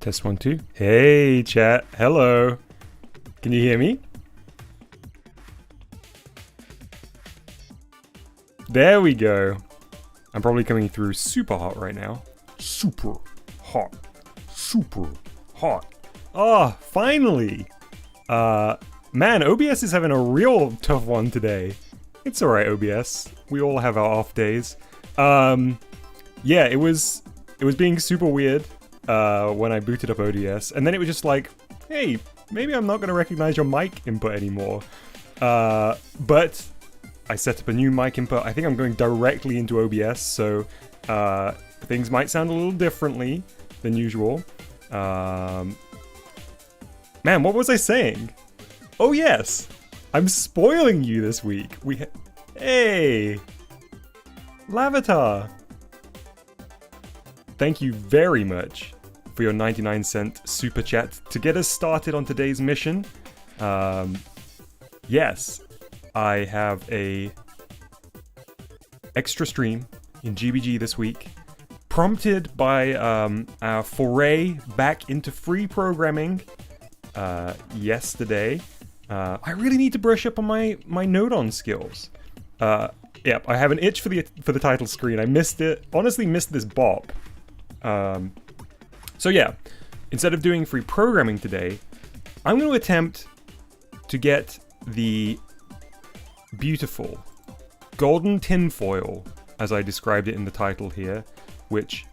Test 1, 2. Hey, chat. Hello. Can you hear me? There we go. I'm probably coming through super hot right now. Super hot. Super hot. Oh, finally. Man, OBS is having a real tough one today. It's alright, OBS. We all have our off days. Yeah, it was being super weird when I booted up ODS, and then it was just like, hey, maybe I'm not going to recognize your mic input anymore. But I set up a new mic input. I think I'm going directly into OBS, so things might sound a little differently than usual. Man, what was I saying? Oh yes, I'm spoiling you this week. Hey, Lavatar. Thank you very much for your 99-cent super chat to get us started on today's mission. Yes, I have a extra stream in GBG this week, prompted by our foray back into free programming yesterday. I really need to brush up on my Node-on skills. Yep, I have an itch for the title screen. I missed it. Honestly, missed this bop. So yeah, instead of doing free programming today, I'm going to attempt to get the beautiful golden tinfoil, as I described it in the title here, which,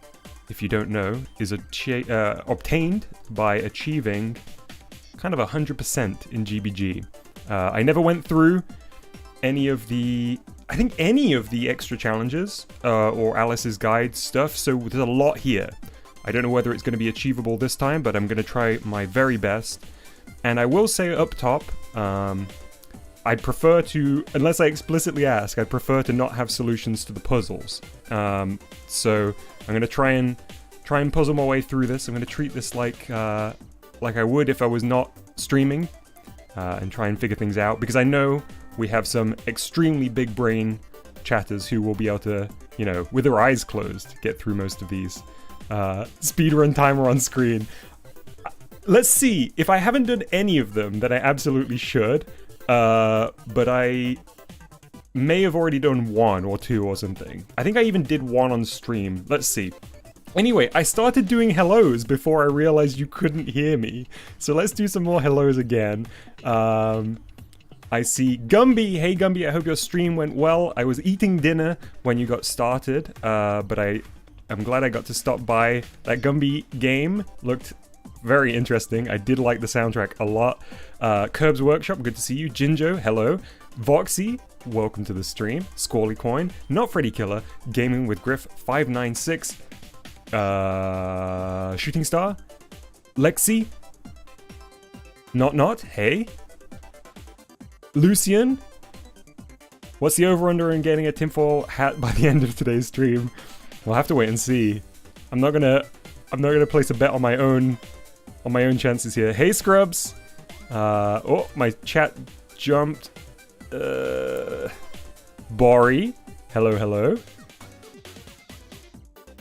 if you don't know, is obtained by achieving kind of 100% in GBG. I never went through any of the extra challenges or Alice's Guide stuff, so there's a lot here. I don't know whether it's going to be achievable this time, but I'm going to try my very best. And I will say up top, I'd prefer to, unless I explicitly ask, I'd prefer to not have solutions to the puzzles. So I'm going to try and puzzle my way through this. I'm going to treat this like I would if I was not streaming, and try and figure things out, because I know we have some extremely big brain chatters who will be able to, you know, with their eyes closed, get through most of these. Speedrun timer on screen. Let's see. If I haven't done any of them, then I absolutely should. But I may have already done one or two or something. I think I even did one on stream. Let's see. Anyway, I started doing hellos before I realized you couldn't hear me. So let's do some more hellos again. I see Gumby. Hey Gumby, I hope your stream went well. I was eating dinner when you got started, but I'm glad I got to stop by. That Gumby game looked very interesting. I did like the soundtrack a lot. Curbs Workshop, good to see you. Jinjo, hello. Voxy, welcome to the stream. Squally Coin, Not Freddy Killer, Gaming with Griff 596. Shooting Star, Lexi, Not, hey. Lucian, what's the over-under in getting a tinfoil hat by the end of today's stream? We'll have to wait and see. I'm not gonna place a bet on my own chances here. Hey Scrubs, oh, my chat jumped. Bori, hello.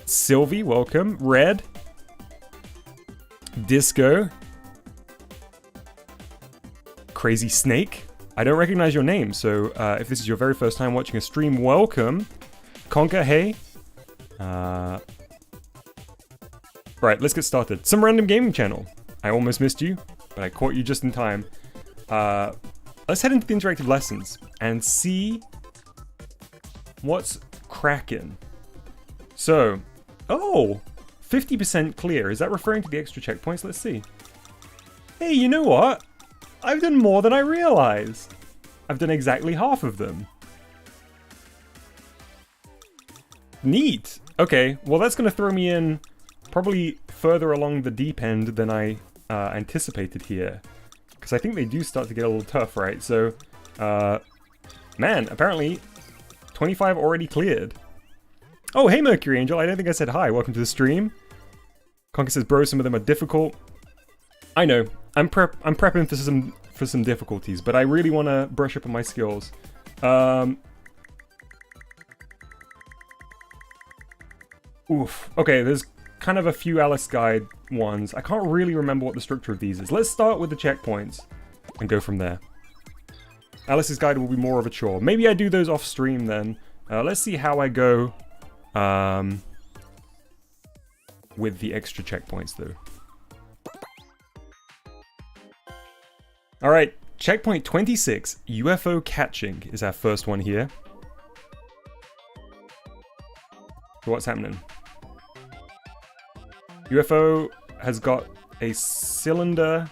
Sylvie, welcome. Red, Disco, Crazy Snake. I don't recognize your name, so if this is your very first time watching a stream, welcome. Conker, hey. Right, let's get started. Some random gaming channel. I almost missed you, but I caught you just in time. Let's head into the interactive lessons and see what's cracking. So, oh, 50% clear. Is that referring to the extra checkpoints? Let's see. Hey, you know what? I've done more than I realized. I've done exactly half of them. Neat. Okay, well that's going to throw me in probably further along the deep end than I anticipated here. Because I think they do start to get a little tough, right? So, man, apparently 25 already cleared. Oh, hey Mercury Angel, I don't think I said hi. Welcome to the stream. Conker says, bro, some of them are difficult. I know. I'm prepping for some difficulties, but I really want to brush up on my skills. Oof. Okay, there's kind of a few Alice Guide ones. I can't really remember what the structure of these is. Let's start with the checkpoints and go from there. Alice's Guide will be more of a chore. Maybe I do those off stream then. Let's see how I go with the extra checkpoints though. Alright, checkpoint 26, UFO catching is our first one here. So what's happening? UFO has got a cylinder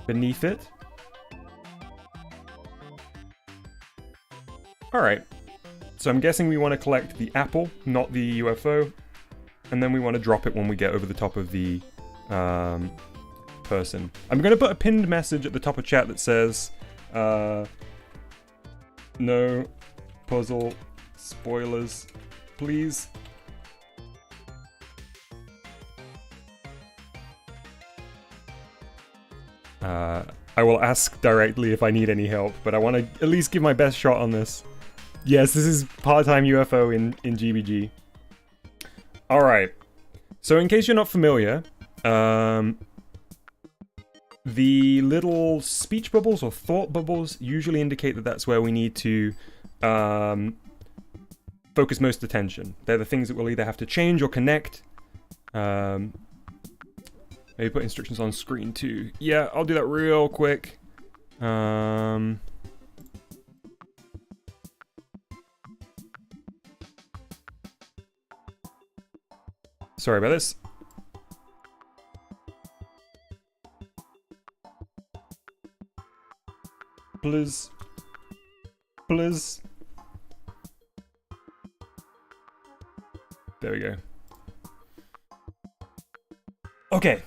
beneath it. Alright, so I'm guessing we want to collect the apple, not the UFO, and then we want to drop it when we get over the top of the person. I'm going to put a pinned message at the top of chat that says, no puzzle spoilers, please. I will ask directly if I need any help, but I want to at least give my best shot on this. Yes, this is part-time UFO in GBG. Alright, so in case you're not familiar, the little speech bubbles or thought bubbles usually indicate that that's where we need to focus most attention. They're the things that we'll either have to change or connect. Maybe put instructions on screen too. Yeah, I'll do that real quick. Sorry about this. Please. Please. There we go. Okay.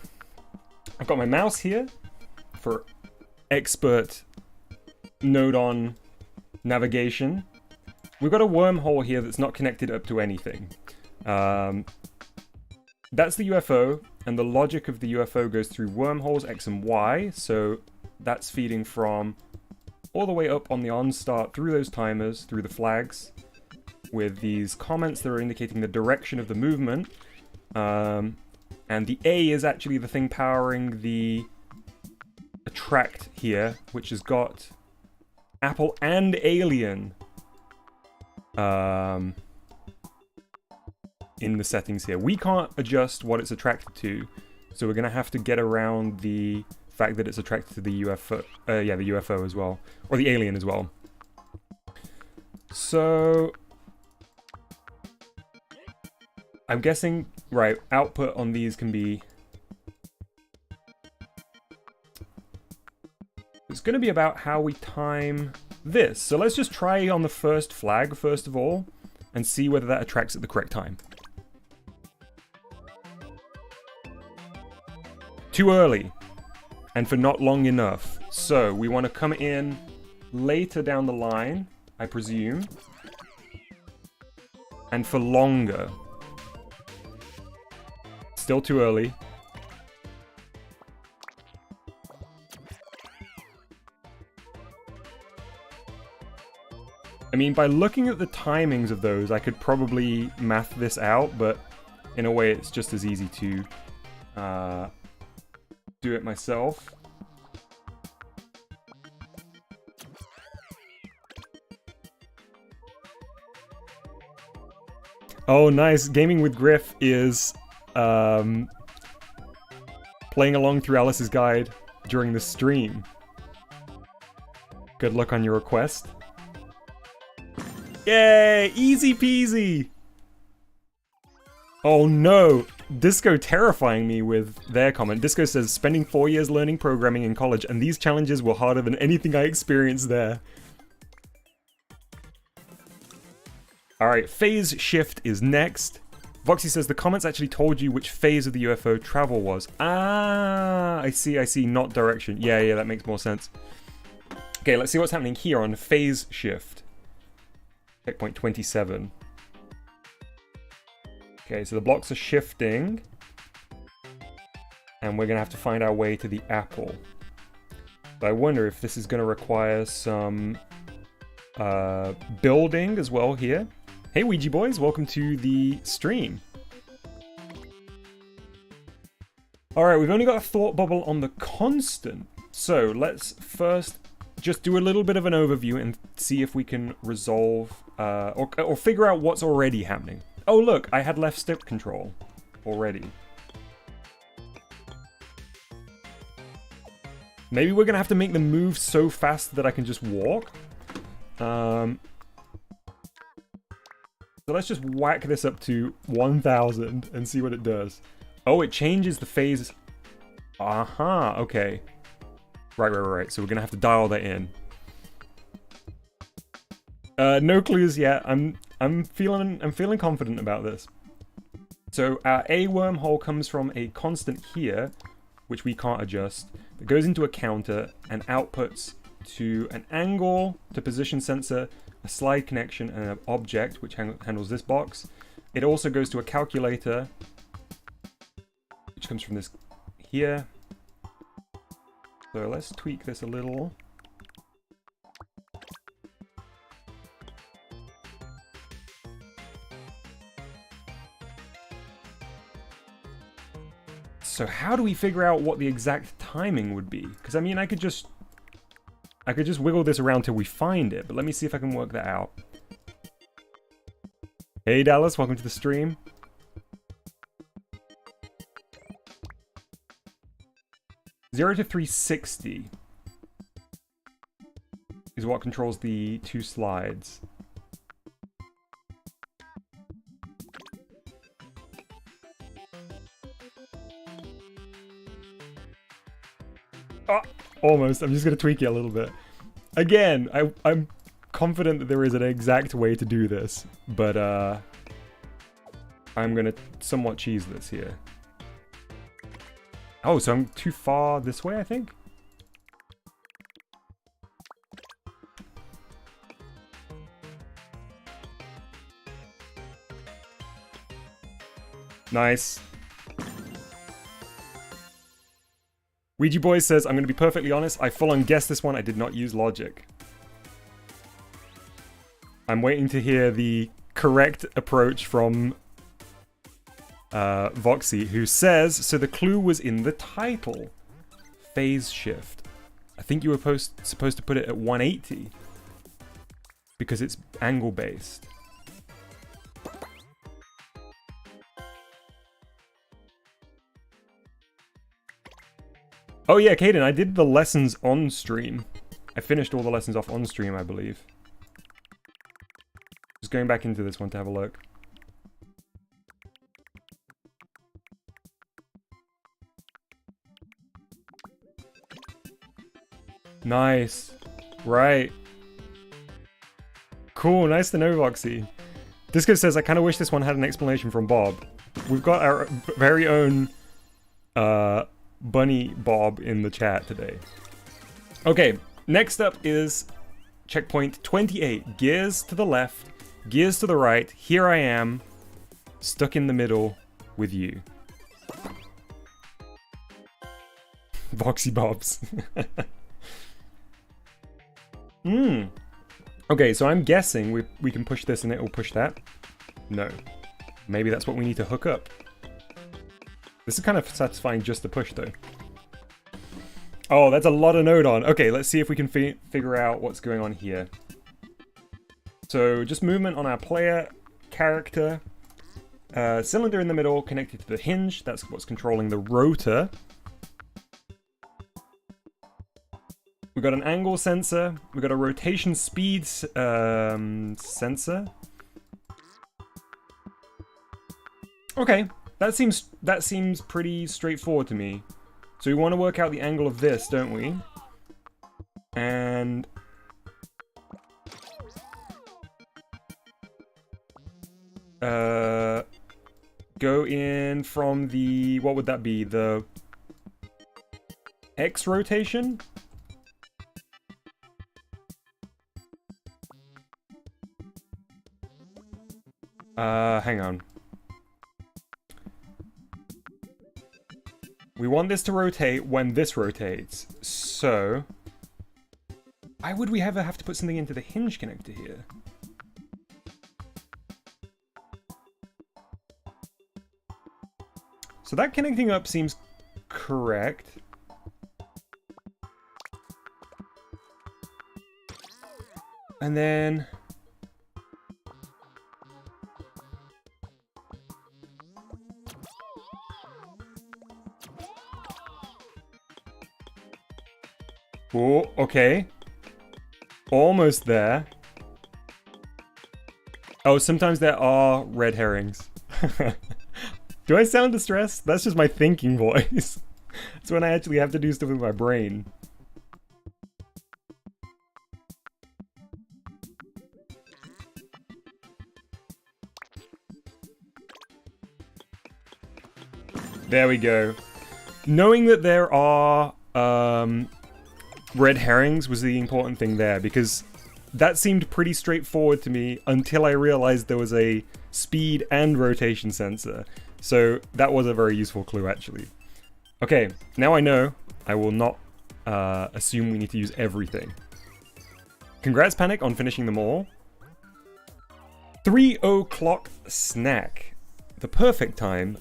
I've got my mouse here for expert node-on navigation. We've got a wormhole here that's not connected up to anything. That's the UFO, and the logic of the UFO goes through wormholes X and Y, so that's feeding from all the way up on the on-start through those timers, through the flags, with these comments that are indicating the direction of the movement. And the A is actually the thing powering the attract here, which has got Apple and Alien in the settings here. We can't adjust what it's attracted to, so we're going to have to get around the fact that it's attracted to the UFO, the UFO as well, or the alien as well. So I'm guessing, right, output on these can be... It's going to be about how we time this. So let's just try on the first flag, first of all, and see whether that attracts at the correct time. Too early, and for not long enough. So we want to come in later down the line, I presume, and for longer. Still too early. I mean, by looking at the timings of those, I could probably math this out, but in a way it's just as easy to do it myself. Oh, nice. Gaming with Griff is playing along through Alice's Guide during the stream. Good luck on your request. Yay! Easy peasy! Oh no! Disco terrifying me with their comment. Disco says, spending 4 years learning programming in college, and these challenges were harder than anything I experienced there. Alright, phase shift is next. Voxy says, the comments actually told you which phase of the UFO travel was. Ah, I see, not direction. Yeah, that makes more sense. Okay, let's see what's happening here on phase shift. Checkpoint 27. Okay, so the blocks are shifting. And we're going to have to find our way to the apple. But I wonder if this is going to require some building as well here. Hey Ouija boys, welcome to the stream. Alright, we've only got a thought bubble on the constant. So let's first just do a little bit of an overview and see if we can resolve or figure out what's already happening. Oh look, I had left stick control already. Maybe we're gonna have to make them move so fast that I can just walk. So let's just whack this up to 1000 and see what it does. Oh, it changes the phase. Aha, okay. Right. So we're gonna have to dial that in. No clues yet. I'm feeling confident about this. So our A wormhole comes from a constant here, which we can't adjust. That goes into a counter and outputs to an angle, to position sensor, a slide connection, and an object, which handles this box. It also goes to a calculator, which comes from this here. So let's tweak this a little. So how do we figure out what the exact timing would be? Because I mean, I could just wiggle this around till we find it, but let me see if I can work that out. Hey Dallas, welcome to the stream. Zero to 360 is what controls the two slides. Oh, almost. I'm just going to tweak it a little bit. Again, I'm confident that there is an exact way to do this, but I'm going to somewhat cheese this here. Oh, so I'm too far this way, I think? Nice. Ouija Boy says, I'm going to be perfectly honest, I full on guessed this one, I did not use logic. I'm waiting to hear the correct approach from Voxy, who says, so the clue was in the title. Phase shift. I think you were supposed to put it at 180. Because it's angle based. Oh yeah, Caden, I did the lessons on stream. I finished all the lessons off on stream, I believe. Just going back into this one to have a look. Nice. Right. Cool, nice to know, Voxy. Disco says, I kind of wish this one had an explanation from Bob. We've got our very own Bunny Bob in the chat today. Okay, next up is checkpoint 28. Gears to the left, gears to the right. Here I am, stuck in the middle with you. Voxy Bobs. Okay, so I'm guessing we can push this and it will push that. No. Maybe that's what we need to hook up. This is kind of satisfying just to push, though. Oh, that's a lot of node on. Okay, let's see if we can figure out what's going on here. So, just movement on our player character. Cylinder in the middle connected to the hinge. That's what's controlling the rotor. We got an angle sensor. We got a rotation speed sensor. Okay, that seems pretty straightforward to me. So we want to work out the angle of this, don't we? And go in from the, what would that be? The X rotation? Hang on. We want this to rotate when this rotates. So, why would we ever have to put something into the hinge connector here? So that connecting up seems correct. And then... oh, okay. Almost there. Oh, sometimes there are red herrings. Do I sound distressed? That's just my thinking voice. It's when I actually have to do stuff with my brain. There we go. Knowing that there are red herrings was the important thing there, because that seemed pretty straightforward to me until I realized there was a speed and rotation sensor. So that was a very useful clue, actually. Okay, now I know I will not assume we need to use everything. Congrats, Panic, on finishing them all. 3 o'clock snack. The perfect time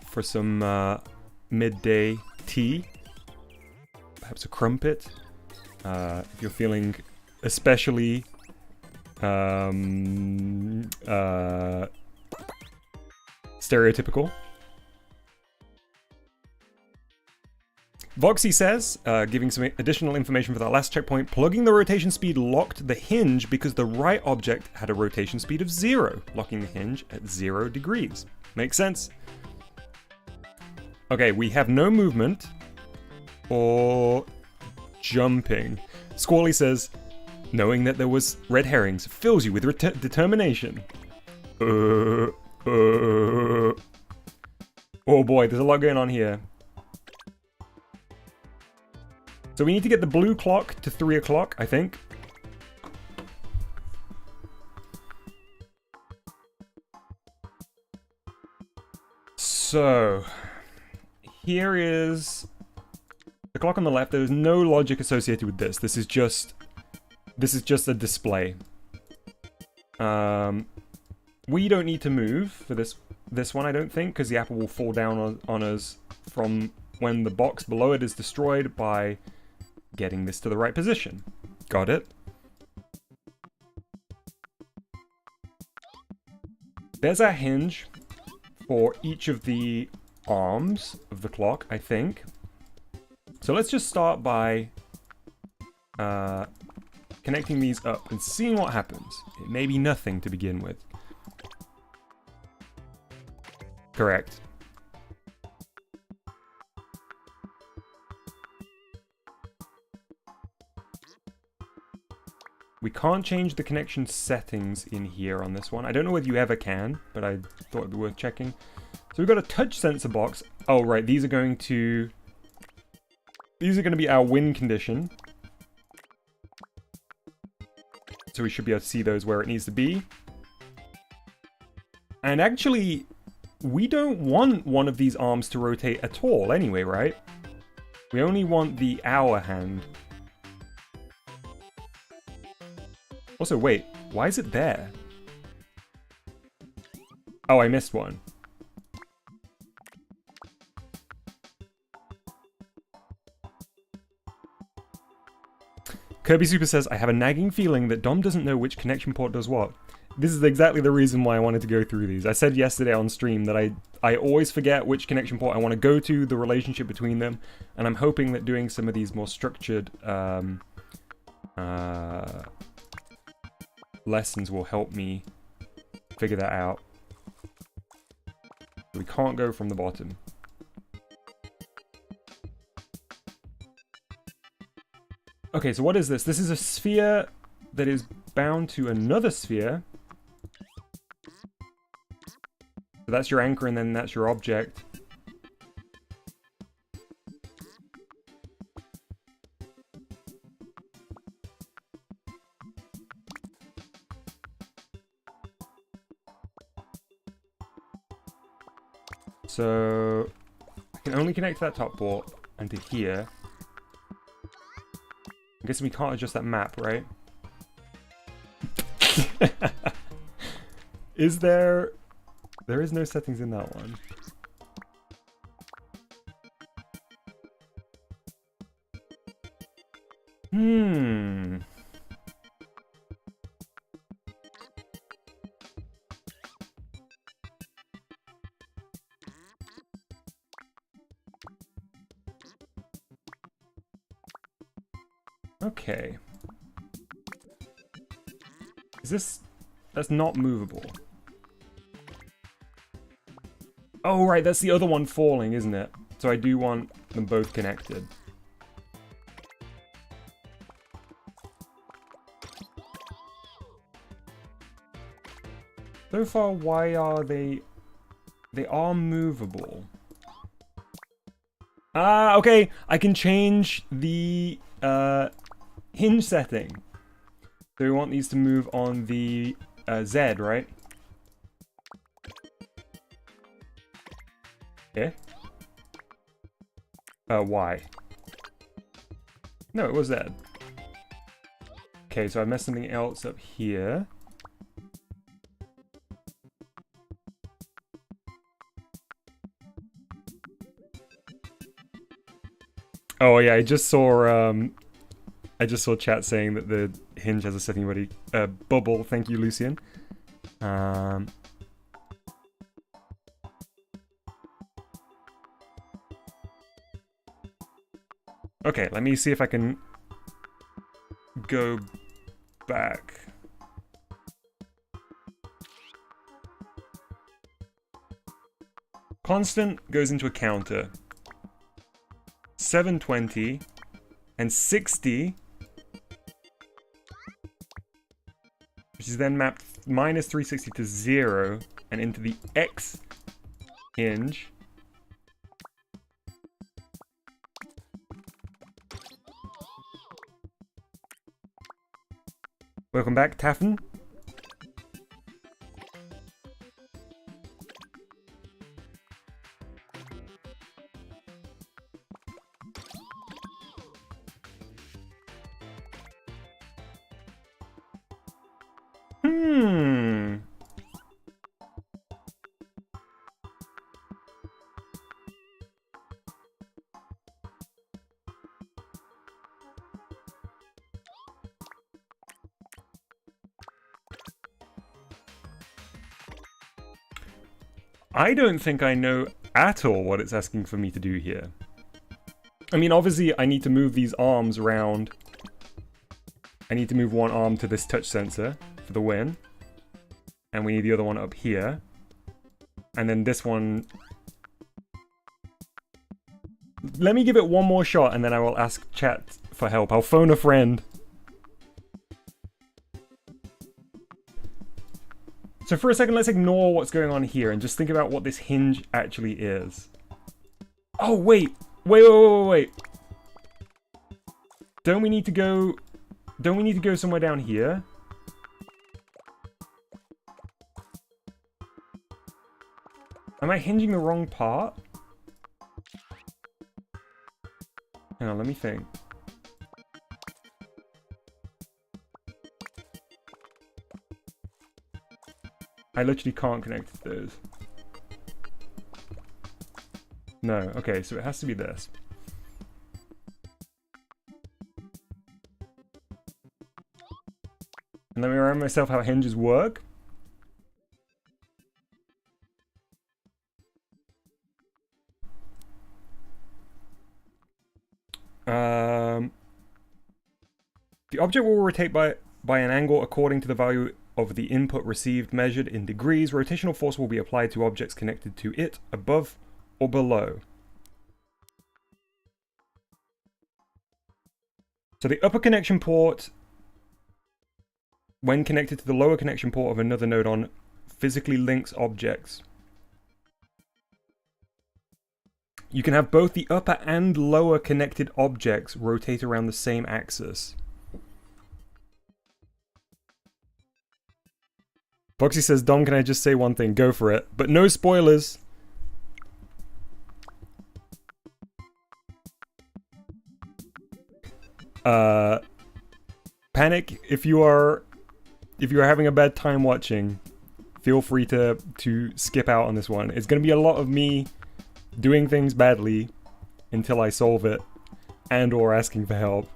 for some midday tea. Perhaps a crumpet. If you're feeling especially stereotypical. Voxy says, giving some additional information for that last checkpoint, plugging the rotation speed locked the hinge because the right object had a rotation speed of 0, locking the hinge at 0 degrees. Makes sense. Okay, we have no movement or jumping. Squally says, knowing that there was red herrings fills you with determination. Oh boy, there's a lot going on here. So we need to get the blue clock to 3 o'clock, I think. So, here is the clock on the left. There's no logic associated with this. This is just a display. We don't need to move for this one, I don't think, because the apple will fall down on us from when the box below it is destroyed by getting this to the right position. Got it? There's our hinge for each of the arms of the clock, I think. So let's just start by connecting these up and seeing what happens. It may be nothing to begin with. Correct. We can't change the connection settings in here on this one. I don't know whether you ever can, but I thought it'd be worth checking. So we've got a touch sensor box. Oh, right, these are going to be our win condition. So we should be able to see those where it needs to be. And actually, we don't want one of these arms to rotate at all anyway, right? We only want the hour hand. Also, wait, why is it there? Oh, I missed one. Kirby Super says, I have a nagging feeling that Dom doesn't know which connection port does what. This is exactly the reason why I wanted to go through these. I said yesterday on stream that I always forget which connection port I want to go to, the relationship between them, and I'm hoping that doing some of these more structured lessons will help me figure that out. We can't go from the bottom. Okay, so what is this? This is a sphere that is bound to another sphere. So that's your anchor, and then that's your object. So I can only connect to that top port and to here. I guess we can't adjust that map, right? Is there... There is no settings in that one. Okay. Is this... That's not movable. Oh, right, that's the other one falling, isn't it? So I do want them both connected. So far, why are they... They are movable. Ah, okay. I can change the hinge setting. So we want these to move on the Z, right? Yeah. Y. No, it was Z. Okay, so I messed something else up here. Oh yeah, I just saw chat saying that the hinge has a setting already. Bubble, thank you, Lucian. Okay, let me see if I can go back. Constant goes into a counter. 720 and 60, which is then mapped minus 360 to 0 and into the X hinge. Welcome back, Taffen. I don't think I know at all what it's asking for me to do here. I mean, obviously, I need to move these arms around. I need to move one arm to this touch sensor for the win. And we need the other one up here. And then this one... Let me give it one more shot and then I will ask chat for help. I'll phone a friend. So for a second, let's ignore what's going on here and just think about what this hinge actually is. Oh, wait. Wait. Don't we need to go somewhere down here? Am I hinging the wrong part? Hang on, let me think. I literally can't connect to those. No, okay, so it has to be this. And let me remind myself how hinges work. The object will rotate by an angle according to the value of the input received measured in degrees. Rotational force will be applied to objects connected to it above or below. So the upper connection port, when connected to the lower connection port of another node on, physically links objects. You can have both the upper and lower connected objects rotate around the same axis. Foxy says, Dom, can I just say one thing? Go for it. But no spoilers. Panic, if you are having a bad time watching, feel free to skip out on this one. It's going to be a lot of me doing things badly until I solve it and or asking for help.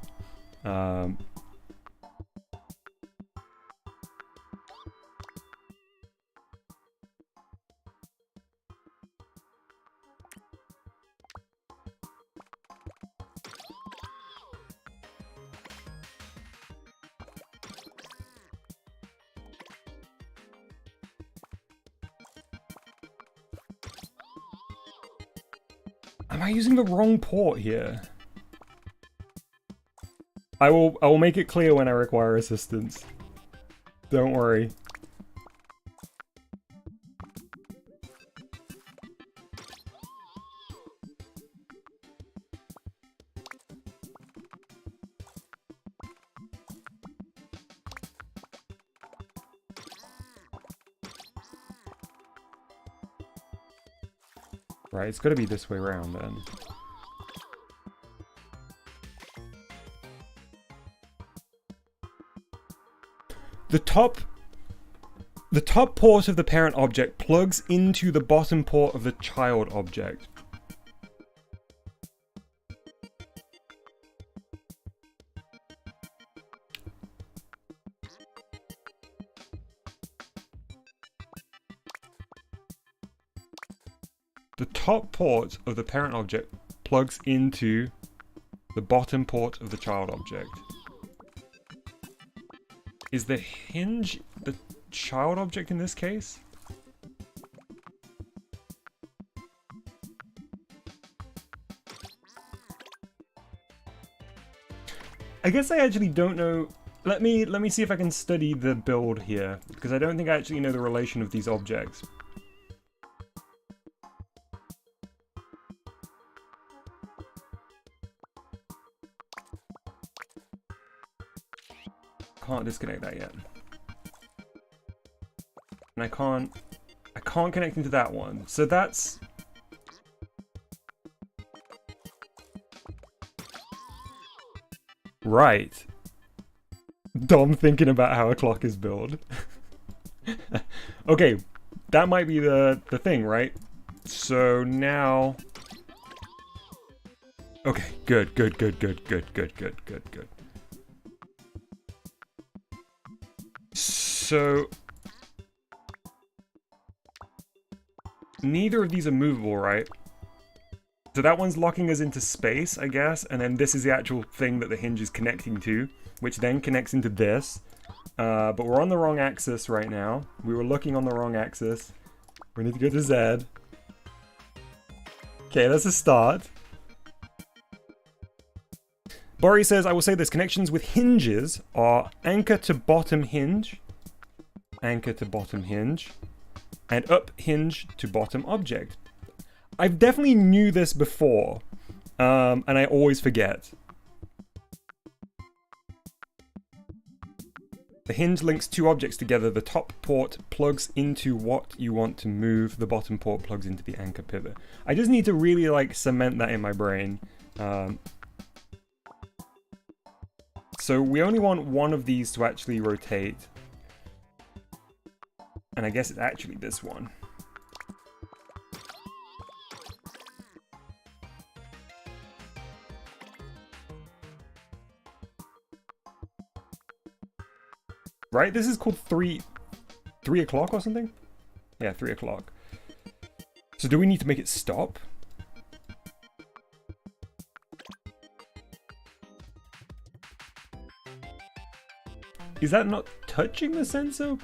Am I using the wrong port here? I will make it clear when I require assistance. Don't worry. Right, it's got to be this way around then. The top port of the parent object plugs into the bottom port of the child object. The top port of the parent object plugs into the bottom port of the child object. Is the hinge the child object in this case? I guess I actually don't know. Let me see if I can study the build here, because I don't think I actually know the relation of these objects. Can't disconnect that yet. And I can't connect into that one. So that's... Right. Dumb thinking about how a clock is built. Okay, that might be the thing, right? So now... Okay, good. So... Neither of these are movable, right? So that one's locking us into space, I guess, and then this is the actual thing that the hinge is connecting to, which then connects into this. But we're on the wrong axis right now. We were looking on the wrong axis. We need to go to Z. Okay, that's a start. Bori says, I will say this, connections with hinges are anchor to bottom hinge, and up hinge to bottom object. I've definitely knew this before, and I always forget. The hinge links two objects together. The top port plugs into what you want to move. The bottom port plugs into the anchor pivot. I just need to really like cement that in my brain. So we only want one of these to actually rotate. And I guess it's actually this one. Right? This is called 3 o'clock or something? Yeah, 3 o'clock. So do we need to make it stop? Is that not touching the sensor?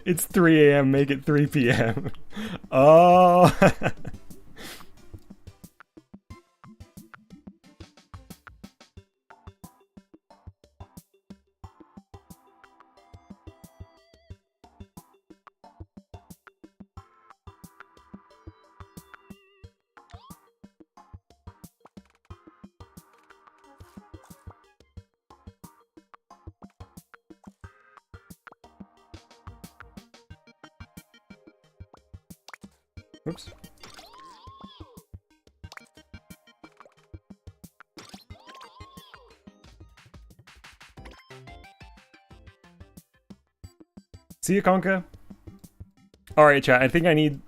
It's 3 AM, make it 3 PM. Oh. Oops. See you, Conker. All right, chat. I think I need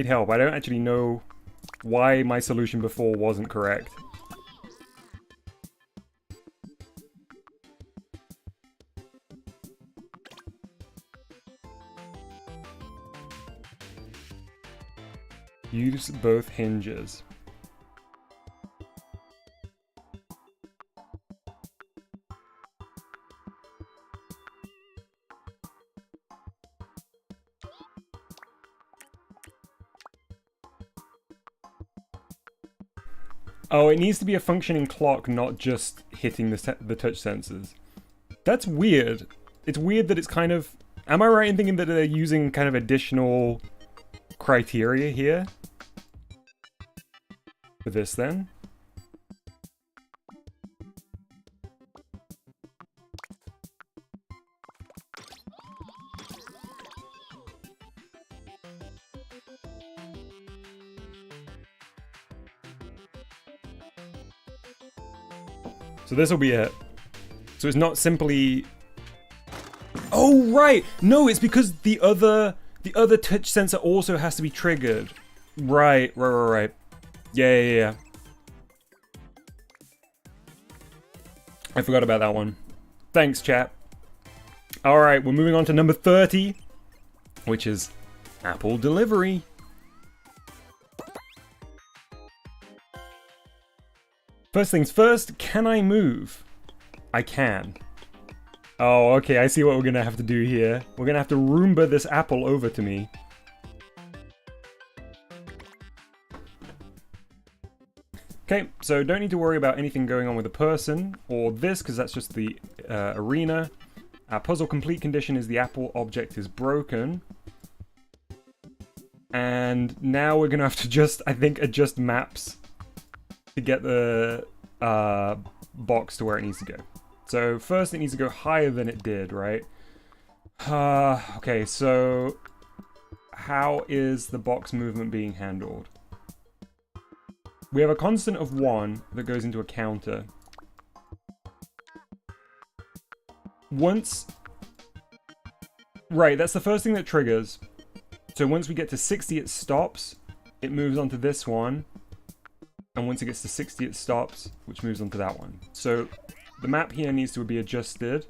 help. I don't actually know why my solution before wasn't correct. Use both hinges. Oh, it needs to be a functioning clock, not just hitting the touch sensors. That's weird. It's weird that it's kind of... Am I right in thinking that they're using kind of additional criteria here? For this, then? So this will be it. So it's not simply... Oh, right! No, it's because the other touch sensor also has to be triggered. Right. Yeah. I forgot about that one. Thanks, chat. Alright, we're moving on to number 30, which is Apple delivery. First things first, can I move? I can. Oh, okay, I see what we're gonna have to do here. We're gonna have to Roomba this apple over to me. Okay, so don't need to worry about anything going on with the person, or this, because that's just the arena. Our puzzle complete condition is the apple object is broken. And now we're gonna have to just, I think, adjust maps to get the box to where it needs to go. So first it needs to go higher than it did, right? Okay, so how is the box movement being handled? We have a constant of 1 that goes into a counter. Once... Right, that's the first thing that triggers. So once we get to 60 it stops, it moves on to this one. And once it gets to 60 it stops, which moves on to that one. So the map here needs to be adjusted.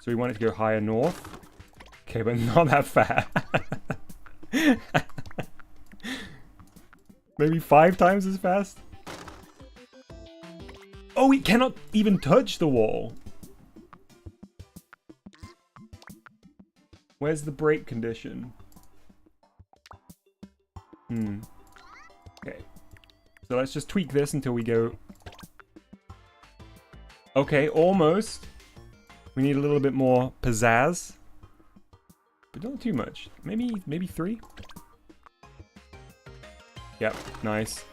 So we want it to go higher north. Okay, but not that far. Maybe 5 times as fast? Oh, it cannot even touch the wall. Where's the break condition? Okay. So let's just tweak this until we go... Okay, almost. We need a little bit more pizzazz. But not too much. Maybe 3? Yep, nice.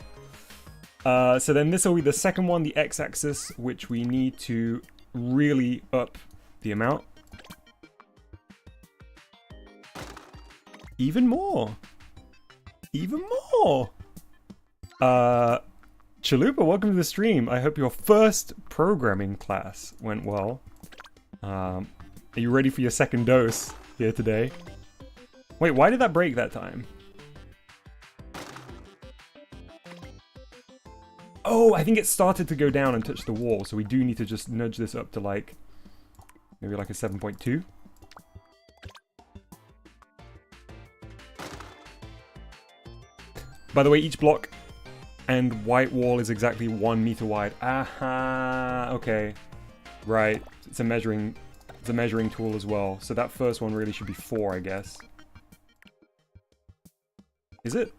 So then this will be the second one, the x-axis, which we need to really up the amount. Even more! Even more! Chalupa, welcome to the stream. I hope your first programming class went well. Are you ready for your second dose here today? Wait, why did that break that time? Oh, I think it started to go down and touch the wall, so we do need to just nudge this up to like... maybe like a 7.2. By the way, each block and white wall is exactly 1 meter wide. Aha, okay. Right, it's a measuring tool as well. So that first one really should be 4, I guess. Is it?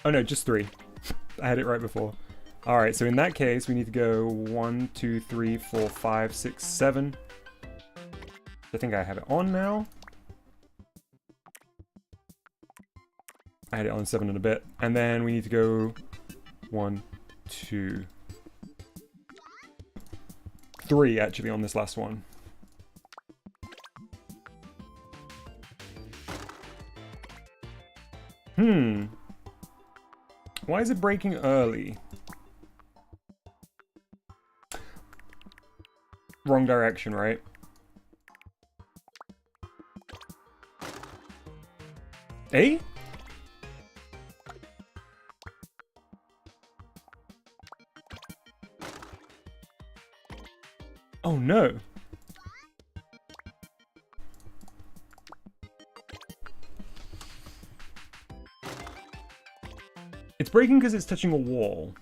Oh no, just 3. I had it right before. Alright, so in that case, we need to go 1, 2, 3, 4, 5, 6, 7. I think I have it on now. I had it on 7 and a bit. And then we need to go 1, 2, 3 actually on this last one. Why is it breaking early? Wrong direction, right? Eh? Oh no. It's breaking because it's touching a wall.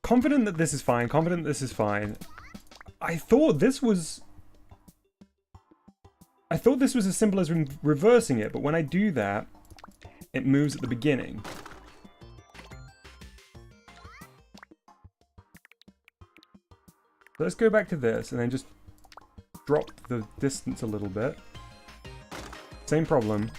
confident that this is fine. Confident this is fine. I thought this was as simple as reversing it, but when I do that, it moves at the beginning. So let's go back to this and then just drop the distance a little bit. Same problem.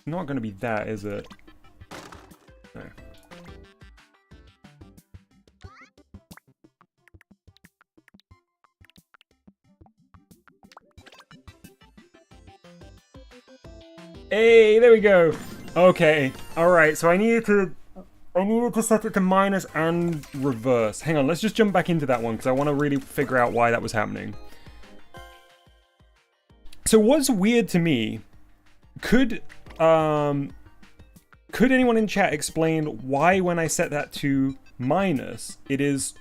Not going to be that, is it? No. Hey, there we go. Okay. All right. So I needed to set it to minus and reverse. Hang on. Let's just jump back into that one because I want to really figure out why that was happening. So what's weird to me? Could anyone in chat explain why when I set that to minus, it is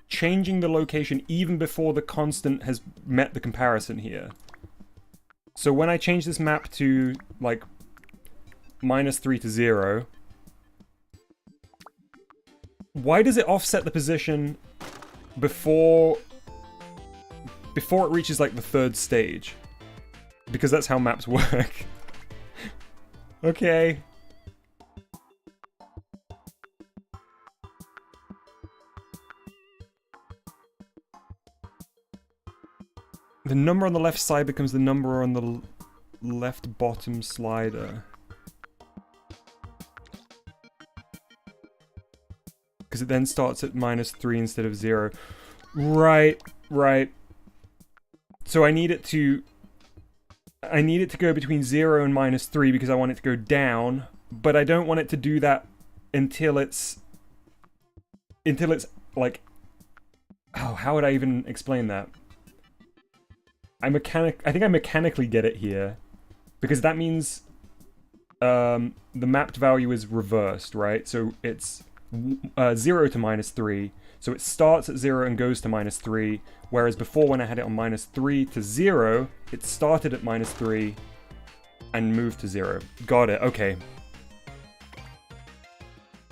changing the location even before the constant has met the comparison here? So when I change this map to, like, -3 to 0, why does it offset the position before it reaches, like, the third stage? Because that's how maps work. Okay. The number on the left side becomes the number on the left bottom slider. Because it then starts at -3 instead of 0. Right, right. So I need it to go between 0 and -3 because I want it to go down, but I don't want it to do that until it's like, oh, how would I even explain that? I think I mechanically get it here because that means the mapped value is reversed, right? So it's 0 to -3. So it starts at 0 and goes to -3, whereas before when I had it on -3 to 0, it started at -3 and moved to 0. Got it, okay.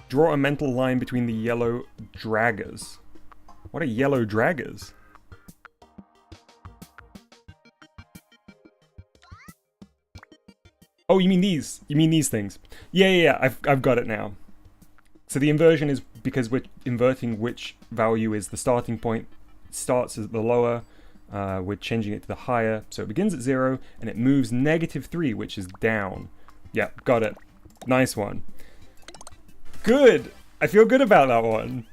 Draw a mental line between the yellow draggers. What are yellow draggers? Oh, you mean these? You mean these things? Yeah, I've got it now. So the inversion is because we're inverting which value is the starting point. It starts at the lower, we're changing it to the higher. So it begins at 0, and it moves -3, which is down. Yeah, got it. Nice one. Good! I feel good about that one.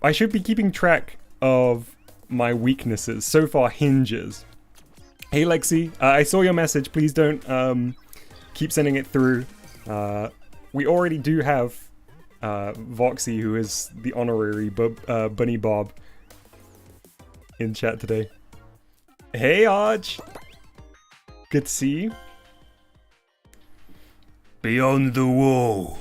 I should be keeping track of my weaknesses. So far, hinges. Hey Lexi, I saw your message. Please don't keep sending it through. We already do have Voxy, who is the honorary Bunny Bob, in chat today. Hey Arch! Good to see you. Beyond the wall.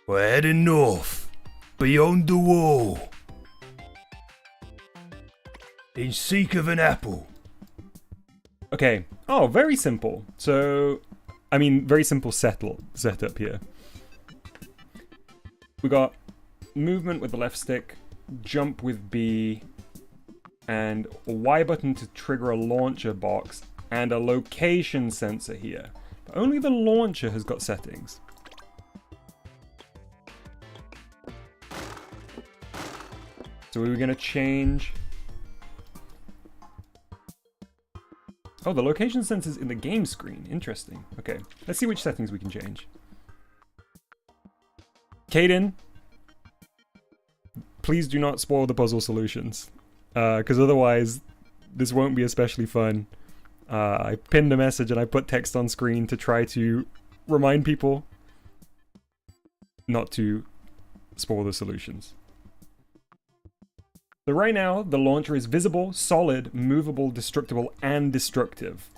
We're heading north. Beyond the wall. In seek of an apple. Okay. Oh, very simple. So, I mean, very simple setup here. We got movement with the left stick, jump with B, and a Y button to trigger a launcher box, and a location sensor here. But only the launcher has got settings. So we were going to change... Oh, the location sensor's in the game screen. Interesting. Okay, let's see which settings we can change. Caden, please do not spoil the puzzle solutions, because otherwise this won't be especially fun. I pinned a message and I put text on screen to try to remind people not to spoil the solutions. So right now, the launcher is visible, solid, movable, destructible, and destructive.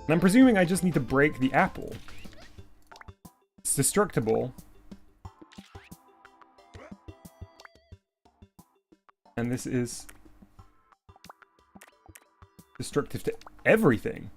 And I'm presuming I just need to break the apple. It's destructible. And this is destructive to everything.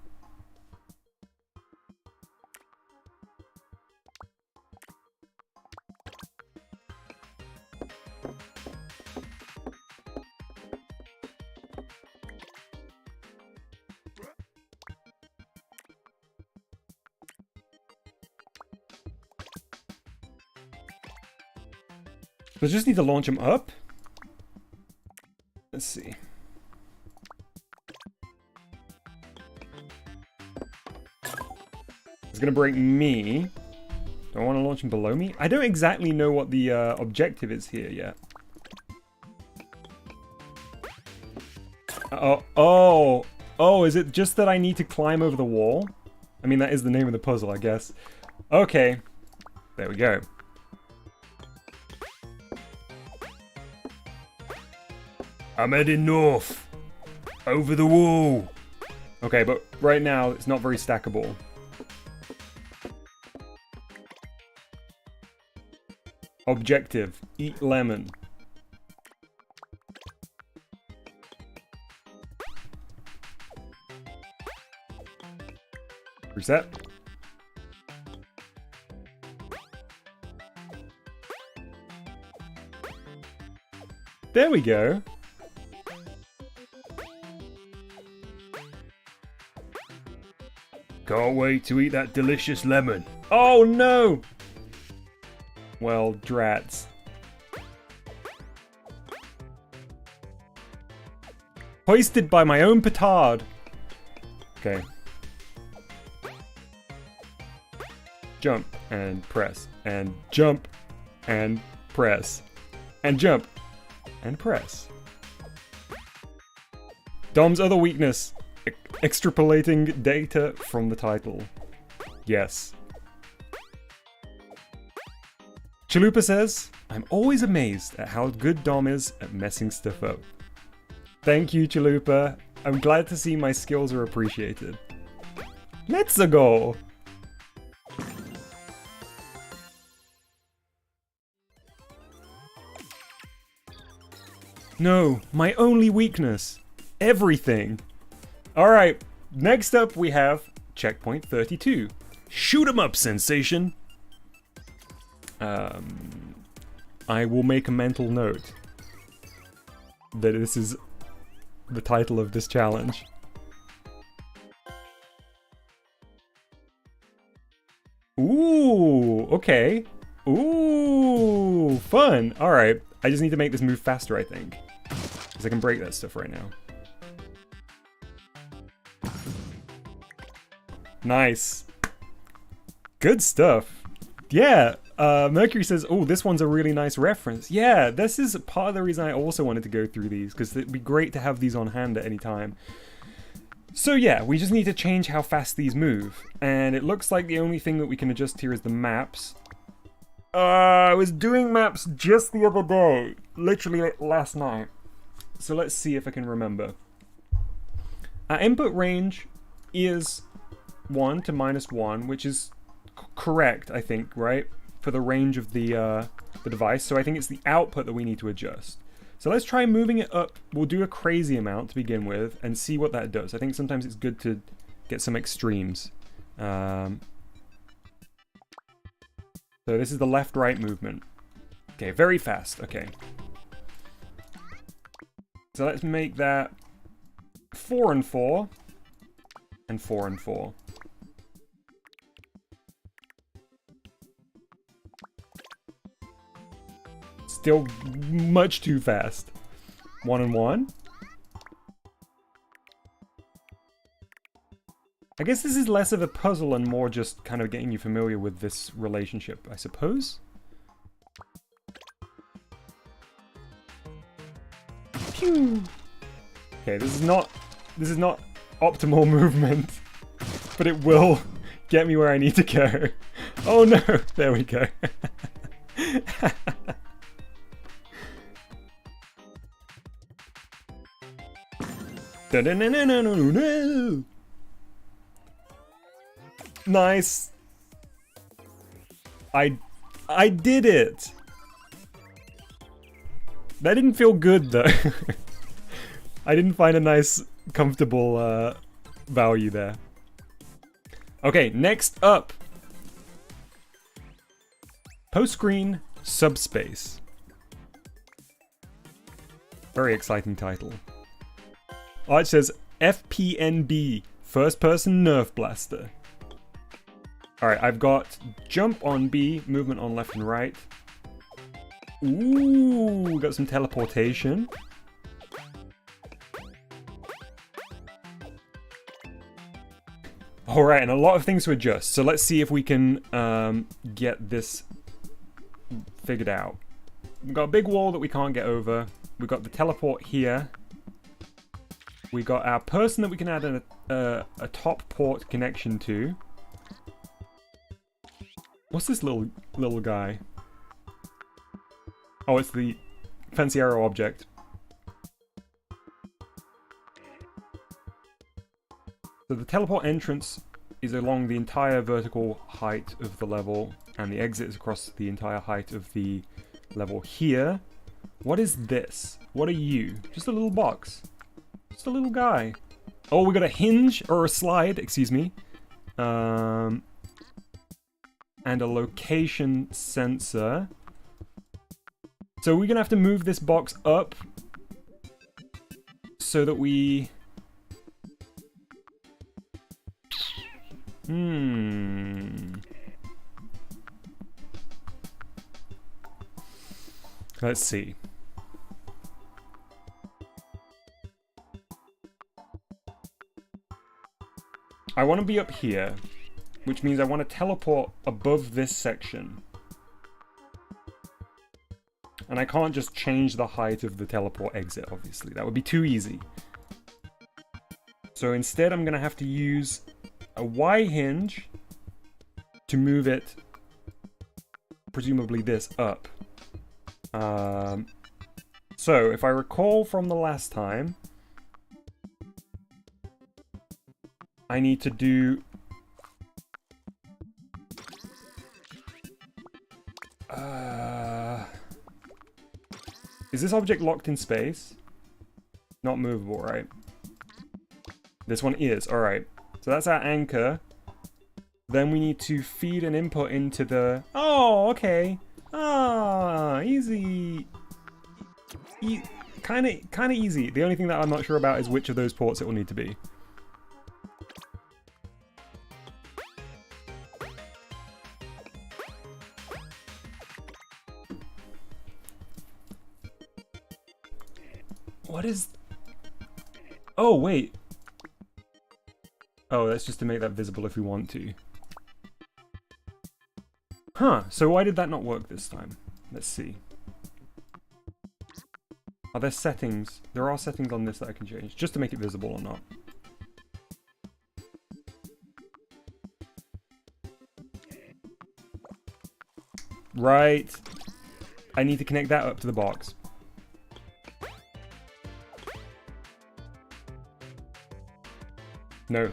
I just need to launch him up. Let's see. It's gonna break me. Do I want to launch him below me? I don't exactly know what the objective is here yet. Oh, is it just that I need to climb over the wall? I mean, that is the name of the puzzle, I guess. Okay. There we go. I'm heading north. Over the wall. Okay, but right now it's not very stackable. Objective, eat lemon. Reset. There we go. Can't wait to eat that delicious lemon. Oh no! Well, drats. Hoisted by my own petard. Okay. Jump and press and jump and press and jump and press. Dom's other weakness. Extrapolating data from the title. Yes. Chalupa says, I'm always amazed at how good Dom is at messing stuff up. Thank you, Chalupa. I'm glad to see my skills are appreciated. Let's go! No, my only weakness. Everything. Alright, next up we have checkpoint 32. Shoot 'em up, sensation. I will make a mental note that this is the title of this challenge. Ooh, okay. Ooh, fun. Alright, I just need to make this move faster, I think. Because I can break that stuff right now. Nice. Good stuff. Yeah, Mercury says, oh, this one's a really nice reference. Yeah, this is part of the reason I also wanted to go through these, because it'd be great to have these on hand at any time. So yeah, we just need to change how fast these move. And it looks like the only thing that we can adjust here is the maps. I was doing maps just the other day. Literally last night. So let's see if I can remember. Our input range is 1 to -1, which is correct, I think, right? For the range of the device. So I think it's the output that we need to adjust. So let's try moving it up. We'll do a crazy amount to begin with and see what that does. I think sometimes it's good to get some extremes. So this is the left-right movement. Okay, very fast. Okay. So let's make that 4 and 4 and 4 and 4. Still much too fast. 1 and 1. I guess this is less of a puzzle and more just kind of getting you familiar with this relationship, I suppose. Pew! Okay, this is not optimal movement, but it will get me where I need to go. Oh no! There we go. Nice. I did it! That didn't feel good though. I didn't find a nice, comfortable value there. Okay, next up. Post-screen subspace. Very exciting title. Oh, it says FPNB, First Person Nerf Blaster. Alright, I've got jump on B, movement on left and right. Ooh, we got some teleportation. Alright, and a lot of things to adjust. So let's see if we can get this figured out. We've got a big wall that we can't get over. We've got the teleport here. We got our person that we can add a top port connection to. What's this little guy? Oh, it's the fancy arrow object. So the teleport entrance is along the entire vertical height of the level, and the exit is across the entire height of the level here. What is this? What are you? Just a little box. Just a little guy. Oh, we got a hinge, or a slide, excuse me. And a location sensor. So we're gonna have to move this box up so that we... Let's see. I want to be up here, which means I want to teleport above this section. And I can't just change the height of the teleport exit, obviously. That would be too easy. So instead, I'm going to have to use a Y hinge to move it, presumably this, up. So if I recall from the last time, I need to do... Is this object locked in space? Not movable, right? This one is, alright. So that's our anchor. Then we need to feed an input into the... Oh, okay. Ah, easy. Kind of easy. The only thing that I'm not sure about is which of those ports it will need to be. What is... Oh, wait. Oh, that's just to make that visible if we want to. Huh, so why did that not work this time? Let's see. Are there settings? There are settings on this that I can change, just to make it visible or not. Right. I need to connect that up to the box. No.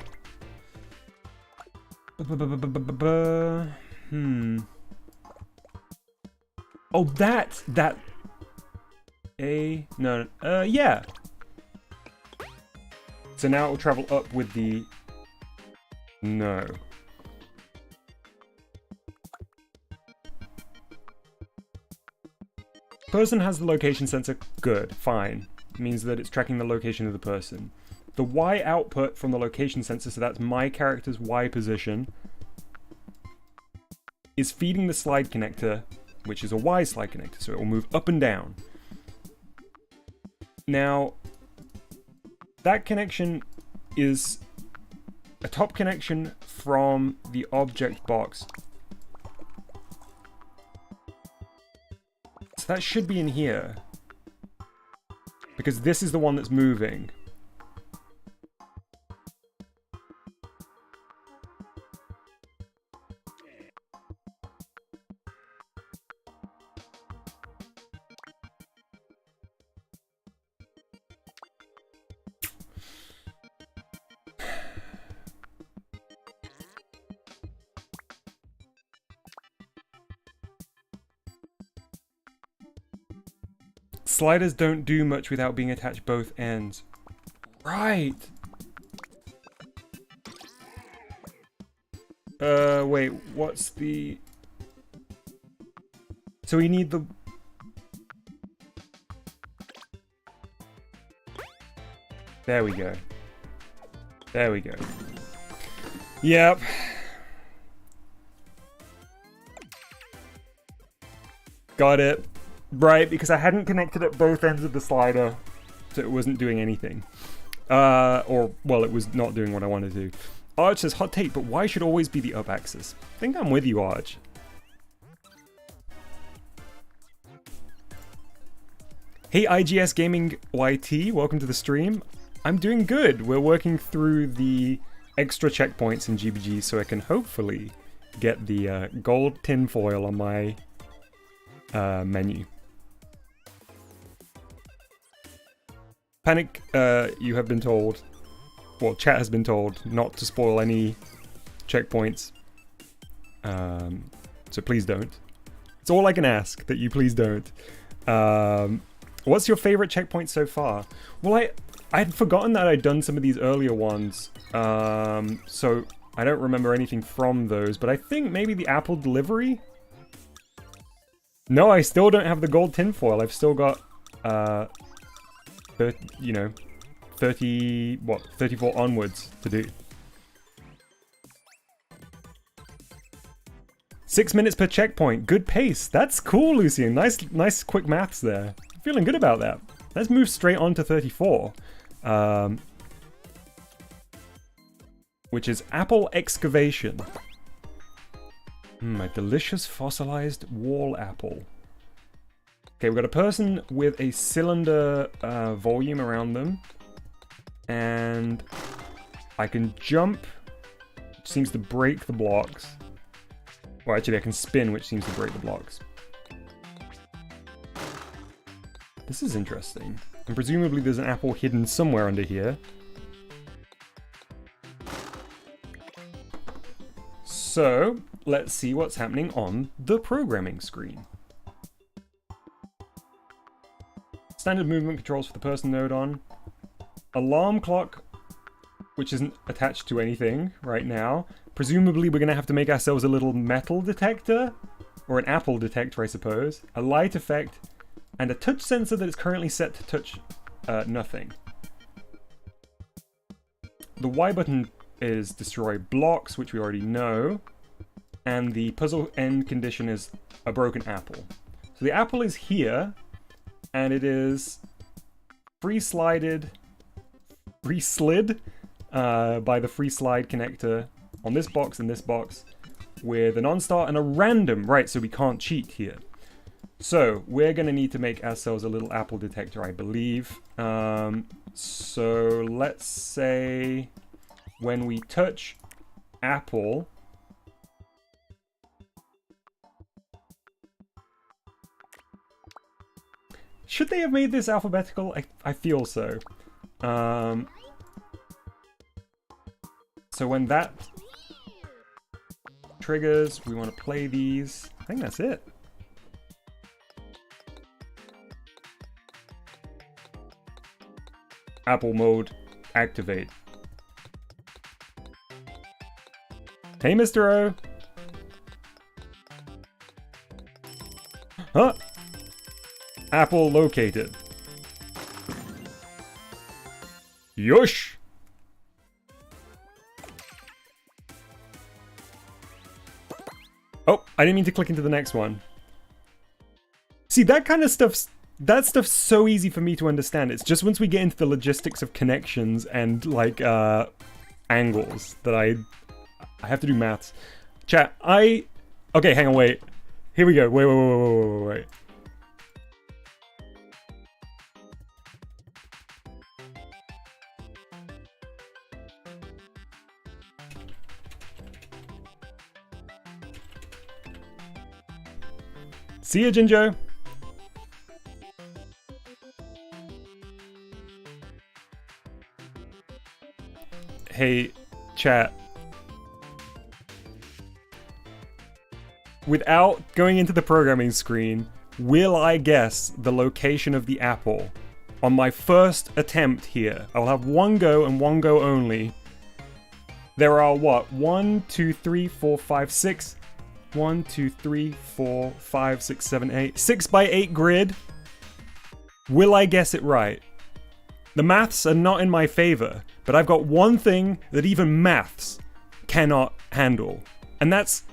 Oh, that. No. Yeah. So now it will travel up with the... No. Person has the location sensor. Good. Fine. It means that it's tracking the location of the person. The Y output from the location sensor, so that's my character's Y position, is feeding the slide connector, which is a Y slide connector, so it will move up and down. Now, that connection is a top connection from the object box. So that should be in here, because this is the one that's moving. Sliders don't do much without being attached both ends. Right. Wait, what's the... So we need the... There we go. There we go. Yep. Got it. Right, because I hadn't connected at both ends of the slider, so it wasn't doing anything. Or, well, it was not doing what I wanted to. Arch says, hot take, but why should always be the up axis? I think I'm with you, Arch. Hey, IGS Gaming YT, welcome to the stream. I'm doing good. We're working through the extra checkpoints in GBG so I can hopefully get the gold tinfoil on my menu. Panic, you have been told, well, chat has been told not to spoil any checkpoints. So please don't. It's all I can ask, that you please don't. What's your favorite checkpoint so far? Well, I'd forgotten that I'd done some of these earlier ones, so I don't remember anything from those, but I think maybe the apple delivery? No, I still don't have the gold tinfoil. I've still got, 34 onwards to do. 6 minutes per checkpoint. Good pace. That's cool, Lucian. Nice quick maths there. Feeling good about that. Let's move straight on to 34. Which is apple excavation. A delicious fossilized wall apple. Okay, we've got a person with a cylinder volume around them. And I can jump, which seems to break the blocks. Well, actually I can spin, which seems to break the blocks. This is interesting. And presumably there's an apple hidden somewhere under here. So, let's see what's happening on the programming screen. Standard movement controls for the person node on. Alarm clock, which isn't attached to anything right now. Presumably we're going to have to make ourselves a little metal detector. Or an apple detector, I suppose. A light effect. And a touch sensor that is currently set to touch nothing. The Y button is destroy blocks, which we already know. And the puzzle end condition is a broken apple. So the apple is here, and it is free-slid by the free slide connector on this box and this box with a non-star and a random. Right, so we can't cheat here. So, we're going to need to make ourselves a little apple detector, I believe. So, let's say when we touch apple, should they have made this alphabetical? I feel so. So when that triggers, we want to play these. I think that's it. Apple mode, activate. Hey, Mr. O. Huh? Apple located. Yosh! Oh, I didn't mean to click into the next one. See, that kind of stuff's... That stuff's so easy for me to understand. It's just once we get into the logistics of connections and, like, angles that I have to do maths. Chat, okay, hang on, wait. Here we go. Wait. See ya, Jinjo. Hey, chat. Without going into the programming screen, will I guess the location of the apple on my first attempt here? I will have one go and one go only. There are what? 1, 2, 3, 4, 5, 6. 1, 2, 3, 4, 5, 6, 7, 8. 6 by 8 grid. Will I guess it right? The maths are not in my favor, but I've got one thing that even maths cannot handle. And that's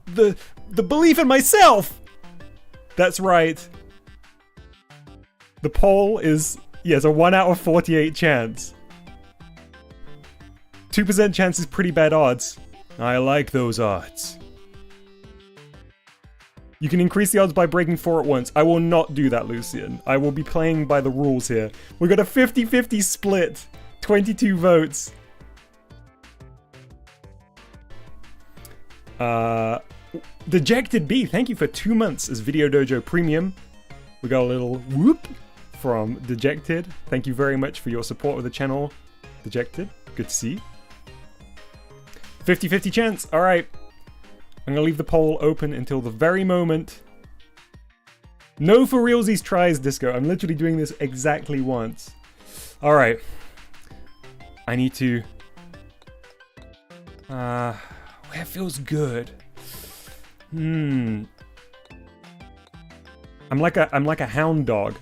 the belief in myself! That's right. The poll is, yes, a 1 out of 48 chance. 2% chance is pretty bad odds. I like those odds. You can increase the odds by breaking 4 at once. I will not do that, Lucian. I will be playing by the rules here. We've got a 50-50 split. 22 votes. Dejected B, thank you for 2 months as Video Dojo Premium. We got a little whoop from Dejected. Thank you very much for your support of the channel, Dejected. Good to see. 50-50 chance. All right. I'm gonna leave the poll open until the very moment. No for realsies tries, Disco. I'm literally doing this exactly once. All right. I need to. Where feels good? I'm like a hound dog.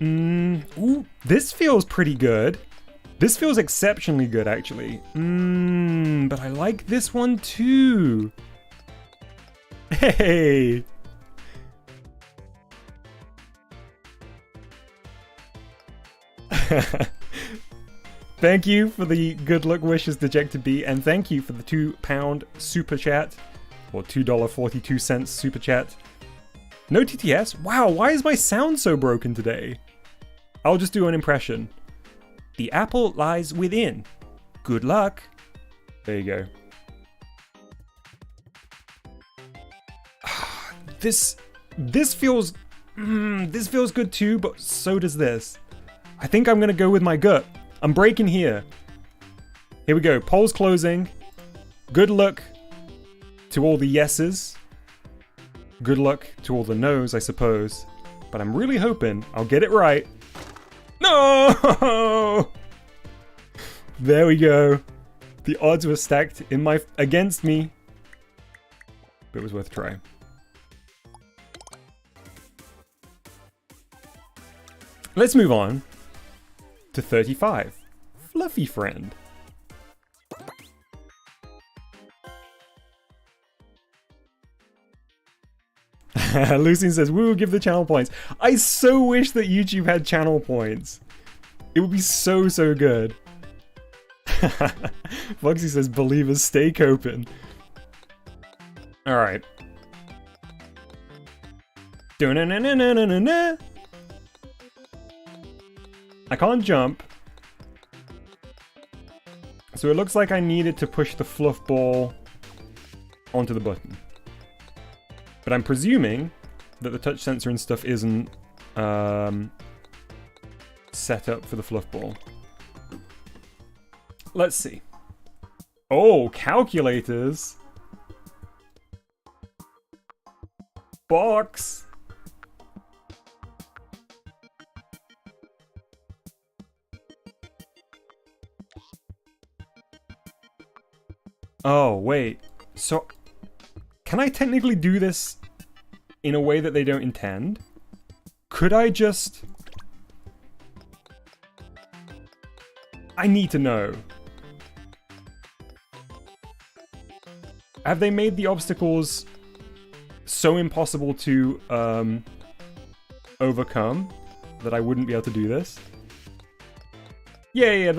Ooh, this feels pretty good. This feels exceptionally good, actually. But I like this one too. Hey. Thank you for the good luck wishes, Dejected B, and thank you for the £2 super chat, or $2.42 super chat. No TTS? Wow, why is my sound so broken today? I'll just do an impression. The apple lies within. Good luck. There you go. This feels good too, but so does this. I think I'm gonna go with my gut. I'm breaking here. Here we go. Poll's closing. Good luck to all the yeses. Good luck to all the no's, I suppose. But I'm really hoping I'll get it right. No! There we go. The odds were stacked against me. But it was worth a try. Let's move on to 35. Fluffy friend. Lucien says, woo, give the channel points. I so wish that YouTube had channel points. It would be so, so good. Foxy says, believers, stay open. Alright. I can't jump. So it looks like I needed to push the fluff ball onto the button. But I'm presuming that the touch sensor and stuff isn't set up for the fluff ball. Let's see. Oh, calculators. Box. Oh, wait. So, can I technically do this in a way that they don't intend? Could I just... I need to know. Have they made the obstacles so impossible to overcome that I wouldn't be able to do this? Yeah,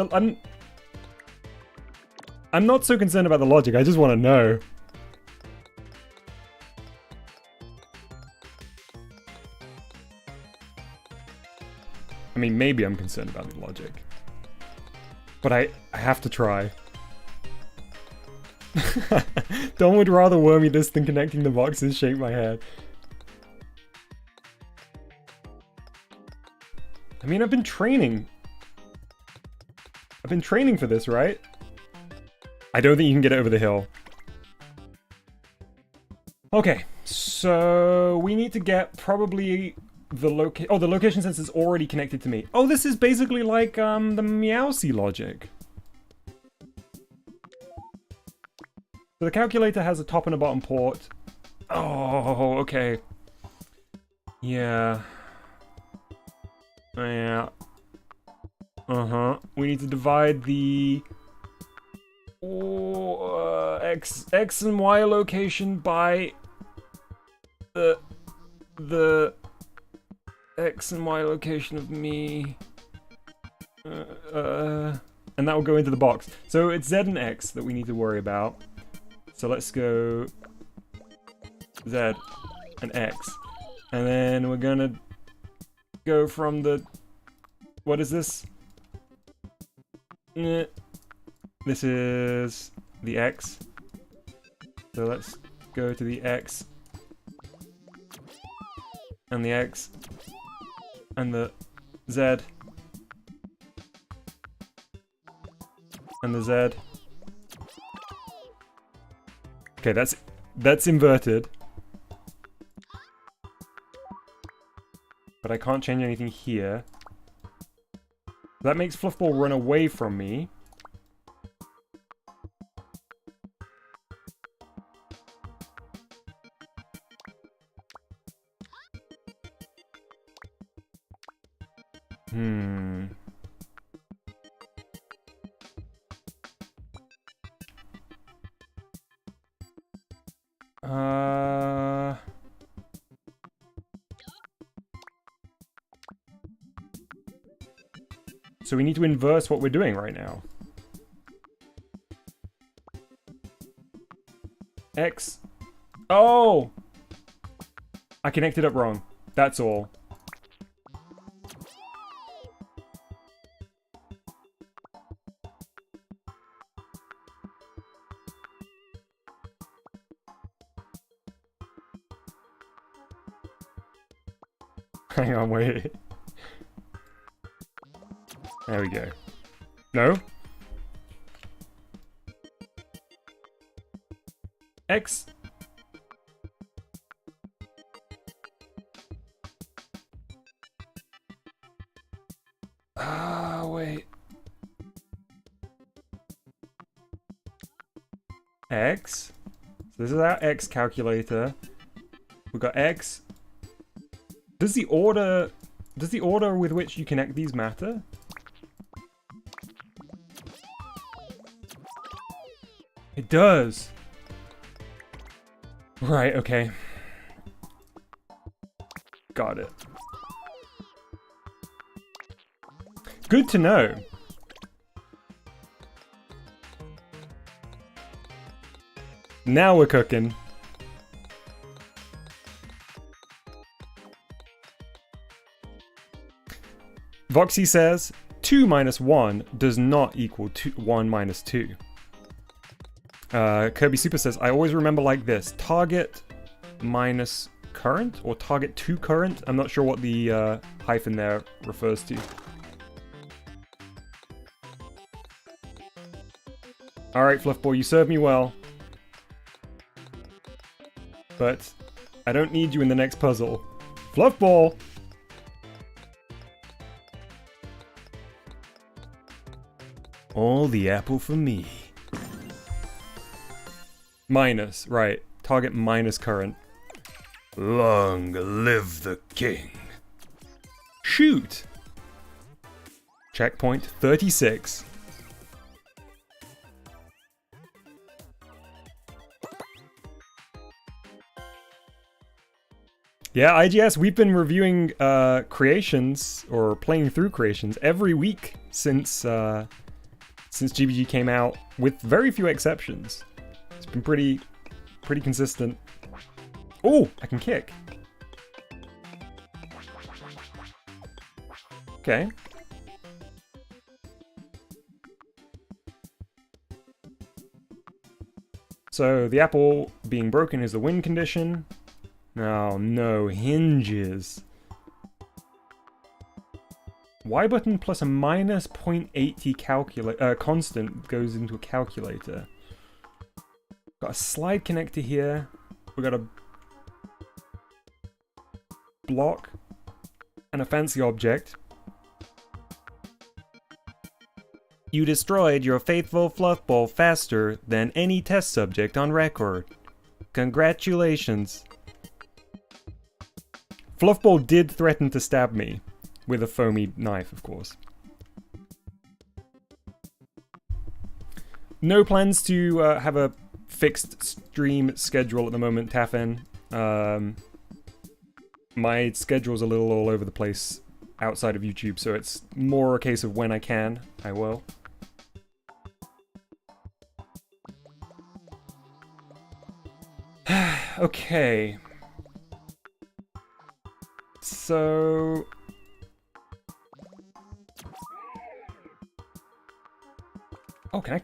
I'm not so concerned about the logic, I just want to know. I mean, maybe I'm concerned about the logic. But I have to try. Don would rather wormy this than connecting the boxes, shake my head. I mean, I've been training. I've been training for this, right? I don't think you can get it over the hill. Okay, so we need to get probably the location. Oh, the location sensor is already connected to me. Oh, this is basically like the Meowsy logic. So the calculator has a top and a bottom port. Oh, okay. Yeah. Yeah. Uh-huh. We need to divide the X and Y location by the X and Y location of me. And that will go into the box. So it's Z and X that we need to worry about. So let's go Z and X. And then we're gonna go from the... What is this? This is the X. So let's go to the X. And the X. And the Z. And the Z. Okay, that's inverted. But I can't change anything here. That makes Fluffball run away from me. So we need to inverse what we're doing right now. X. Oh! I connected up wrong. That's all. Hang on, wait. There we go. No? X. Wait. X. So this is our X calculator. We've got X. Does the order with which you connect these matter? It does. Right, okay. Got it. Good to know. Now we're cooking. Voxy says 2 minus 1 does not equal 1 minus 2. Kirby Super says, I always remember like this. Target minus current? Or target to current? I'm not sure what the hyphen there refers to. Alright, Fluffball, you served me well. But I don't need you in the next puzzle. Fluffball! All the apple for me. Minus, right. Target minus current. Long live the king. Shoot! Checkpoint 36. Yeah, IGS, we've been reviewing creations, or playing through creations, every week since GBG came out, with very few exceptions. It's been pretty consistent. Oh, I can kick. Okay. So the apple being broken is the win condition. Oh no, hinges. Y button plus a minus 0.80 constant goes into a calculator. Got a slide connector here. We got a block and a fancy object. You destroyed your faithful fluffball faster than any test subject on record. Congratulations. Fluffball did threaten to stab me with a foamy knife, of course. No plans to have a fixed stream schedule at the moment, Taffen. My schedule's a little all over the place outside of YouTube, so it's more a case of when I can, I will. Okay. So... Oh, can I...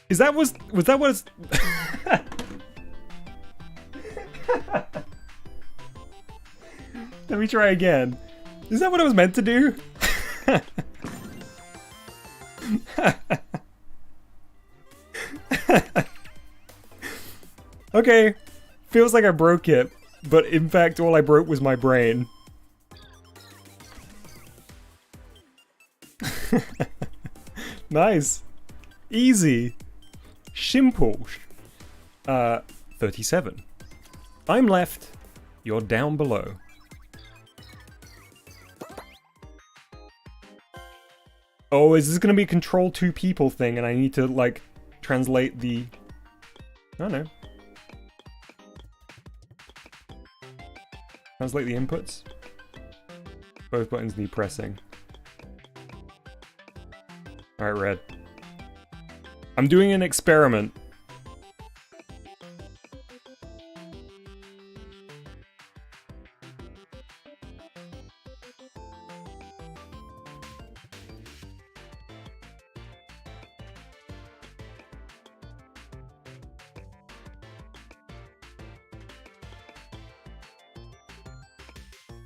Is that was that what it's... Let me try again. Is that what I was meant to do? Okay, feels like I broke it, but in fact all I broke was my brain. Nice. Easy. Simple. 37. I'm left, you're down below. Oh, is this gonna be a control two people thing and I need to, like, translate the... I don't know. Translate the inputs? Both buttons need pressing. Alright, red. I'm doing an experiment.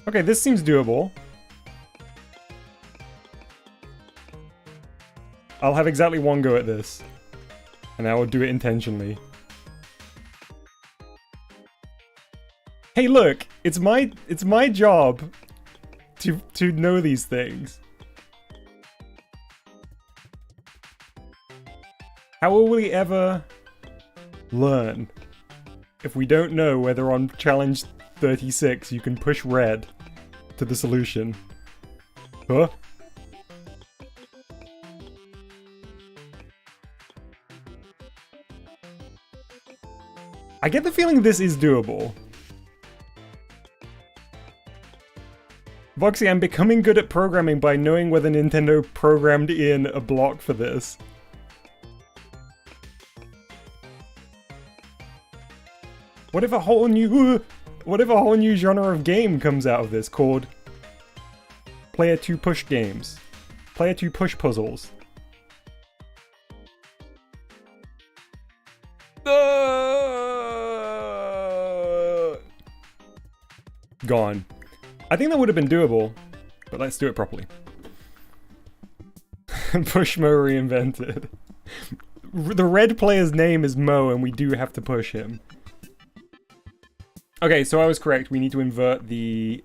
Okay, this seems doable. I'll have exactly one go at this. And I will do it intentionally. Hey look! It's my job to know these things. How will we ever learn if we don't know whether on challenge 36 you can push red to the solution? Huh? I get the feeling this is doable. Voxy, I'm becoming good at programming by knowing whether Nintendo programmed in a block for this. What if a whole new genre of game comes out of this called Player 2 Push Games? Player 2 Push Puzzles. Gone. I think that would have been doable, but let's do it properly. Push Mo reinvented. The red player's name is Mo and we do have to push him. Okay, so I was correct. We need to invert the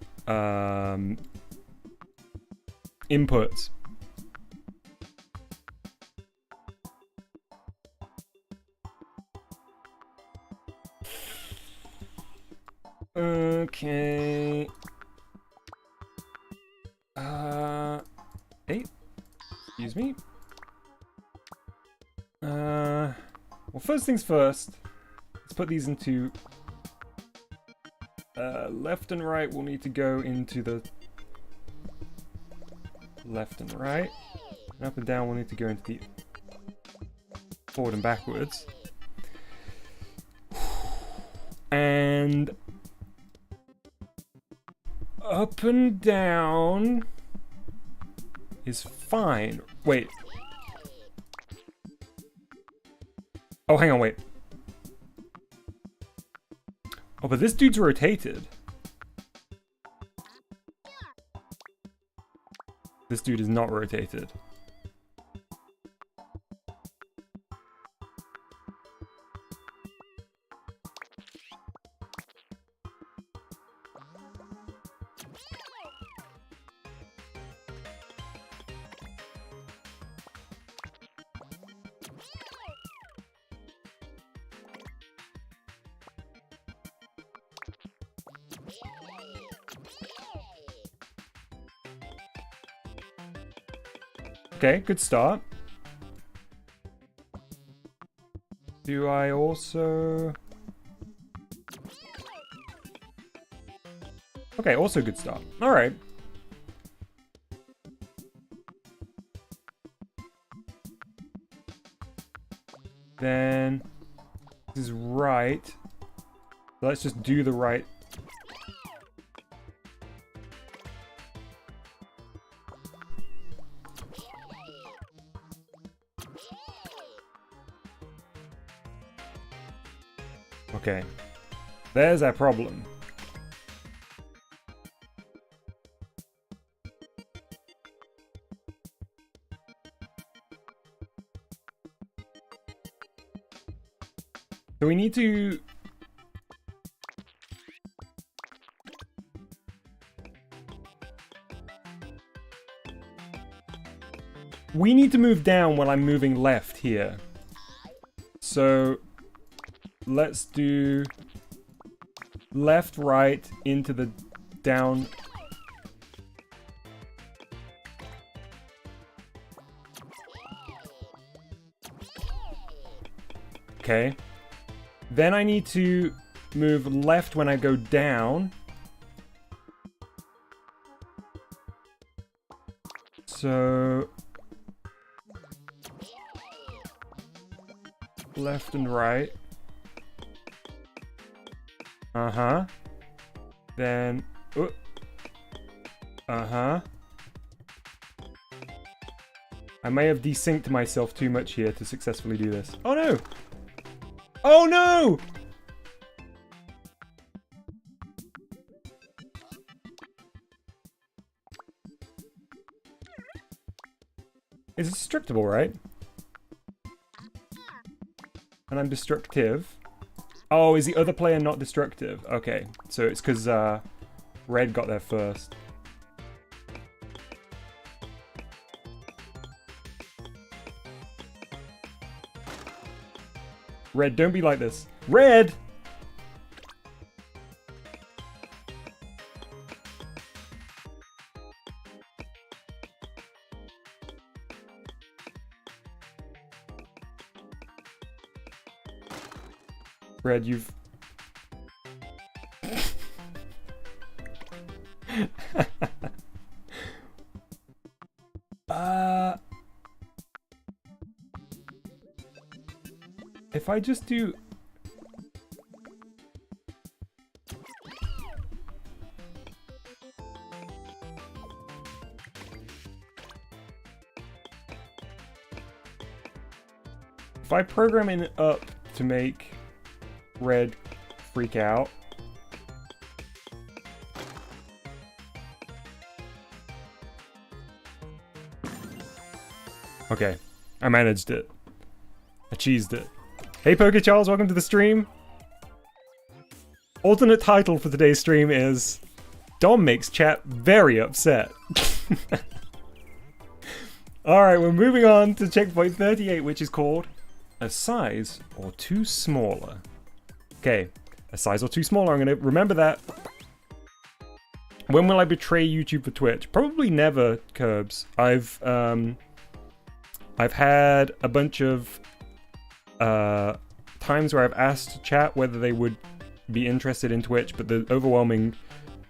inputs. Okay. 8. Excuse me. Well, first things first. Let's put these into... left and right will need to go into the... left and right. And up and down will need to go into the... forward and backwards. And... up and down is fine. Wait. Oh, hang on, wait. Oh, but this dude's rotated. This dude is not rotated. Okay, good start. Do I also... Okay, also good start. Alright. Then... This is right. So let's just do the right... Okay, there's our problem. So we need to... We need to move down while I'm moving left here. So... Let's do left, right, into the down. Okay. Then I need to move left when I go down. So... Left and right. Uh-huh. Then... Uh-huh. I may have desynced myself too much here to successfully do this. Oh no! Oh no! It's destructible, right? And I'm destructive. Oh, is the other player not destructive? Okay, so it's because Red got there first. Red, don't be like this. Red! Red, you've... If I just do... If I program it up to make Red freak out. Okay, I managed it. I cheesed it. Hey Poke Charles, welcome to the stream. Alternate title for today's stream is Dom makes chat very upset. Alright, we're moving on to checkpoint 38, which is called a size or two smaller. Okay, a size or two smaller. I'm going to remember that. When will I betray YouTube for Twitch? Probably never, Curbs. I've had a bunch of times where I've asked chat whether they would be interested in Twitch, but the overwhelming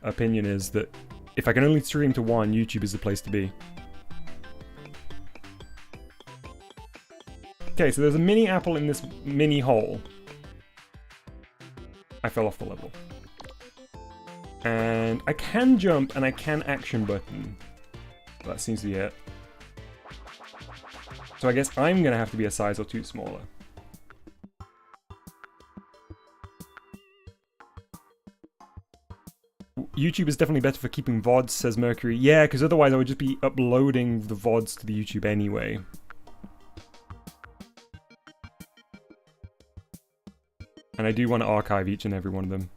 opinion is that if I can only stream to one, YouTube is the place to be. Okay, so there's a mini apple in this mini hole. I fell off the level. And I can jump and I can action button. That seems to be it. So I guess I'm gonna have to be a size or two smaller. YouTube is definitely better for keeping VODs, says Mercury. Yeah, because otherwise I would just be uploading the VODs to the YouTube anyway. And I do want to archive each and every one of them.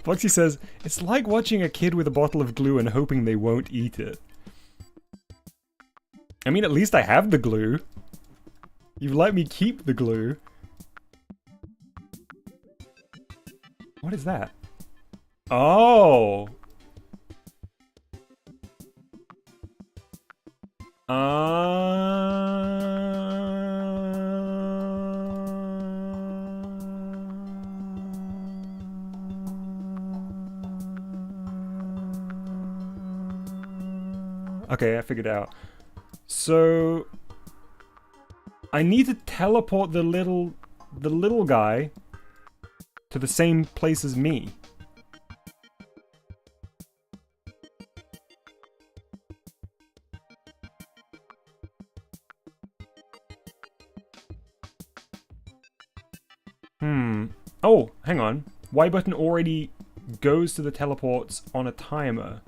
Foxy says, it's like watching a kid with a bottle of glue and hoping they won't eat it. I mean, at least I have the glue. You've let me keep the glue. What is that? Oh! Okay, I figured it out. So I need to teleport the little guy to the same place as me. Oh, hang on. Y button already goes to the teleports on a timer.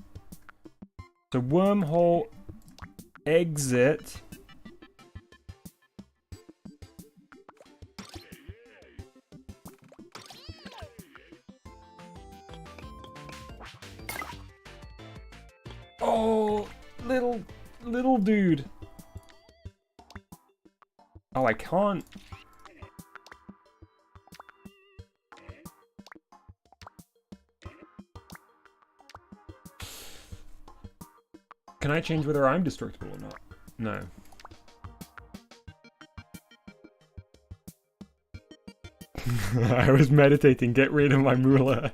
So wormhole exit. Oh, little dude. Oh, I can't. Can I change whether I'm destructible or not? No. I was meditating, get rid of my moolah.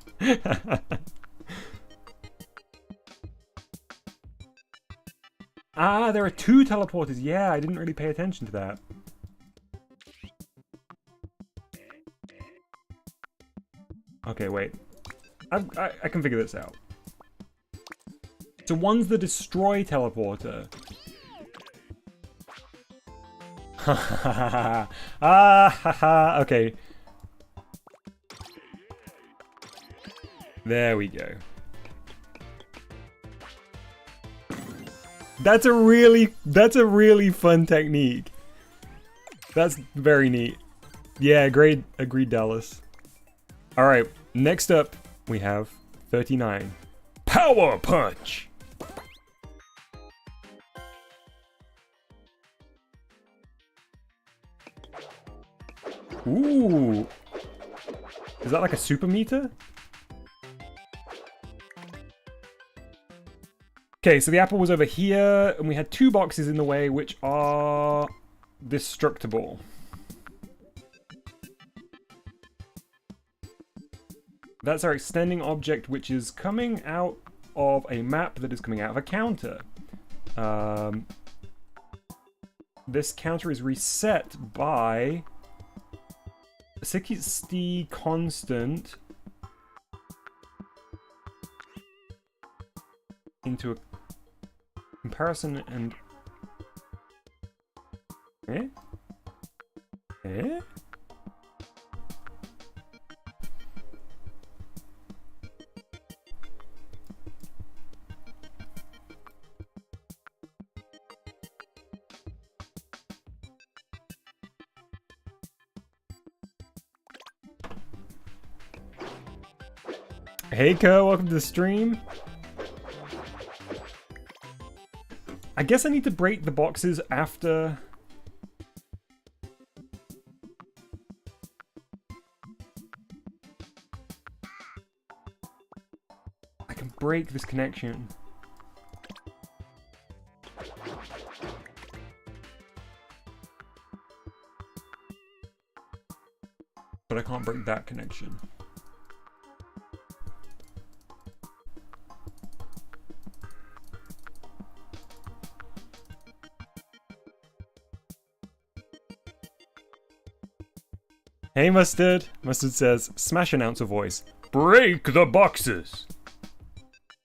Ah, there are two teleporters. Yeah, I didn't really pay attention to that. Okay, wait. I can figure this out. So one's the destroy teleporter. Okay. There we go. That's a really fun technique. That's very neat. Yeah, agreed, Dallas. Alright, next up we have 39. Power Punch! Ooh! Is that like a super meter? Okay, so the apple was over here, and we had two boxes in the way which are destructible. That's our extending object, which is coming out of a map that is coming out of a counter. This counter is reset by a 60 constant into a comparison and... Eh? Eh? Hey Ko, welcome to the stream. I guess I need to break the boxes after... I can break this connection. But I can't break that connection. Hey Mustard! Mustard says, smash announcer voice. Break the boxes!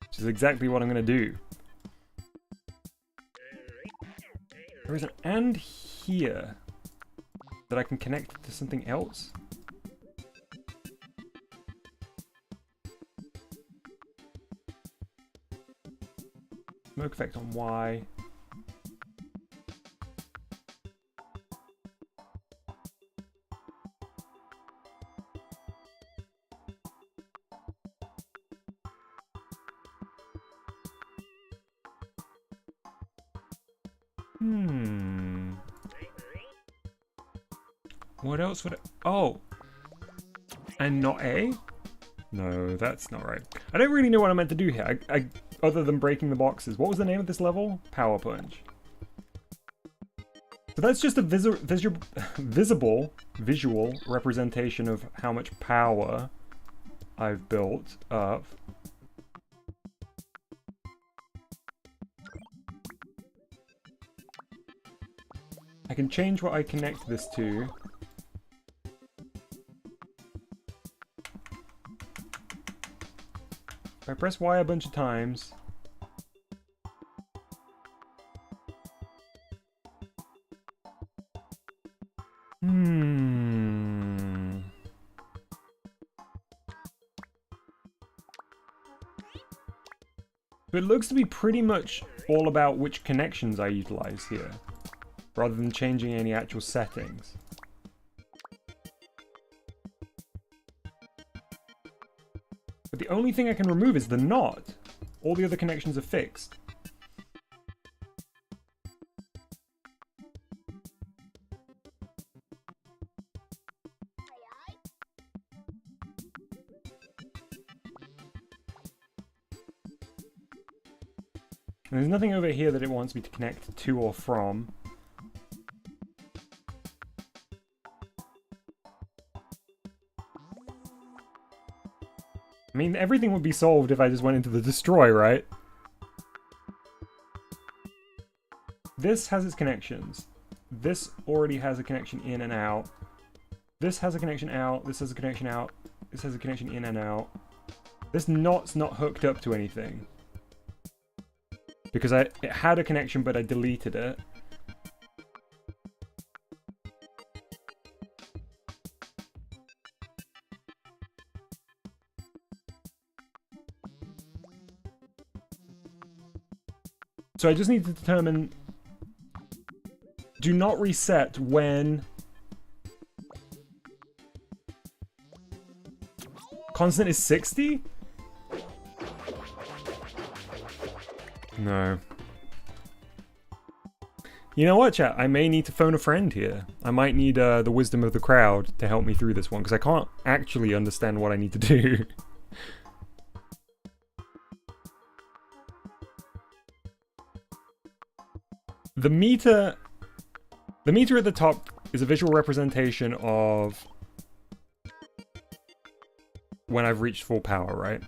Which is exactly what I'm gonna do. There is an and here that I can connect to something else. Smoke effect on Y. What else would it... Oh! And not A? No, that's not right. I don't really know what I meant to do here. Other than breaking the boxes. What was the name of this level? Power Punch. So that's just a visual representation of how much power I've built up. I can change what I connect this to. If I press Y a bunch of times... So it looks to be pretty much all about which connections I utilize here, rather than changing any actual settings. But the only thing I can remove is the knot. All the other connections are fixed. And there's nothing over here that it wants me to connect to or from. I mean, everything would be solved if I just went into the destroy, right? This has its connections. This already has a connection in and out. This has a connection out. This has a connection out. This has a connection in and out. This knot's not hooked up to anything. Because it had a connection, but I deleted it. So I just need to determine... Do not reset when... Constant is 60? No. You know what, chat? I may need to phone a friend here. I might need the wisdom of the crowd to help me through this one, because I can't actually understand what I need to do. The meter at the top is a visual representation of when I've reached full power, right?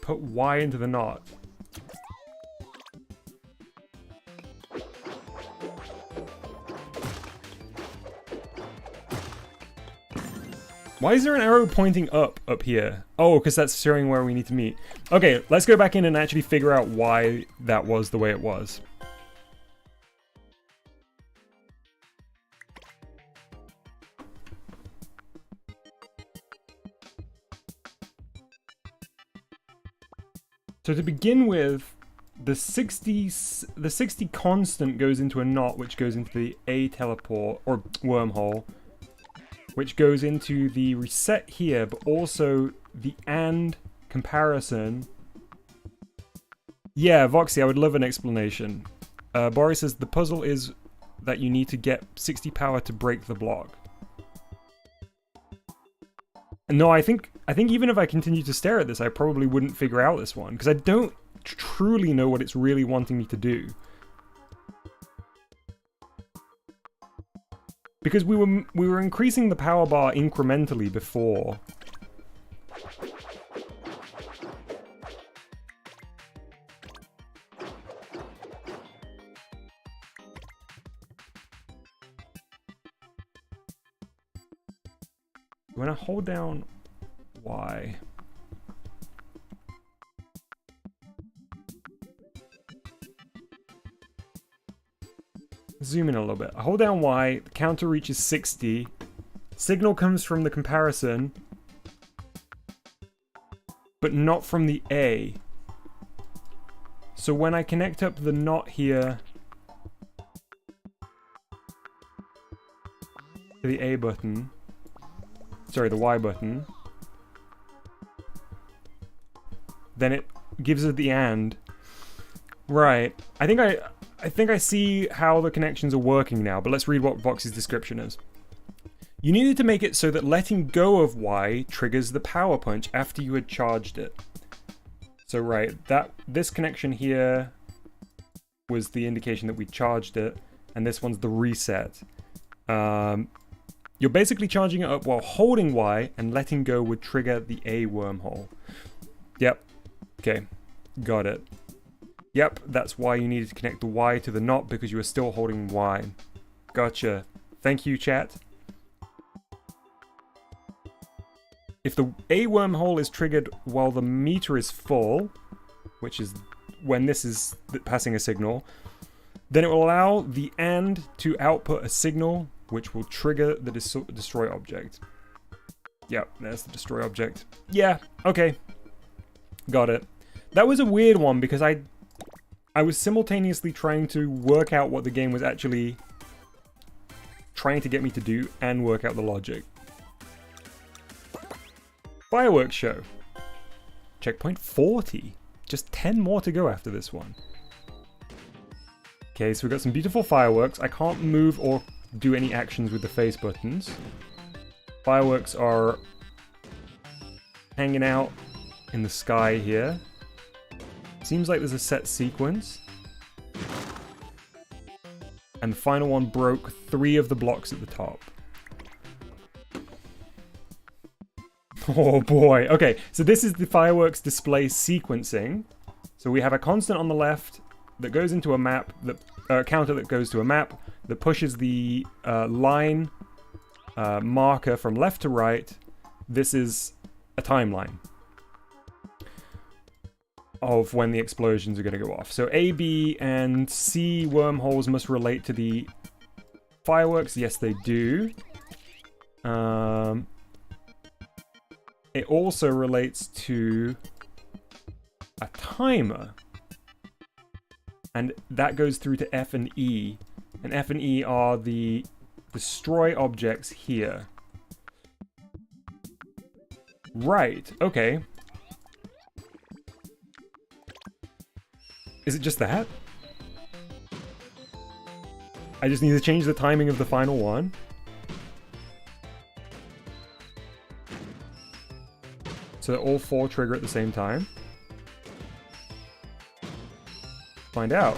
Put Y into the knot. Why is there an arrow pointing up here? Oh, because that's showing where we need to meet. Okay, let's go back in and actually figure out why that was the way it was. So to begin with, the 60 constant goes into a knot, which goes into the A teleport, or wormhole, which goes into the reset here, but also the AND comparison. Yeah, Voxy, I would love an explanation. Boris says the puzzle is that you need to get 60 power to break the block. No, I think even if I continue to stare at this, I probably wouldn't figure out this one, because I don't truly know what it's really wanting me to do. Because we were increasing the power bar incrementally before. When I hold down Y, zoom in a little bit. I hold down Y, the counter reaches 60. Signal comes from the comparison, but not from the A. So when I connect up the NOT here to the A button, sorry, the Y button, then it gives it the AND. Right. I think I see how the connections are working now, but let's read what Vox's description is. You needed to make it so that letting go of Y triggers the power punch after you had charged it. So right, this connection here was the indication that we charged it, and this one's the reset. You're basically charging it up while holding Y, and letting go would trigger the A wormhole. Yep. Okay. Got it. Yep, that's why you needed to connect the Y to the NOT, because you were still holding Y. Gotcha. Thank you, chat. If the A wormhole is triggered while the meter is full, which is when this is passing a signal, then it will allow the AND to output a signal, which will trigger the destroy object. Yep, there's the destroy object. Yeah, okay. Got it. That was a weird one because I was simultaneously trying to work out what the game was actually trying to get me to do and work out the logic. Fireworks show. Checkpoint 40. Just 10 more to go after this one. Okay, so we've got some beautiful fireworks. I can't move or do any actions with the face buttons. Fireworks are hanging out in the sky here. Seems like there's a set sequence. And the final one broke 3 of the blocks at the top. Oh boy. Okay, so this is the fireworks display sequencing. So we have a constant on the left that goes into a map, that counter that goes to a map, that pushes the line marker from left to right. This is a timeline of when the explosions are going to go off. So A, B, and C wormholes must relate to the fireworks. Yes, they do. It also relates to a timer. And that goes through to F and E. And F and E are the destroy objects here. Right, okay. Is it just that? I just need to change the timing of the final one. So that all 4 trigger at the same time. Find out.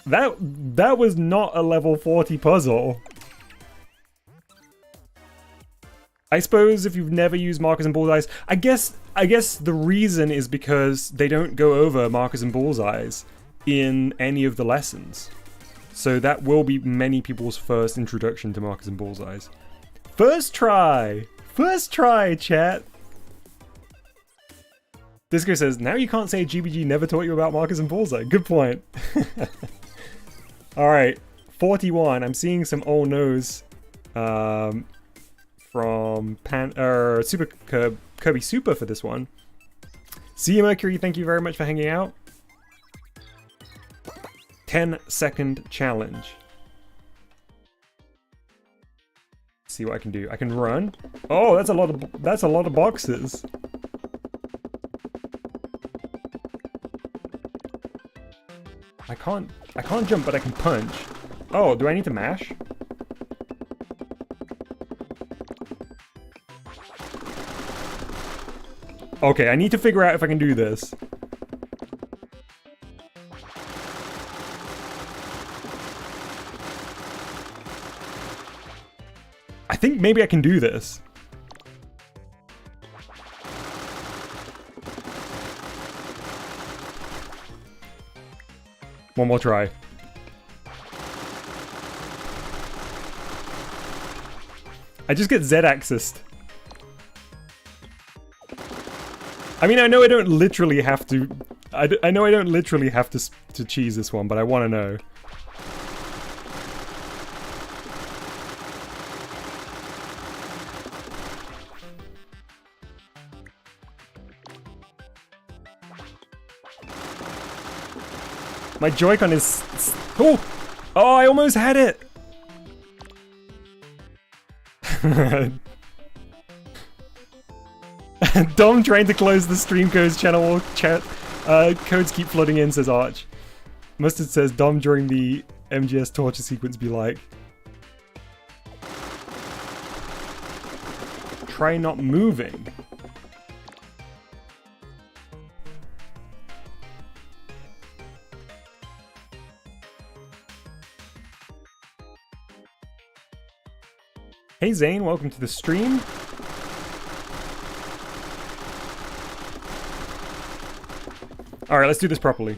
That was not a level 40 puzzle. I suppose if you've never used markers and bullseyes, I guess the reason is because they don't go over markers and bullseyes in any of the lessons. So that will be many people's first introduction to markers and bullseyes. First try! First try, chat! Disco says, now you can't say GBG never taught you about markers and bullseye. Good point. Alright, 41. I'm seeing some old no's from Super Kirby Super for this one. See you, Mercury. Thank you very much for hanging out. 10-second challenge. See what I can do. I can run. Oh, that's a lot of boxes. I can't jump, but I can punch. Oh, do I need to mash? Okay, I need to figure out if I can do this. I think maybe I can do this. One more try. I just get Z-axised. I mean, I know I don't literally have to... I know I don't literally have to cheese this one, but I want to know. My Joy-Con is... Oh! Oh, I almost had it! Dom trying to close the stream codes channel chat. Codes keep flooding in, says Arch. Mustard says Dom during the MGS torture sequence be like. Try not moving. Hey Zane, welcome to the stream. Alright, let's do this properly.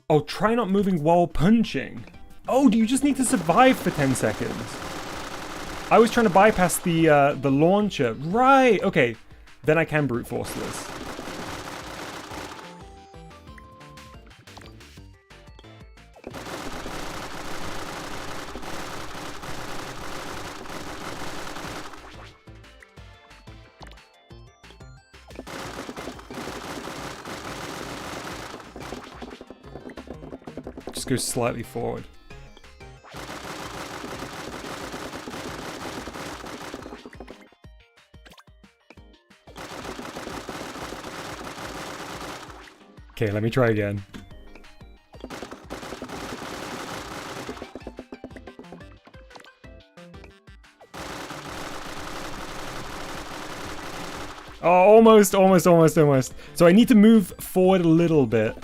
Oh, try not moving while punching. Oh, do you just need to survive for 10 seconds? I was trying to bypass the launcher. Right, okay. Then I can brute force this. Just go slightly forward. Okay, let me try again. Oh, almost. So I need to move forward a little bit.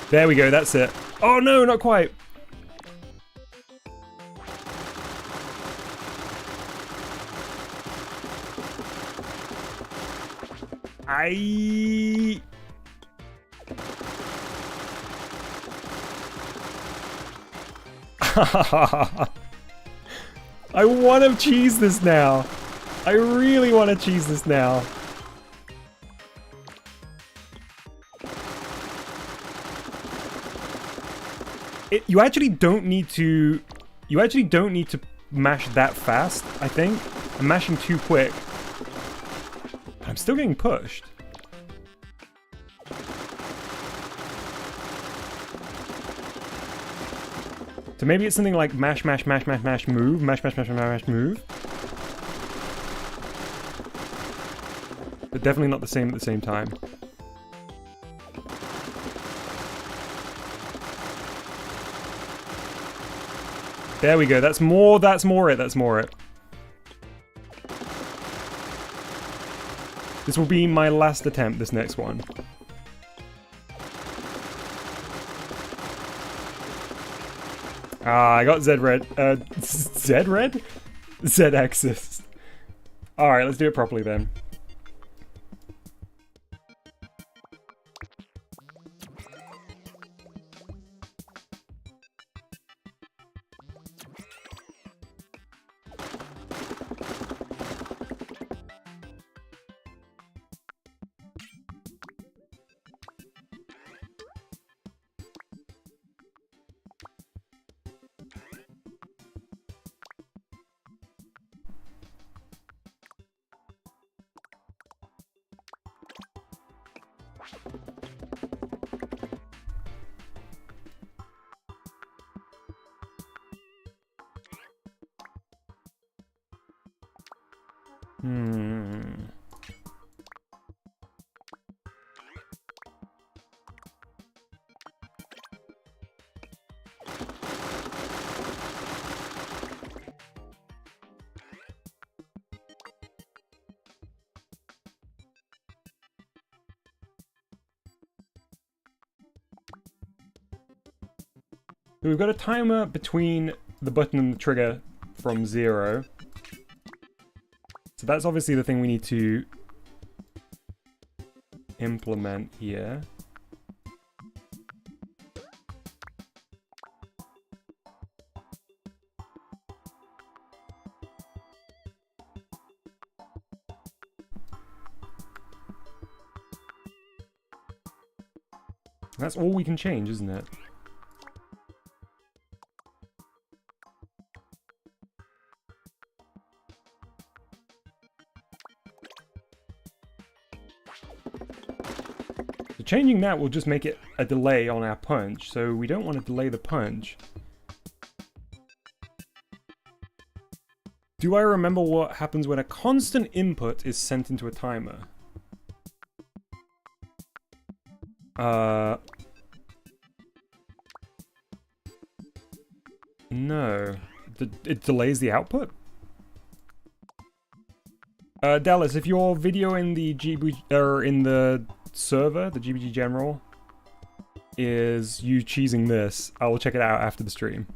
There we go, that's it. Oh no, not quite. I want to cheese this now. I really want to cheese this now. You actually don't need to mash that fast, I think. I'm mashing too quick. But I'm still getting pushed. So maybe it's something like mash, mash, mash, mash, mash, move, mash, mash, mash, mash, mash, move. But definitely not the same at the same time. There we go, that's more it. This will be my last attempt, this next one. Ah, I got Z-Red. Z-Red? Z-Axis. Alright, let's do it properly then. We've got a timer between the button and the trigger from 0. So that's obviously the thing we need to implement here. That's all we can change, isn't it? So changing that will just make it a delay on our punch, so we don't want to delay the punch. Do I remember what happens when a constant input is sent into a timer? No. It delays the output? Dallas, if your video in the in the server, the GBG General, is you cheesing this, I will check it out after the stream.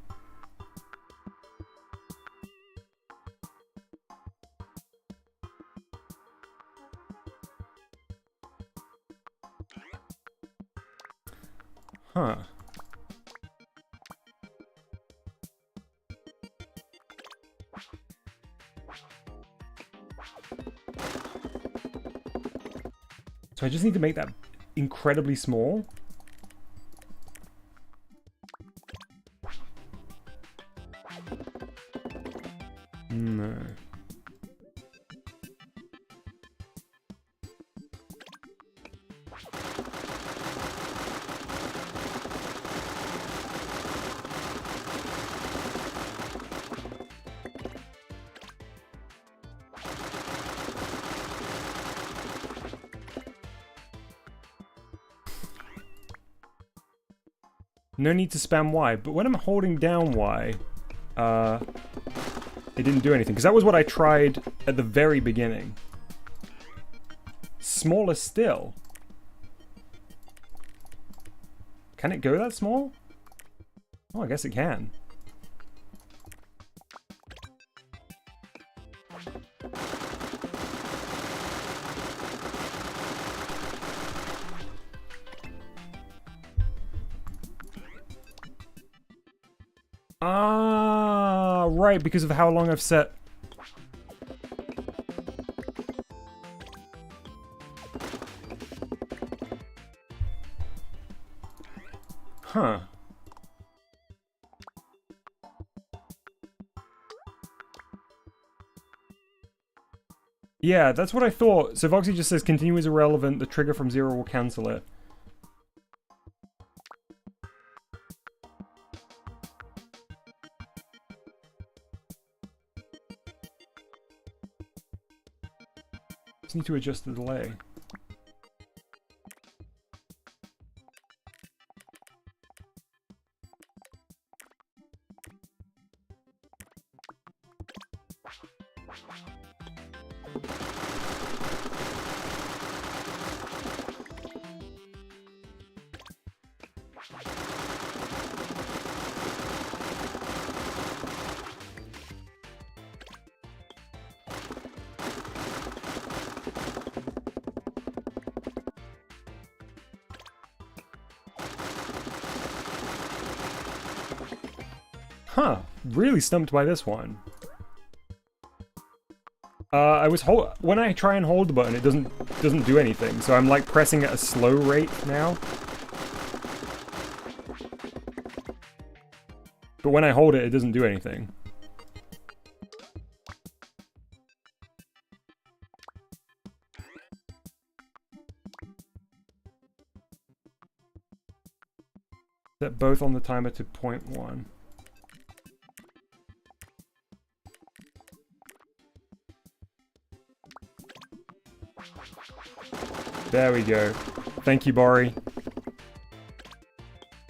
Huh. So I just need to make that incredibly small. No. No need to spam Y, but when I'm holding down Y, it didn't do anything, because that was what I tried at the very beginning. Smaller still. Can it go that small? Oh, I guess it can. Ah, right, because of how long I've set. Huh. Yeah, that's what I thought. So Voxy just says continue is irrelevant, the trigger from 0 will cancel it. Just need to adjust the delay. Huh, really stumped by this one. When I try and hold the button, it doesn't do anything. So I'm like pressing at a slow rate now. But when I hold it, it doesn't do anything. Set both on the timer to 0.1. There we go. Thank you, Bori.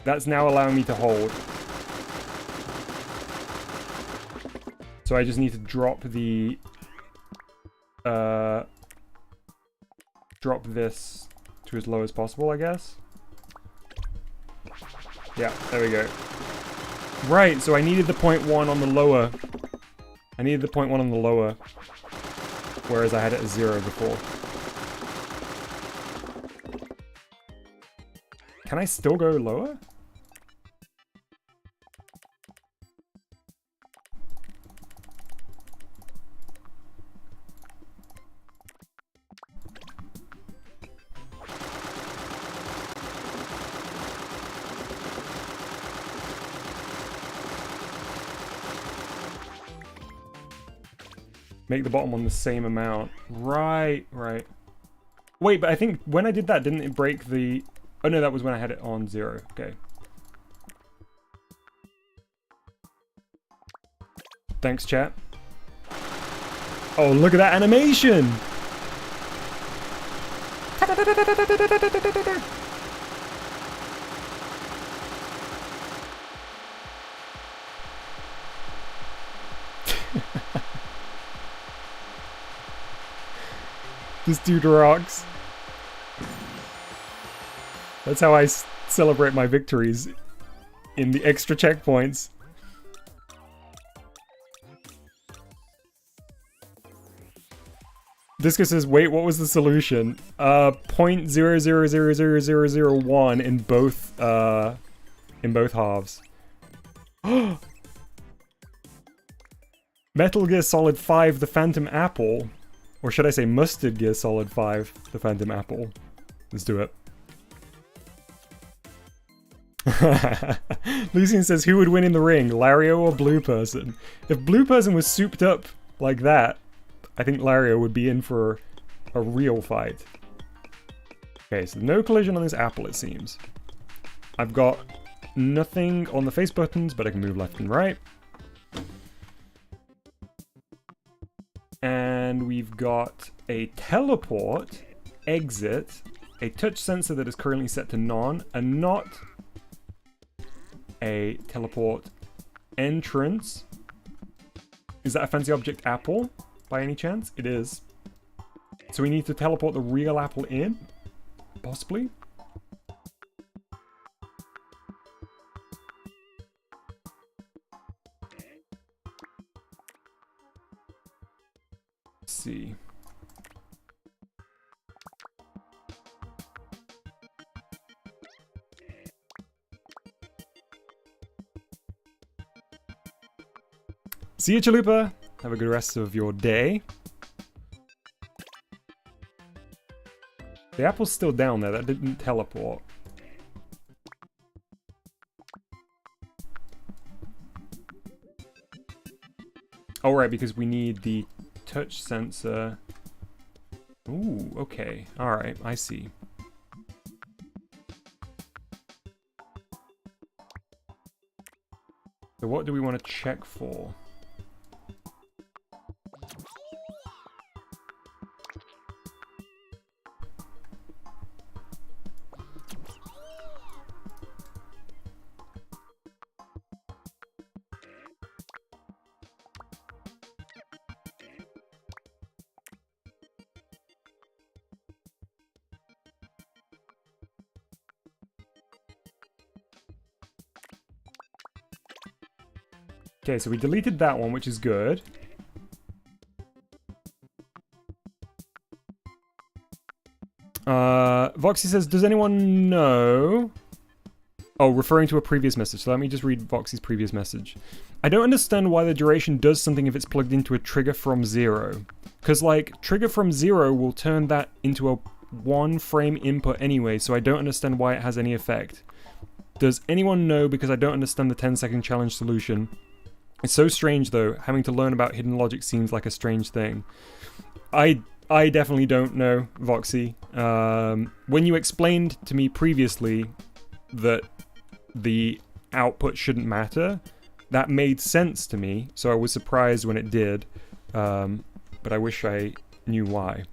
That's now allowing me to hold. So I just need to drop the... drop this to as low as possible, I guess. Yeah, there we go. Right, so I needed the 0.1 on the lower. I needed the 0.1 on the lower. Whereas I had it at 0 before. Can I still go lower? Make the bottom one the same amount. Right, right. Wait, but I think when I did that, didn't it break the... Oh no, that was when I had it on 0. Okay. Thanks, chat. Oh, look at that animation! This dude rocks. That's how I celebrate my victories in the extra checkpoints. Disco says, wait, what was the solution? 0.000001 in both halves. Metal Gear Solid 5, The Phantom Apple. Or should I say Mustard Gear Solid 5, The Phantom Apple. Let's do it. Lucian says, who would win in the ring, Lario or Blue Person? If Blue Person was souped up like that, I think Lario would be in for a real fight. Okay, so no collision on this apple, it seems. I've got nothing on the face buttons, but I can move left and right. And we've got a teleport, exit, a touch sensor that is currently set to none, and not a teleport entrance. Is that a fancy object apple, by any chance? It is. So we need to teleport the real apple in? Possibly? Let's see. See you, Chalupa. Have a good rest of your day. The apple's still down there. That didn't teleport. Oh, right, because we need the touch sensor. Ooh, okay. Alright, I see. So what do we want to check for? Okay, so we deleted that one, which is good. Voxy says, does anyone know? Oh, referring to a previous message. So let me just read Voxy's previous message. I don't understand why the duration does something if it's plugged into a trigger from 0. Because, like, trigger from 0 will turn that into a 1 frame input anyway, so I don't understand why it has any effect. Does anyone know? Because I don't understand the 10-second challenge solution. It's so strange, though. Having to learn about hidden logic seems like a strange thing. I definitely don't know, Voxy. When you explained to me previously that the output shouldn't matter, that made sense to me, so I was surprised when it did, but I wish I knew why.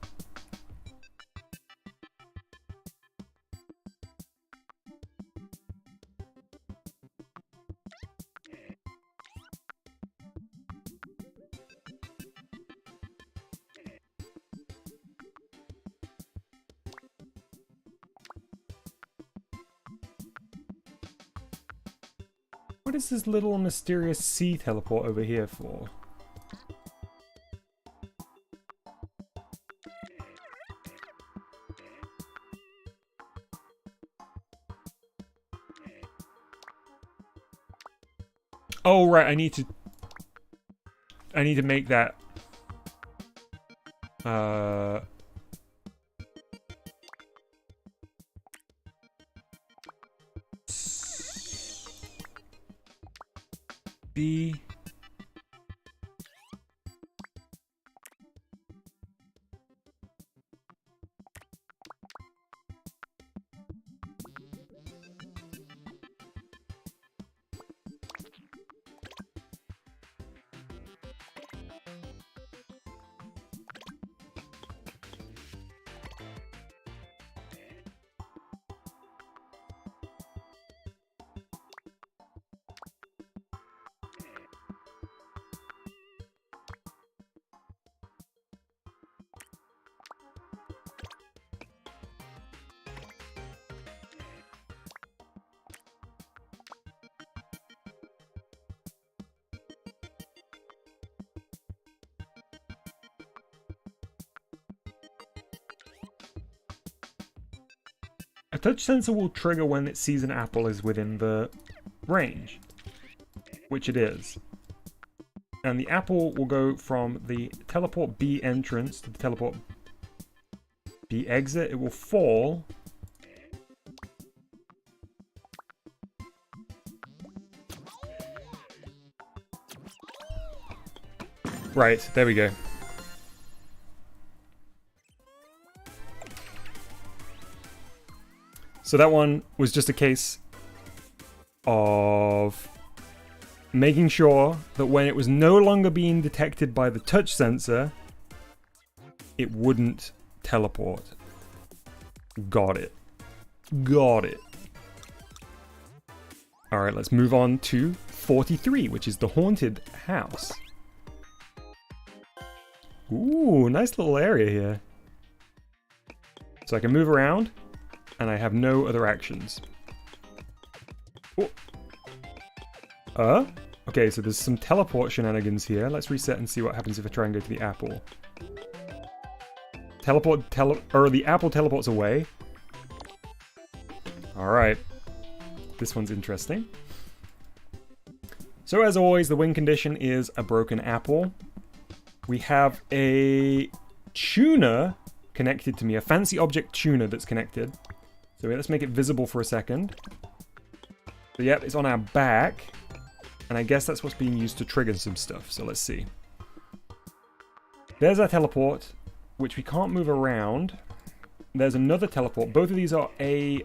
What is this little mysterious sea teleport over here for? Oh, right, I need to make that B. touch sensor will trigger when it sees an apple is within the range, which it is. And the apple will go from the teleport B entrance to the teleport B exit. It will fall. Right, there we go. So that one was just a case of making sure that when it was no longer being detected by the touch sensor, it wouldn't teleport. Got it. Got it. Alright, let's move on to 43, which is the haunted house. Ooh, nice little area here. So I can move around, and I have no other actions. Oh. Okay, so there's some teleport shenanigans here. Let's reset and see what happens if I try and go to the apple. The apple teleports away. Alright. This one's interesting. So as always, the win condition is a broken apple. We have a tuner connected to me, a fancy object tuner that's connected. So let's make it visible for a second. So yep, it's on our back. And I guess that's what's being used to trigger some stuff. So let's see. There's our teleport, which we can't move around. There's another teleport. Both of these are A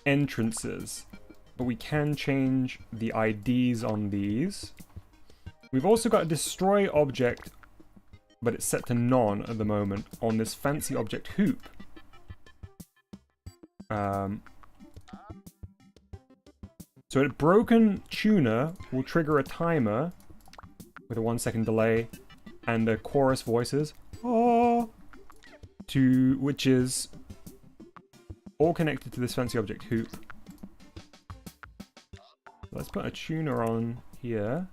entrances, but we can change the IDs on these. We've also got a destroy object, but it's set to none at the moment on this fancy object hoop. So a broken tuner will trigger a timer with a 1 second delay and a chorus voices, oh, which is all connected to this fancy object hoop. Let's put a tuner on here.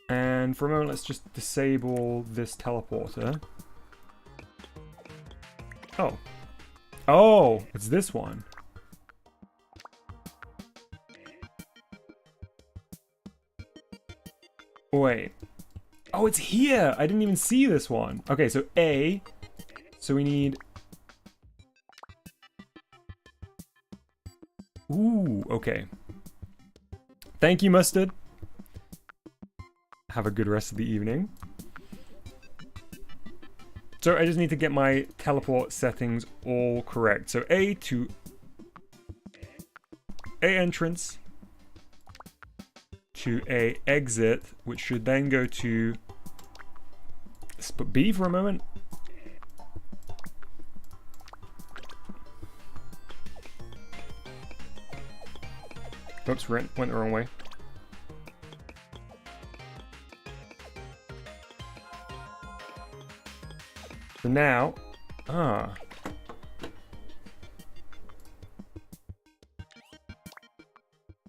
And for a moment, let's just disable this teleporter. Oh. Oh, it's this one. Wait. Oh, it's here! I didn't even see this one. Okay, so A. So we need... Ooh, okay. Thank you, Mustard. Have a good rest of the evening. So I just need to get my teleport settings all correct. So A to A entrance to A exit, which should then go to, let's put B for a moment. Oops, went the wrong way. So now,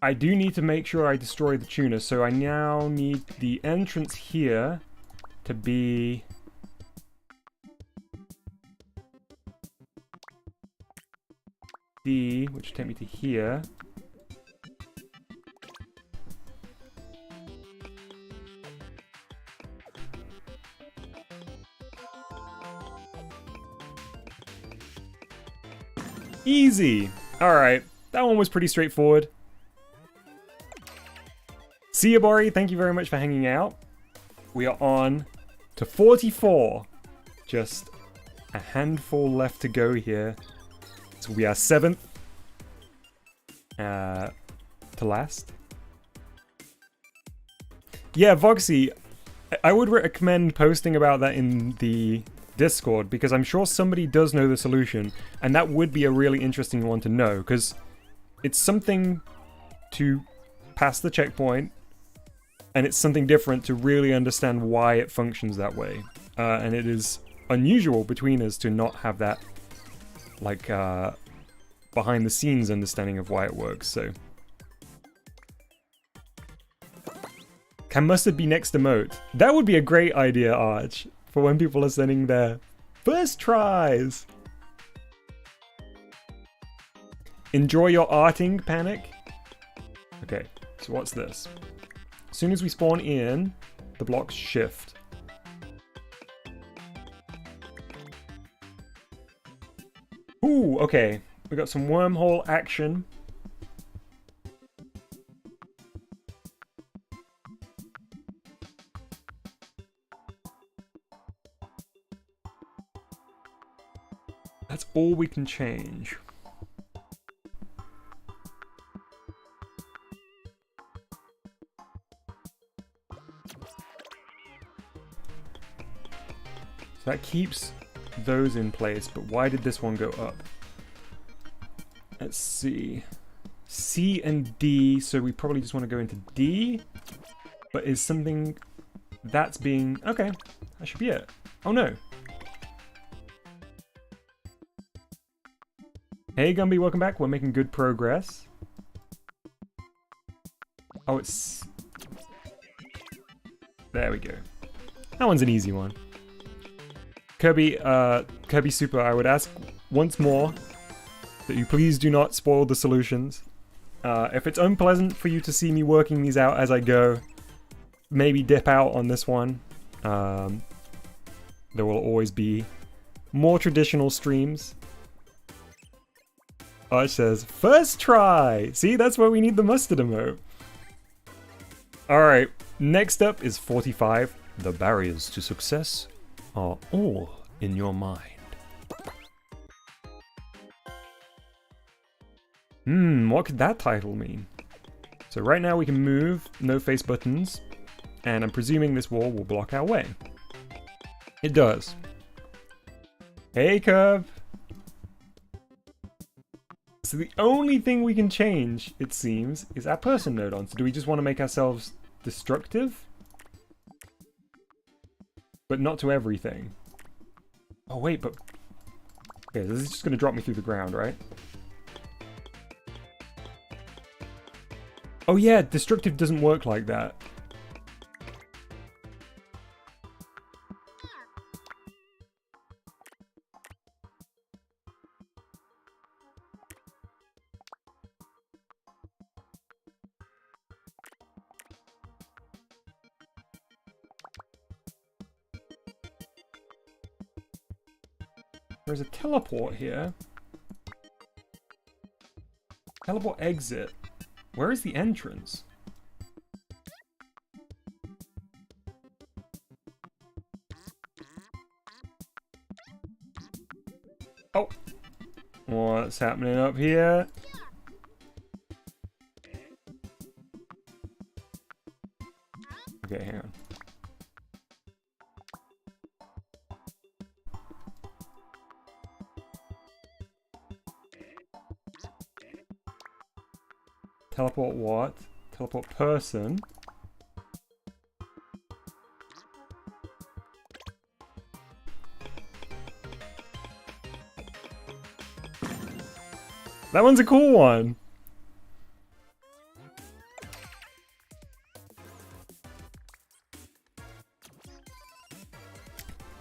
I do need to make sure I destroy the tuner, so I now need the entrance here to be D, which will take me to here. Easy! Alright, that one was pretty straightforward. See ya, Bori, thank you very much for hanging out. We are on to 44. Just a handful left to go here. So we are 7th to last. Yeah, Voxy, I would recommend posting about that in the Discord, because I'm sure somebody does know the solution, and that would be a really interesting one to know, because it's something to pass the checkpoint, and it's something different to really understand why it functions that way. And it is unusual between us to not have that, like, behind the scenes understanding of why it works, so. Can mustard be next emote? That would be a great idea, Arch, for when people are sending their first tries. Enjoy your arting, Panic. Okay, so what's this? As soon as we spawn in, the blocks shift. Ooh, okay. We got some wormhole action. That's all we can change. So that keeps those in place, but why did this one go up? Let's see. C and D, so we probably just want to go into D. But is something that's being... Okay, that should be it. Oh no. Hey Gumby, welcome back. We're making good progress. Oh, it's... There we go. That one's an easy one. Kirby Super, I would ask once more that you please do not spoil the solutions. If it's unpleasant for you to see me working these out as I go, maybe dip out on this one. There will always be more traditional streams. Arch says, first try! See, that's why we need the mustard emote. Alright, next up is 45. The barriers to success are all in your mind. What could that title mean? So right now we can move, no face buttons, and I'm presuming this wall will block our way. It does. Hey, Curve! So the only thing we can change, it seems, is our person node on. So do we just want to make ourselves destructive? But not to everything. Oh wait, but... Okay, this is just going to drop me through the ground, right? Oh yeah, destructive doesn't work like that. There's a teleport here. Teleport exit. Where is the entrance? Oh! What's happening up here? Okay, hang on. Teleport what? Teleport person. That one's a cool one.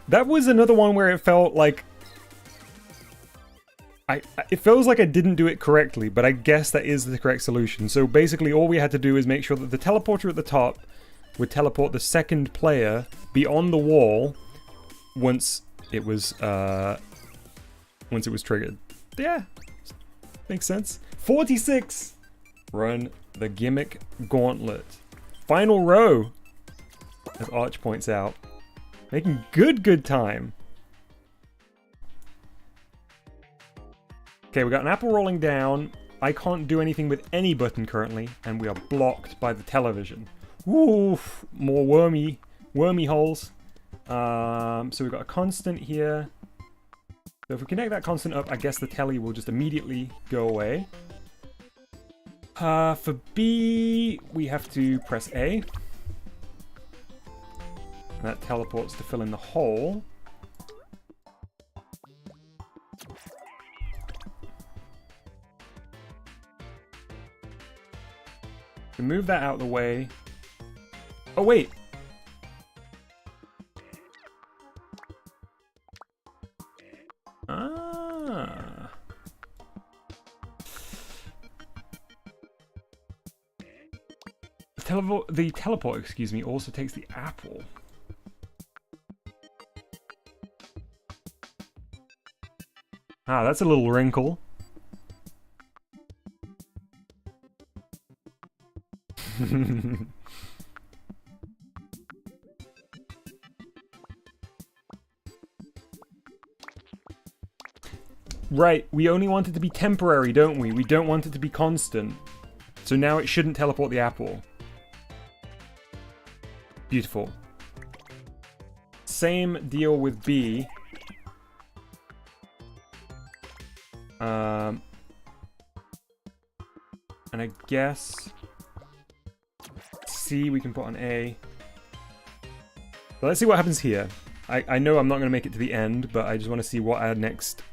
That was another one where it felt like it feels like I didn't do it correctly, but I guess that is the correct solution. So basically all we had to do is make sure that the teleporter at the top would teleport the second player beyond the wall once it was triggered. Yeah, makes sense. 46! Run the gimmick gauntlet. Final row, as Arch points out. Making good time. Okay, we got an apple rolling down. I can't do anything with any button currently, and we are blocked by the television. Oof, more wormy holes. So we've got a constant here. So if we connect that constant up, I guess the telly will just immediately go away. For B, we have to press A. And that teleports to fill in the hole. To move that out of the way, Oh, wait. Ah. The teleport, excuse me, also takes the apple. Ah, that's a little wrinkle. Right, we only want it to be temporary, don't we? We don't want it to be constant. So now it shouldn't teleport the apple. Beautiful. Same deal with B. And I guess C we can put on A. So let's see what happens here. I know I'm not going to make it to the end, but I just want to see what our next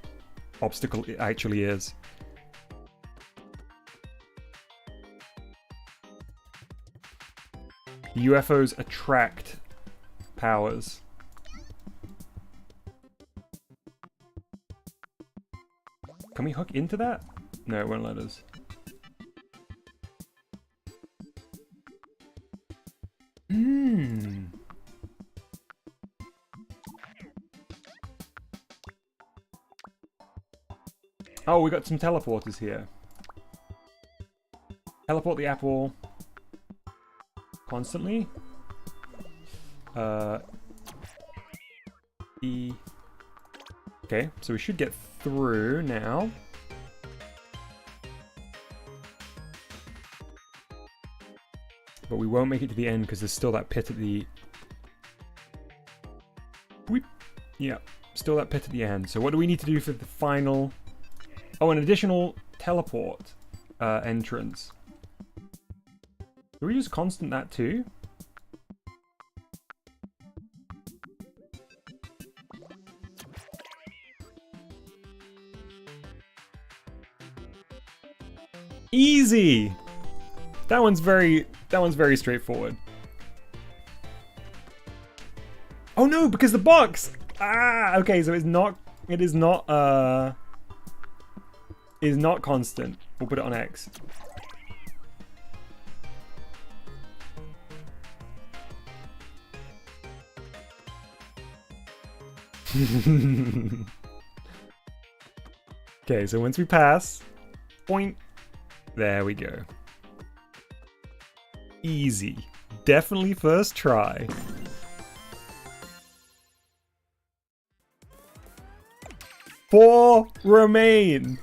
obstacle it actually is. UFOs attract powers. Can we hook into that? No, it won't let us. Oh, we got some teleporters here. Teleport the apple constantly. E. Okay, so we should get through now. But we won't make it to the end because there's still that pit at the... Weep. Yeah, still that pit at the end. So what do we need to do for the final... Oh, an additional teleport entrance. Do we just constant that too? Easy! That one's very straightforward. Oh no, because the box! Ah, okay, so it is not constant. We'll put it on X. Okay, so once we pass, point. There we go. Easy. Definitely first try. Four remain.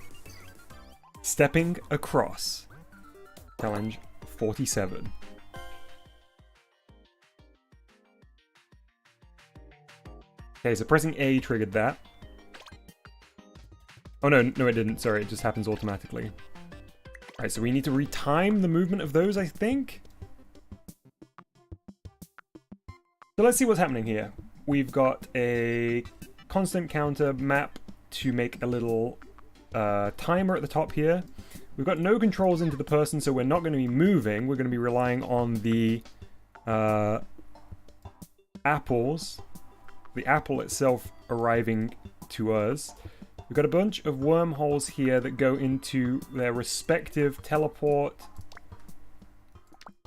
Stepping across. Challenge 47. Okay, so pressing A triggered that. Oh no, no it didn't. Sorry, it just happens automatically. Alright, so we need to retime the movement of those, I think? So let's see what's happening here. We've got a constant counter map to make a little timer at the top here. We've got no controls into the person, so we're not going to be moving. We're going to be relying on the apples. The apple itself arriving to us. We've got a bunch of wormholes here that go into their respective teleport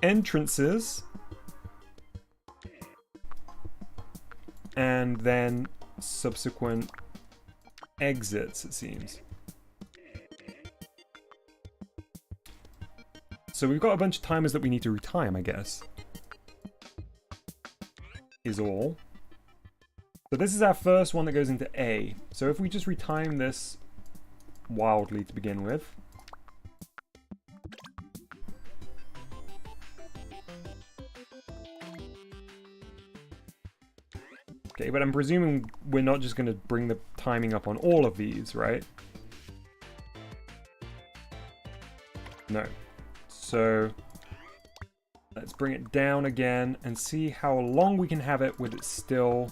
entrances. And then subsequent exits, it seems. So we've got a bunch of timers that we need to retime, I guess. Is all. So this is our first one that goes into A. So if we just retime this wildly to begin with. Okay, but I'm presuming we're not just going to bring the timing up on all of these, right? No. So let's bring it down again and see how long we can have it with it still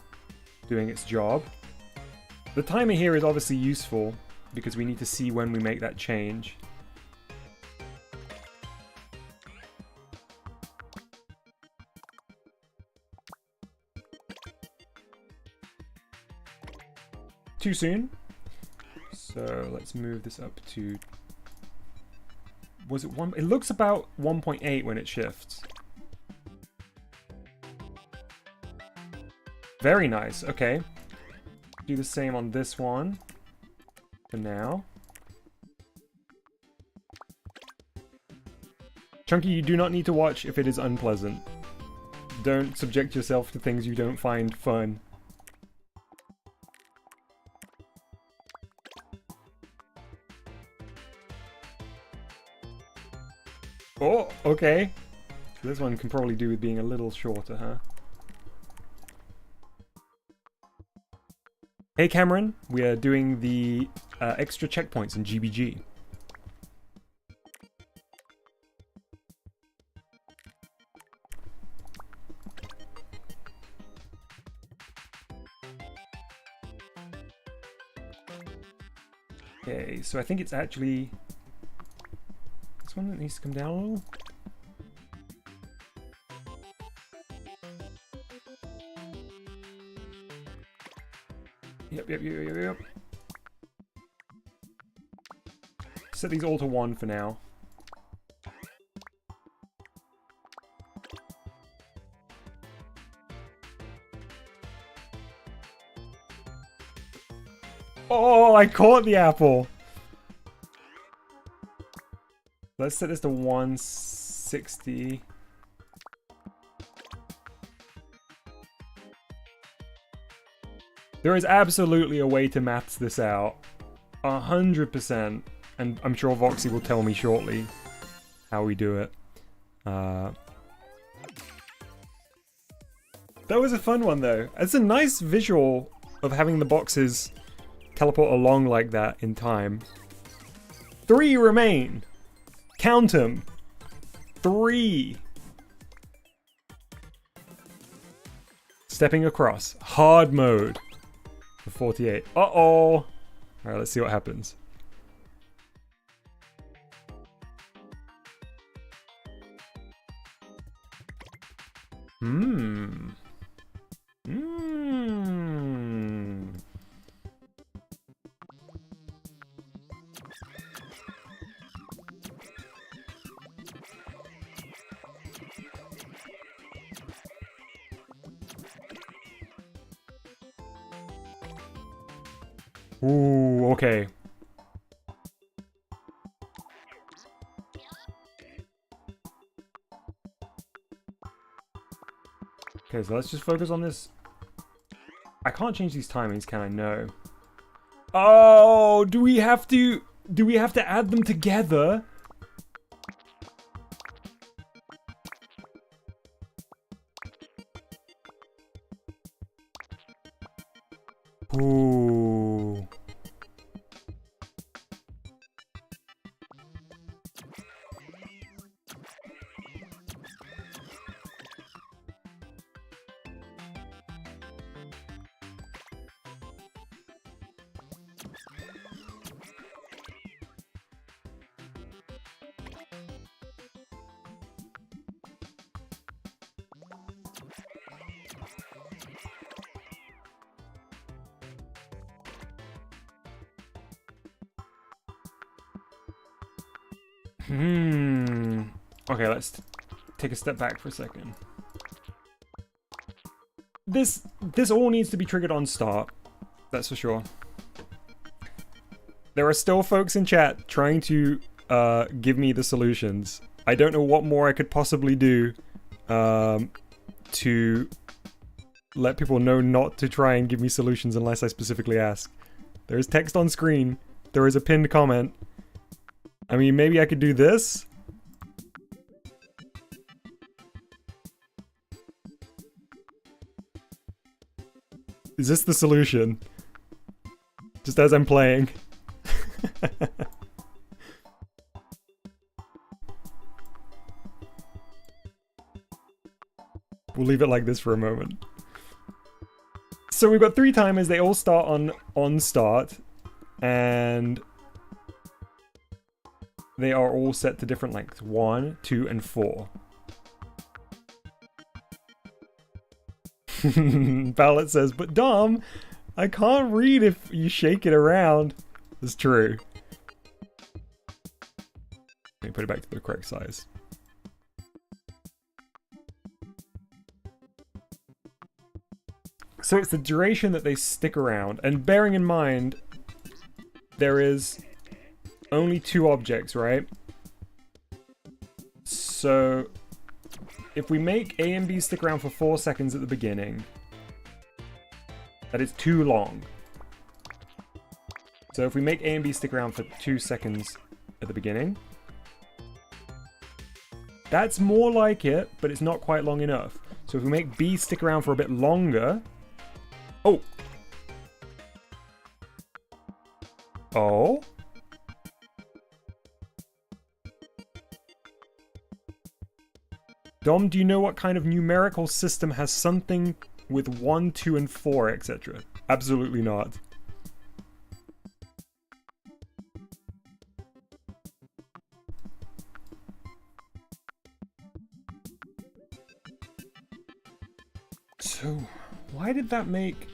doing its job. The timer here is obviously useful because we need to see when we make that change. too soon. So let's move this up to... Was it 1? It looks about 1.8 when it shifts. Very nice. Okay. Do the same on this one for now. Chunky, you do not need to watch if it is unpleasant. Don't subject yourself to things you don't find fun. Oh, okay. So this one can probably do with being a little shorter, huh? Hey Cameron, we are doing the extra checkpoints in GBG. Okay, so I think it's actually this one that needs to come down a little. Yep. Set these all to 1 for now. Oh, I caught the apple! Let's set this to 160. There is absolutely a way to maths this out. 100%. And I'm sure Voxy will tell me shortly how we do it. That was a fun one though. It's a nice visual of having the boxes teleport along like that in time. 3 remain. Count them. 3. Stepping across. Hard mode. For 48. Uh-oh. Alright, let's see what happens. Ooh, okay. Okay, so let's just focus on this. I can't change these timings, can I? No. Oh, do we have to add them together? Ooh. Okay, let's take a step back for a second. This all needs to be triggered on start. That's for sure. There are still folks in chat trying to give me the solutions. I don't know what more I could possibly do to let people know not to try and give me solutions unless I specifically ask. There is text on screen. There is a pinned comment. I mean, maybe I could do this? Is this the solution? Just as I'm playing. We'll leave it like this for a moment. So we've got 3 timers. They all start on start. And they are all set to different lengths. 1, 2, and 4. Ballot says, but Dom, I can't read if you shake it around. It's true. Let me put it back to the correct size. So it's the duration that they stick around, and bearing in mind there is only 2 objects, right? So if we make A and B stick around for 4 seconds at the beginning, that is too long. So if we make A and B stick around for 2 seconds at the beginning, that's more like it, but it's not quite long enough. So if we make B stick around for a bit longer... Oh! Oh? Dom, do you know what kind of numerical system has something with 1, 2, and 4, etc.? Absolutely not. So, why did that make...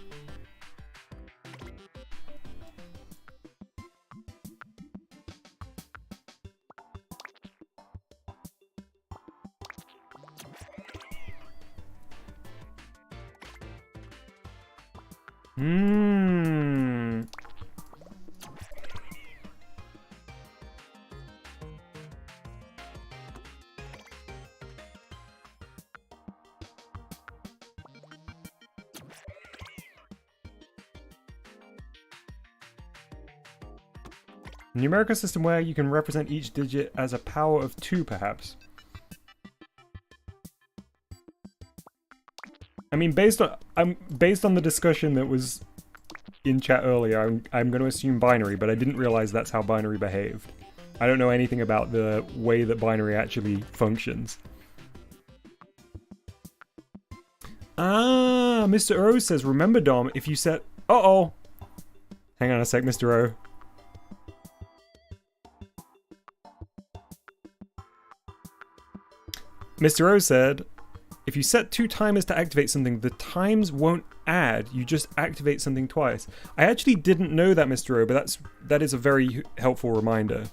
Numerical system where you can represent each digit as a power of 2, perhaps. I mean, based on the discussion that was in chat earlier, I'm going to assume binary, but I didn't realize that's how binary behaved. I don't know anything about the way that binary actually functions. Ah, Mr. O says, remember Dom, if you set... Uh-oh! Hang on a sec, Mr. O. Mr. O said, if you set 2 timers to activate something, the times won't add, you just activate something twice. I actually didn't know that, Mr. O, but that is a very helpful reminder.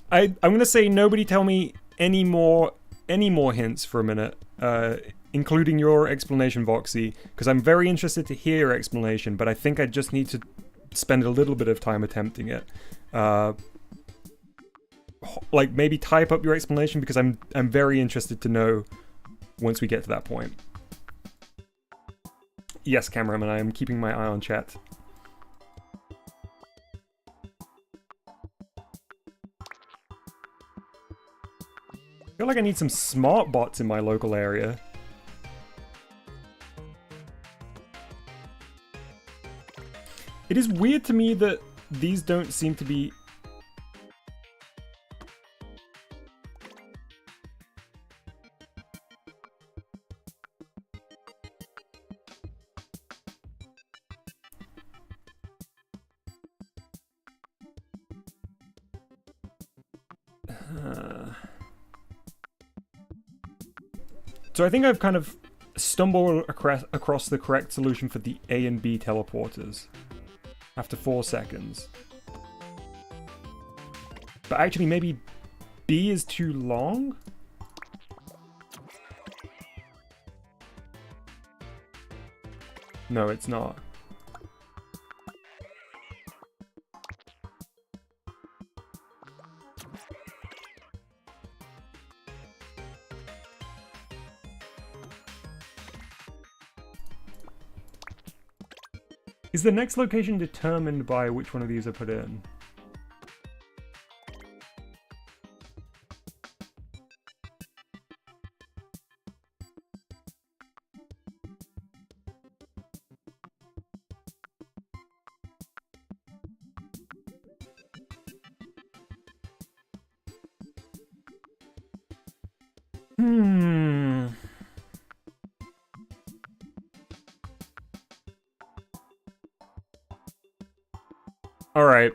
I'm gonna say nobody tell me any more hints for a minute. Including your explanation, Voxy, because I'm very interested to hear your explanation, but I think I just need to spend a little bit of time attempting it. Like, maybe type up your explanation, because I'm very interested to know once we get to that point. Yes, cameraman, I am keeping my eye on chat. I feel like I need some smart bots in my local area. It is weird to me that these don't seem to be... So I think I've kind of stumbled across the correct solution for the A and B teleporters. After 4 seconds. But actually, maybe B is too long? No, it's not. Is the next location determined by which one of these are put in? Alright.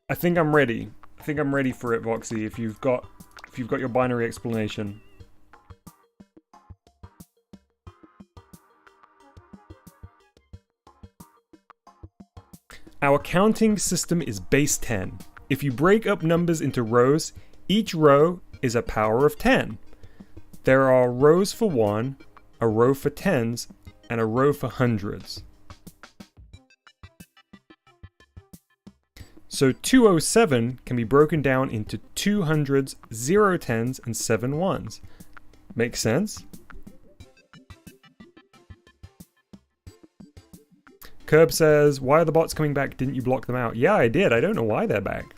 I think I'm ready. I think I'm ready for it, Voxy, if you've got your binary explanation. Our counting system is base 10. If you break up numbers into rows, each row is a power of 10. There are rows for 1, a row for tens, and a row for hundreds. So 207 can be broken down into 2 hundreds, 0 tens, and 7 ones. Makes sense? Curb says, why are the bots coming back? Didn't you block them out? Yeah, I did. I don't know why they're back.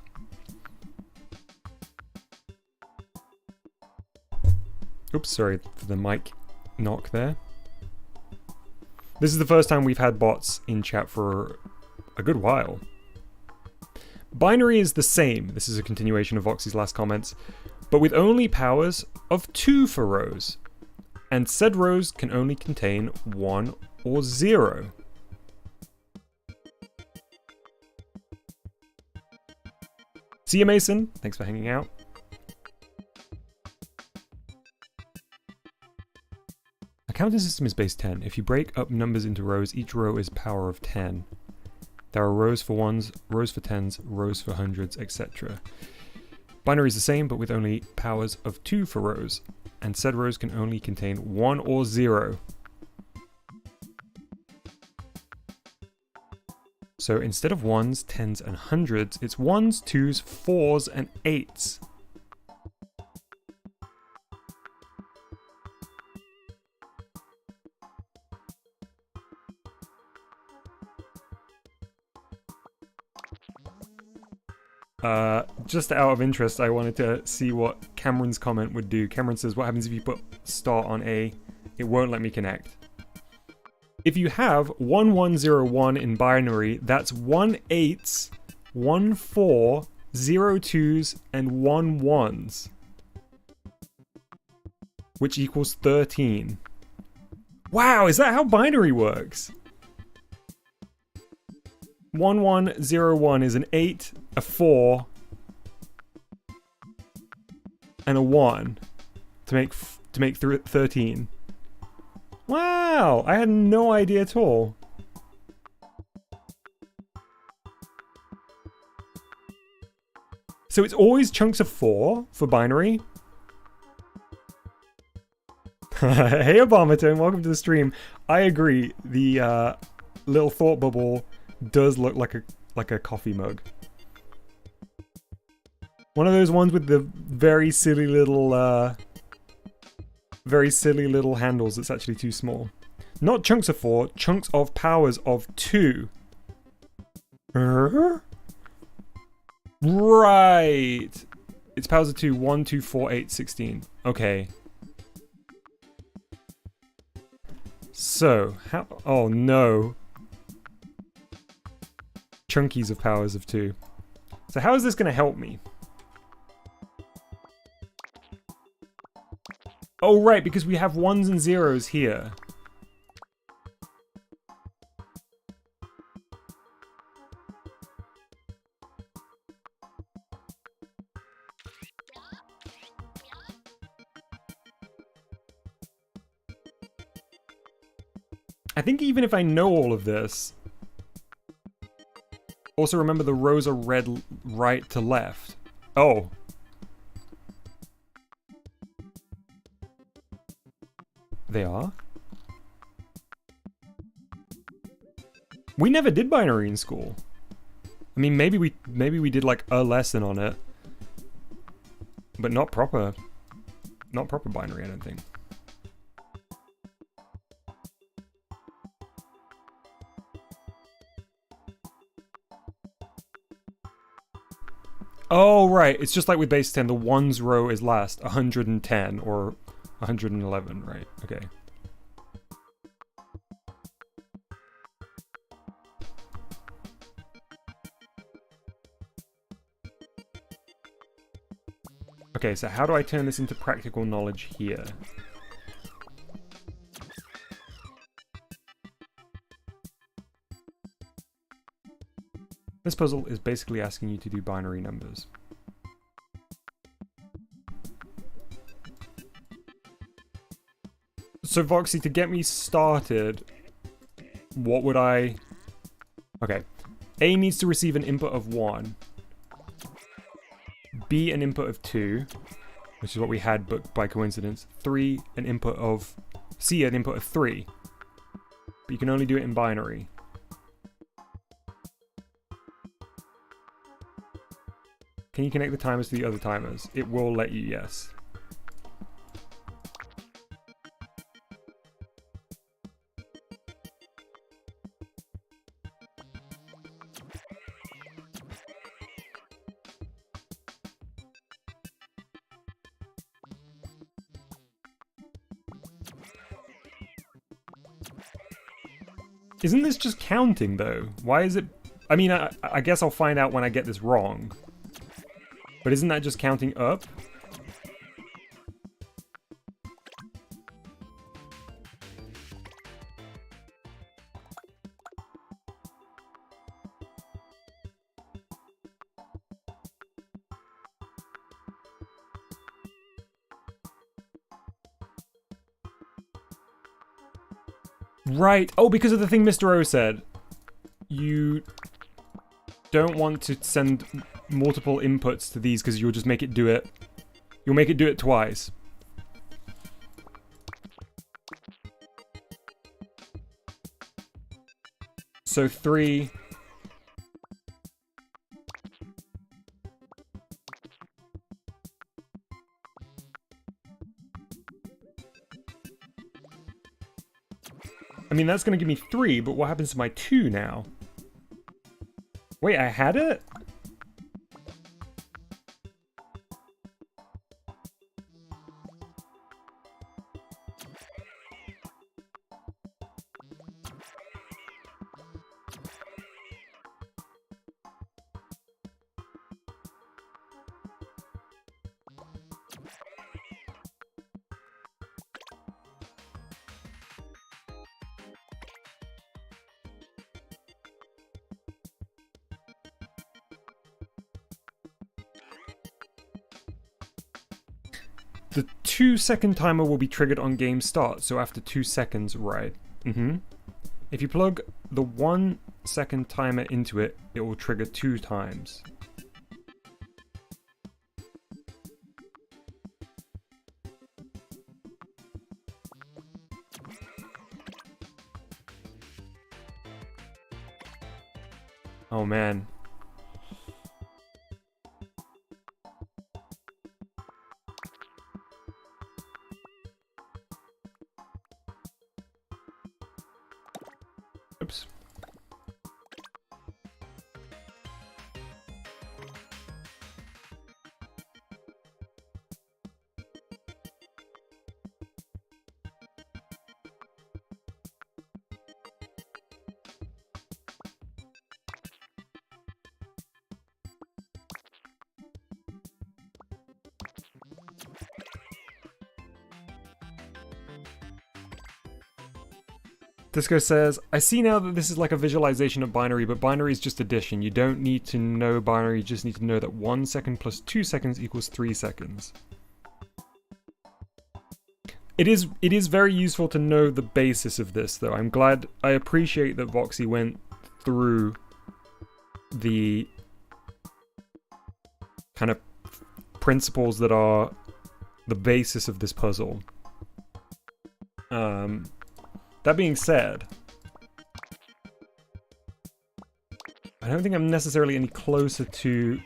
Oops, sorry for the mic knock there. This is the first time we've had bots in chat for a good while. Binary is the same. This is a continuation of Voxy's last comments, but with only powers of 2 for rows. And said rows can only contain 1 or 0. See you, Mason. Thanks for hanging out. A counting system is base 10. If you break up numbers into rows, each row is power of 10. There are rows for ones, rows for tens, rows for hundreds, etc. Binary is the same, but with only powers of 2 for rows, and said rows can only contain 1 or 0. So instead of ones, tens, and hundreds, it's ones, twos, fours, and eights. Just out of interest, I wanted to see what Cameron's comment would do. Cameron says, what happens if you put star on A? It won't let me connect. If you have 1101 in binary, that's 1 8s, 1 4, 0 2s, and 1 1s. Which equals 13. Wow, is that how binary works? 1101 is an 8, a 4, and a 1 to make 13. Wow, I had no idea at all. So it's always chunks of 4 for binary. Hey Obama, welcome to the stream. I agree, the little thought bubble does look like a coffee mug. One of those ones with the very silly little handles that's actually too small. Not chunks of 4, chunks of powers of 2. Right. It's powers of 2, 1, 2, 4, 8, 16. Okay. So, how... Oh no. Chunkies of powers of 2. So how is this going to help me? Oh right, because we have 1s and 0s here. I think even if I know all of this... Also remember the rows are read right to left. Oh. They are? We never did binary in school. I mean, maybe we did like a lesson on it. But not proper binary, I don't think. Oh, right. It's just like with base 10, the ones row is last, 110 or 111, right? Okay. Okay, so how do I turn this into practical knowledge here? This puzzle is basically asking you to do binary numbers. So Voxy, to get me started, what would I... Okay. A needs to receive an input of 1. B an input of 2, which is what we had but by coincidence. 3 an input of... C an input of 3. But you can only do it in binary. Can you connect the timers to the other timers? It will let you, yes. Isn't this just counting, though? Why is it... I mean, I guess I'll find out when I get this wrong. But isn't that just counting up? Right. Oh, because of the thing Mr. O said. You don't want to send multiple inputs to these because you'll just make it do it. You'll make it do it twice. So 3... I mean, that's going to give me 3, but what happens to my 2 now? Wait, I had it? The 2-second timer will be triggered on game start, so after 2 seconds, right? If you plug the 1-second timer into it, it will trigger 2 times. Oh man. Oops. Disco says, I see now that this is like a visualization of binary, but binary is just addition. You don't need to know binary, you just need to know that 1 second plus 2 seconds equals 3 seconds. It is very useful to know the basis of this, though. I appreciate that Voxy went through the kind of principles that are the basis of this puzzle. That being said, I don't think I'm necessarily any closer to...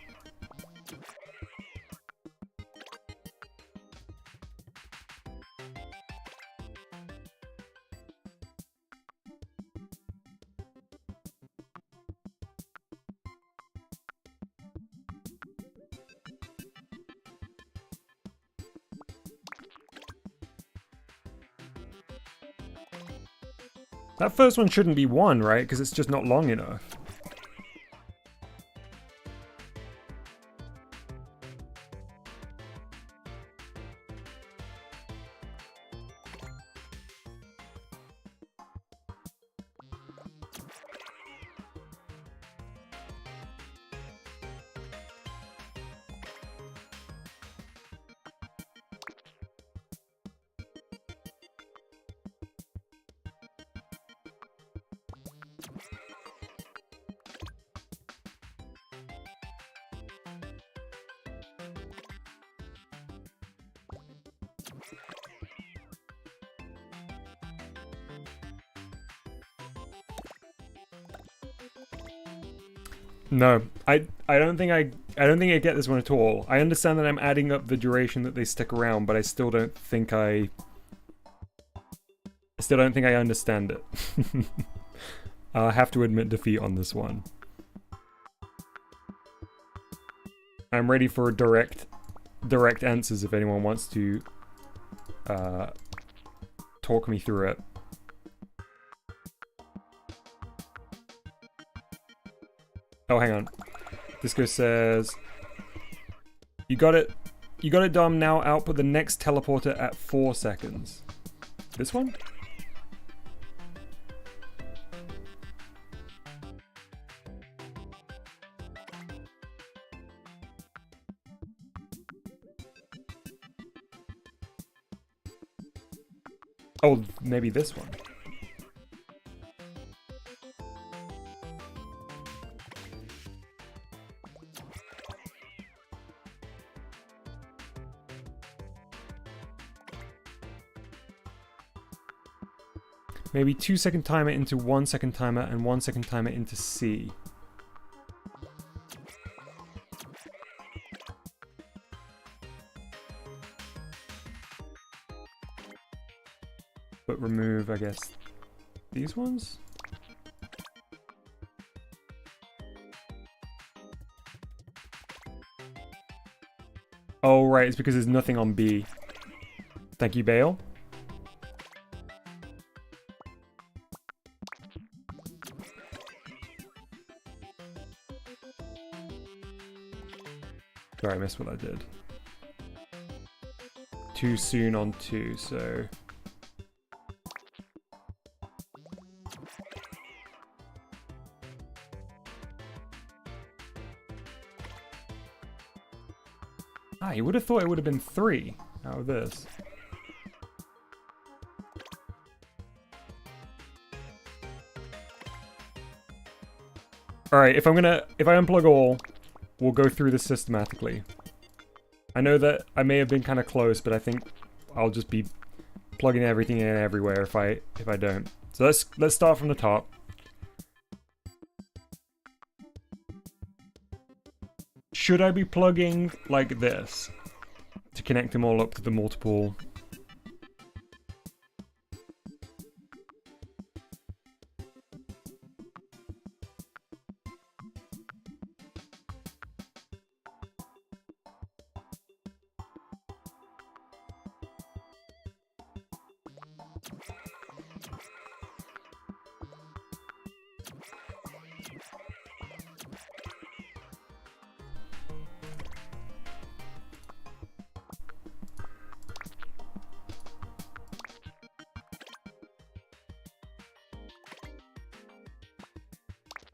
That first one shouldn't be 1, right? Because it's just not long enough. No, I don't think I get this one at all. I understand that I'm adding up the duration that they stick around, but I still don't think I understand it. I have to admit defeat on this one. I'm ready for direct answers if anyone wants to talk me through it. Oh, hang on. Disco says, you got it, Dom. Now output the next teleporter at 4 seconds. This one? Oh, maybe this one. Maybe 2 second timer into 1 second timer and 1 second timer into C. But remove, I guess, these ones? Oh, right, it's because there's nothing on B. Thank you, Bale. Sorry, I missed what I did. Too soon on 2, so... Ah, you would have thought it would have been 3 out of this. Alright, if I unplug all, we'll go through this systematically. I know that I may have been kind of close, but I think I'll just be plugging everything in everywhere if I don't. So let's start from the top. Should I be plugging like this to connect them all up to the multiple?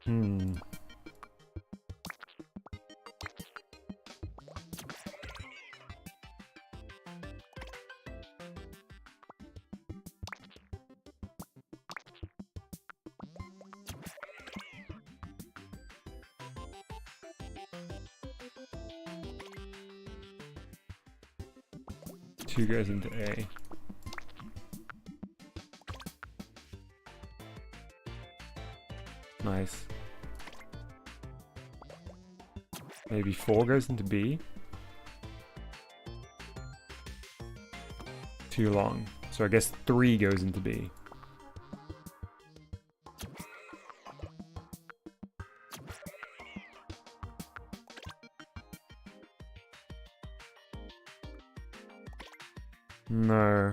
Hmm. Two goes into A. Nice. Maybe 4 goes into B. Too long. So I guess 3 goes into B. No.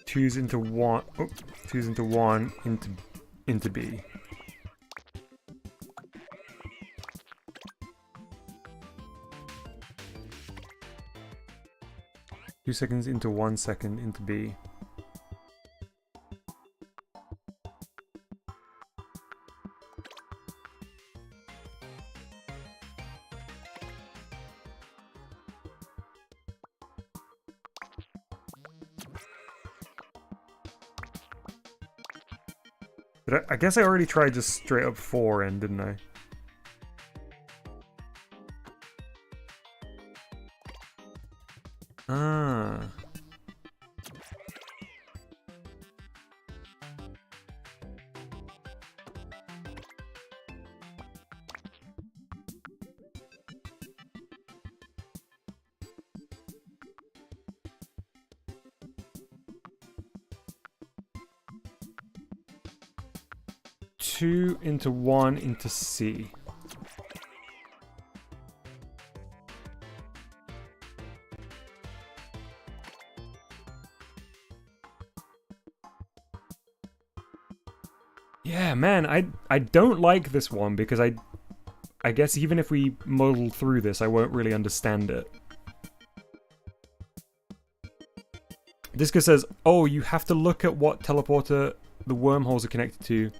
Two's into 1. Oh, 2's into 1 into B. Two seconds into 1 second into B. But I guess I already tried just straight up 4 in, didn't I? Ah. Two into 1 into C. Yeah, man, I don't like this one because I guess even if we muddle through this, I won't really understand it. Disco says, oh, you have to look at what teleporter the wormholes are connected to.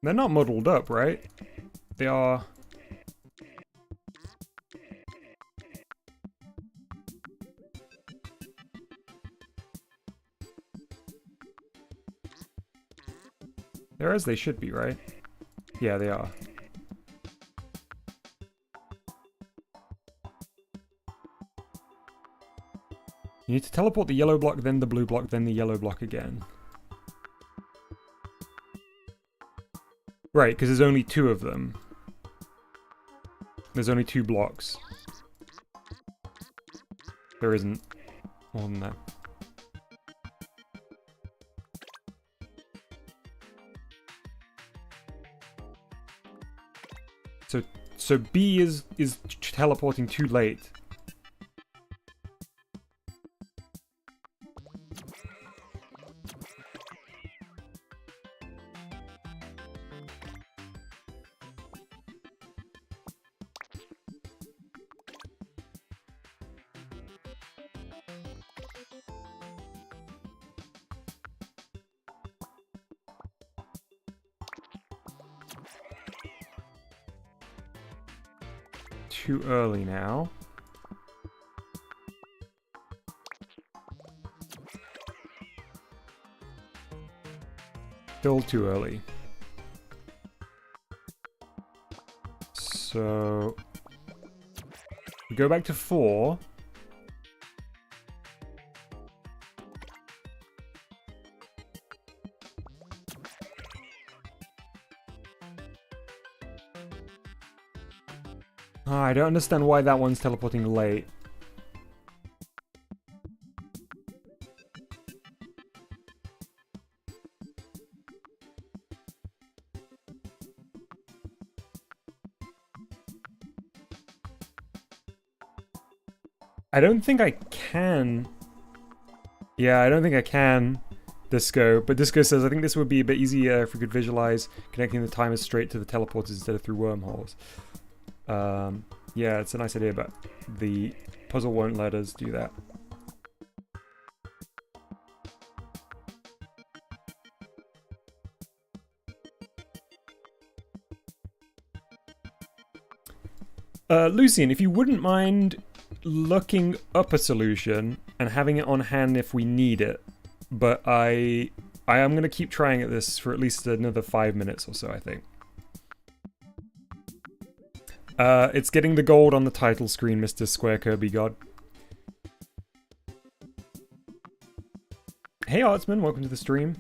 They're not muddled up, right? They are... They're as they should be, right? Yeah, they are. You need to teleport the yellow block, then the blue block, then the yellow block again. Right, because there's only 2 of them. There's only 2 blocks. There isn't more than that. So B is teleporting too late. Too early now. Still too early. So we go back to 4. Oh, I don't understand why that one's teleporting late. I don't think I can. Yeah, I don't think I can, Disco. But Disco says, I think this would be a bit easier if we could visualize connecting the timers straight to the teleporters instead of through wormholes. Yeah, it's a nice idea, but the puzzle won't let us do that. Lucian, if you wouldn't mind looking up a solution and having it on hand if we need it, but I am going to keep trying at this for at least another 5 minutes or so, I think. It's getting the gold on the title screen, Mr. Square Kirby God. Hey Artsman, welcome to the stream.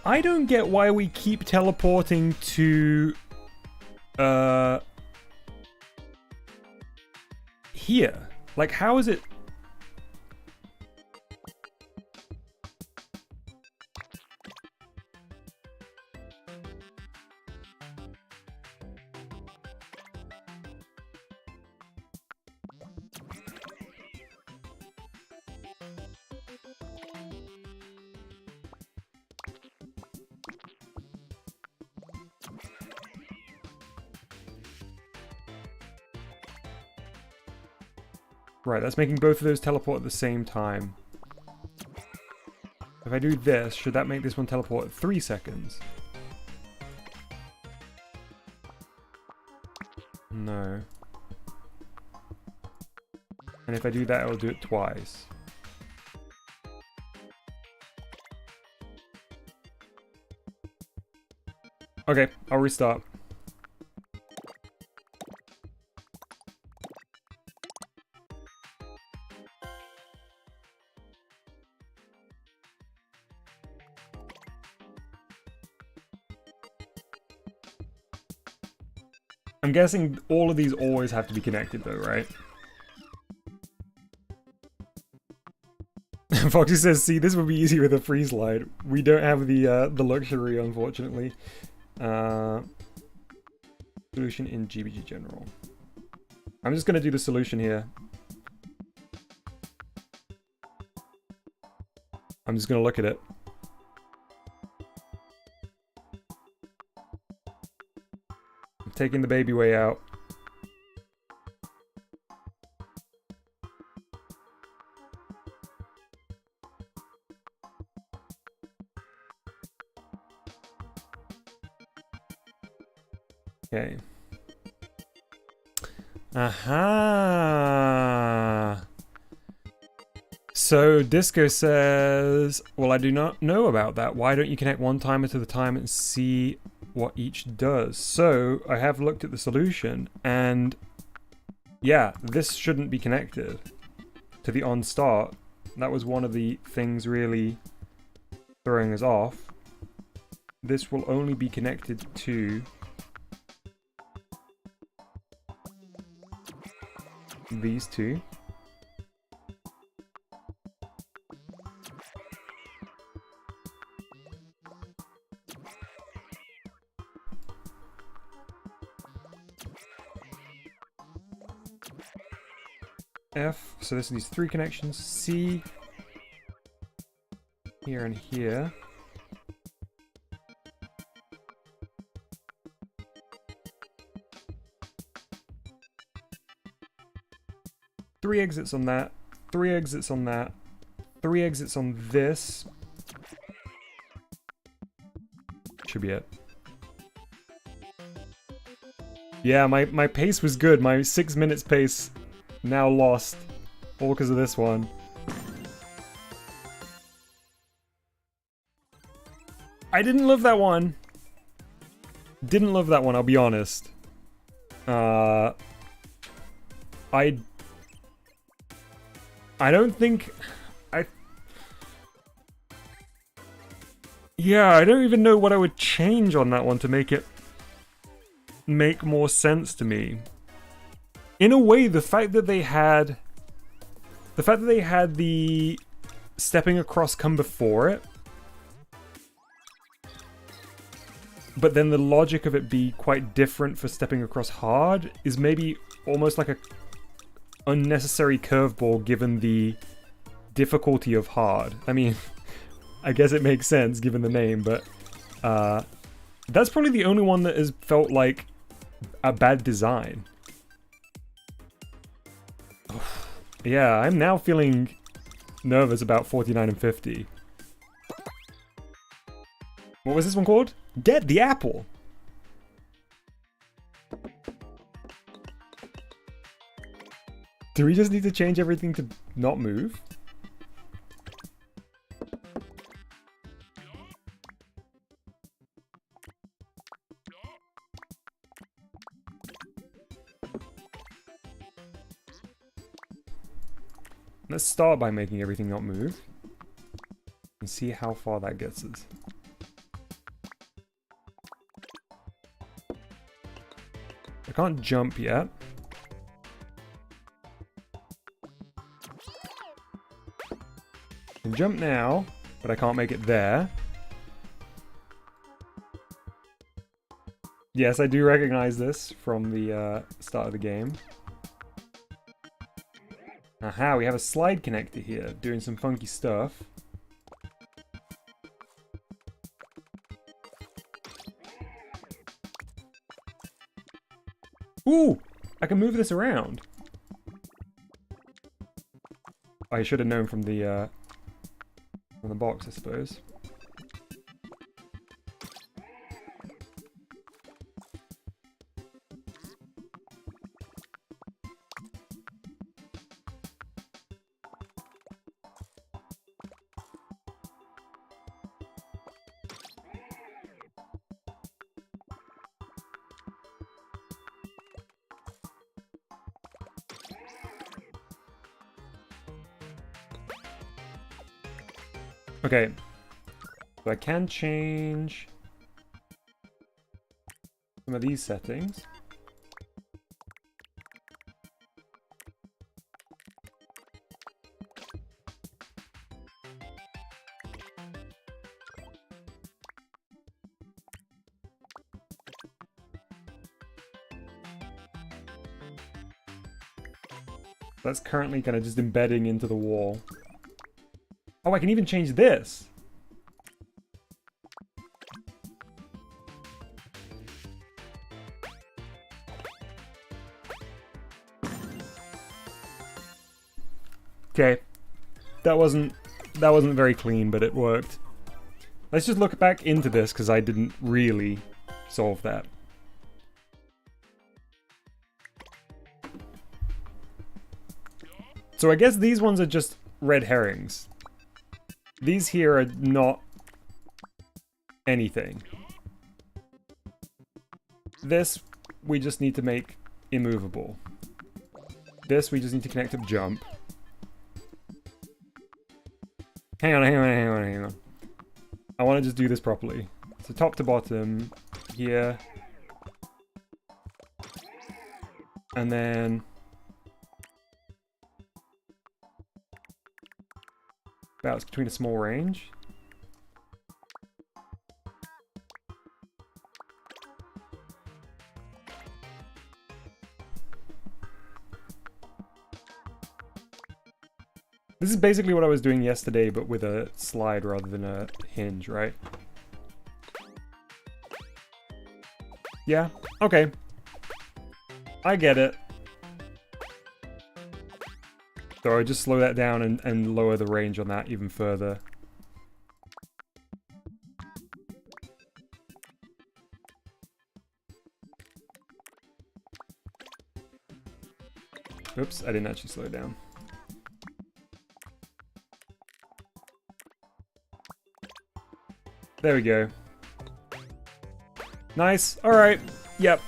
I don't get why we keep teleporting to here. Like, how is it? Right, that's making both of those teleport at the same time. If I do this, should that make this one teleport at 3 seconds? No. And if I do that, it'll do it twice. Okay, I'll restart. I'm guessing all of these always have to be connected though, right? Foxy says, see, this would be easy with a free slide. We don't have the luxury, unfortunately. Solution in GBG General. I'm just gonna do the solution here. I'm just gonna look at it. I'm taking the baby way out. Okay. Aha! So Disco says, well, I do not know about that. Why don't you connect one timer to the timer and see what each does? So I have looked at the solution and yeah, this shouldn't be connected to the on start. That was one of the things really throwing us off. This will only be connected to these two. F, so this needs 3 connections. C, here and here. Three exits on that, 3 exits on that, 3 exits on this. Should be it. Yeah, my pace was good. My 6 minutes pace now lost. All because of this one. I didn't love that one. Didn't love that one, I'll be honest. I don't think... Yeah, I don't even know what I would change on that one to make it make more sense to me. In a way, the fact that they had the stepping across come before it, but then the logic of it be quite different for stepping across hard is maybe almost like a unnecessary curveball given the difficulty of hard. I mean, I guess it makes sense given the name, but that's probably the only one that has felt like a bad design. Yeah, I'm now feeling nervous about 49 and 50. What was this one called? Get the apple! Do we just need to change everything to not move? Let's start by making everything not move and see how far that gets us. I can't jump yet. I can jump now, but I can't make it there. Yes, I do recognize this from the start of the game. Aha, we have a slide connector here, doing some funky stuff. Ooh! I can move this around. I should have known from the box, I suppose. Okay, so I can change some of these settings. That's currently kind of just embedding into the wall. Oh, I can even change this. Okay. That wasn't very clean, but it worked. Let's just look back into this because I didn't really solve that. So I guess these ones are just red herrings. These here are not anything. This, we just need to make immovable. This, we just need to connect up jump. Hang on. I want to just do this properly. So top to bottom, here. And then... bounce between a small range. This is basically what I was doing yesterday, but with a slide rather than a hinge, right? Yeah, okay. I get it. So I just slow that down and lower the range on that even further. Oops, I didn't actually slow it down. There we go. Nice. Alright. Yep.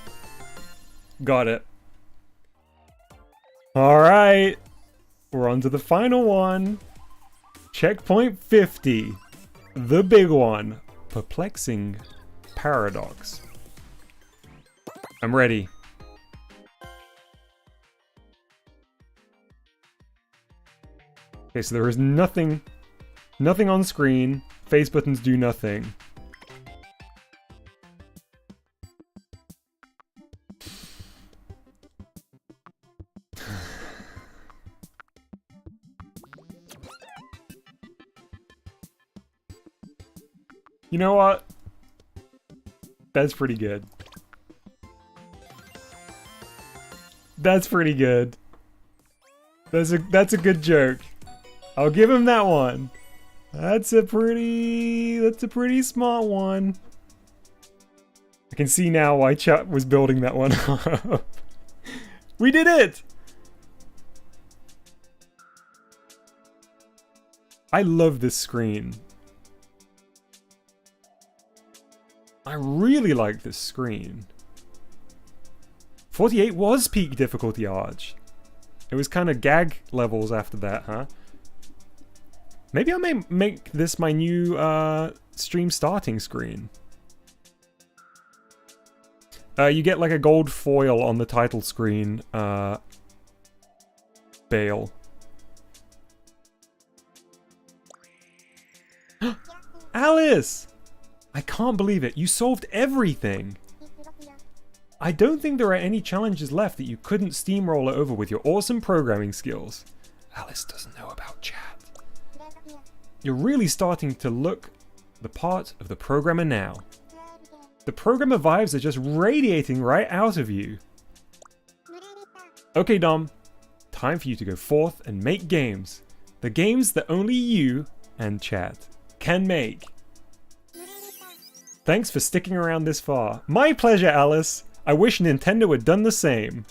Got it. Alright. We're on to the final one. Checkpoint 50. The big one. Perplexing paradox. I'm ready. Okay, so there is nothing on screen. Face buttons do nothing. You know what? That's pretty good. That's pretty good. That's a good joke. I'll give him that one. That's a pretty smart one. I can see now why chat was building that one up. We did it! I love this screen. I really like this screen. 48 was peak difficulty arch. It was kind of gag levels after that, huh? Maybe I may make this my new stream starting screen. You get like a gold foil on the title screen. Bail. Alice! I can't believe it. You solved everything. I don't think there are any challenges left that you couldn't steamroll it over with your awesome programming skills. Alice doesn't know about chat. You're really starting to look the part of the programmer now. The programmer vibes are just radiating right out of you. Okay, Dom. Time for you to go forth and make games. The games that only you and chat can make. Thanks for sticking around this far. My pleasure, Alice. I wish Nintendo had done the same.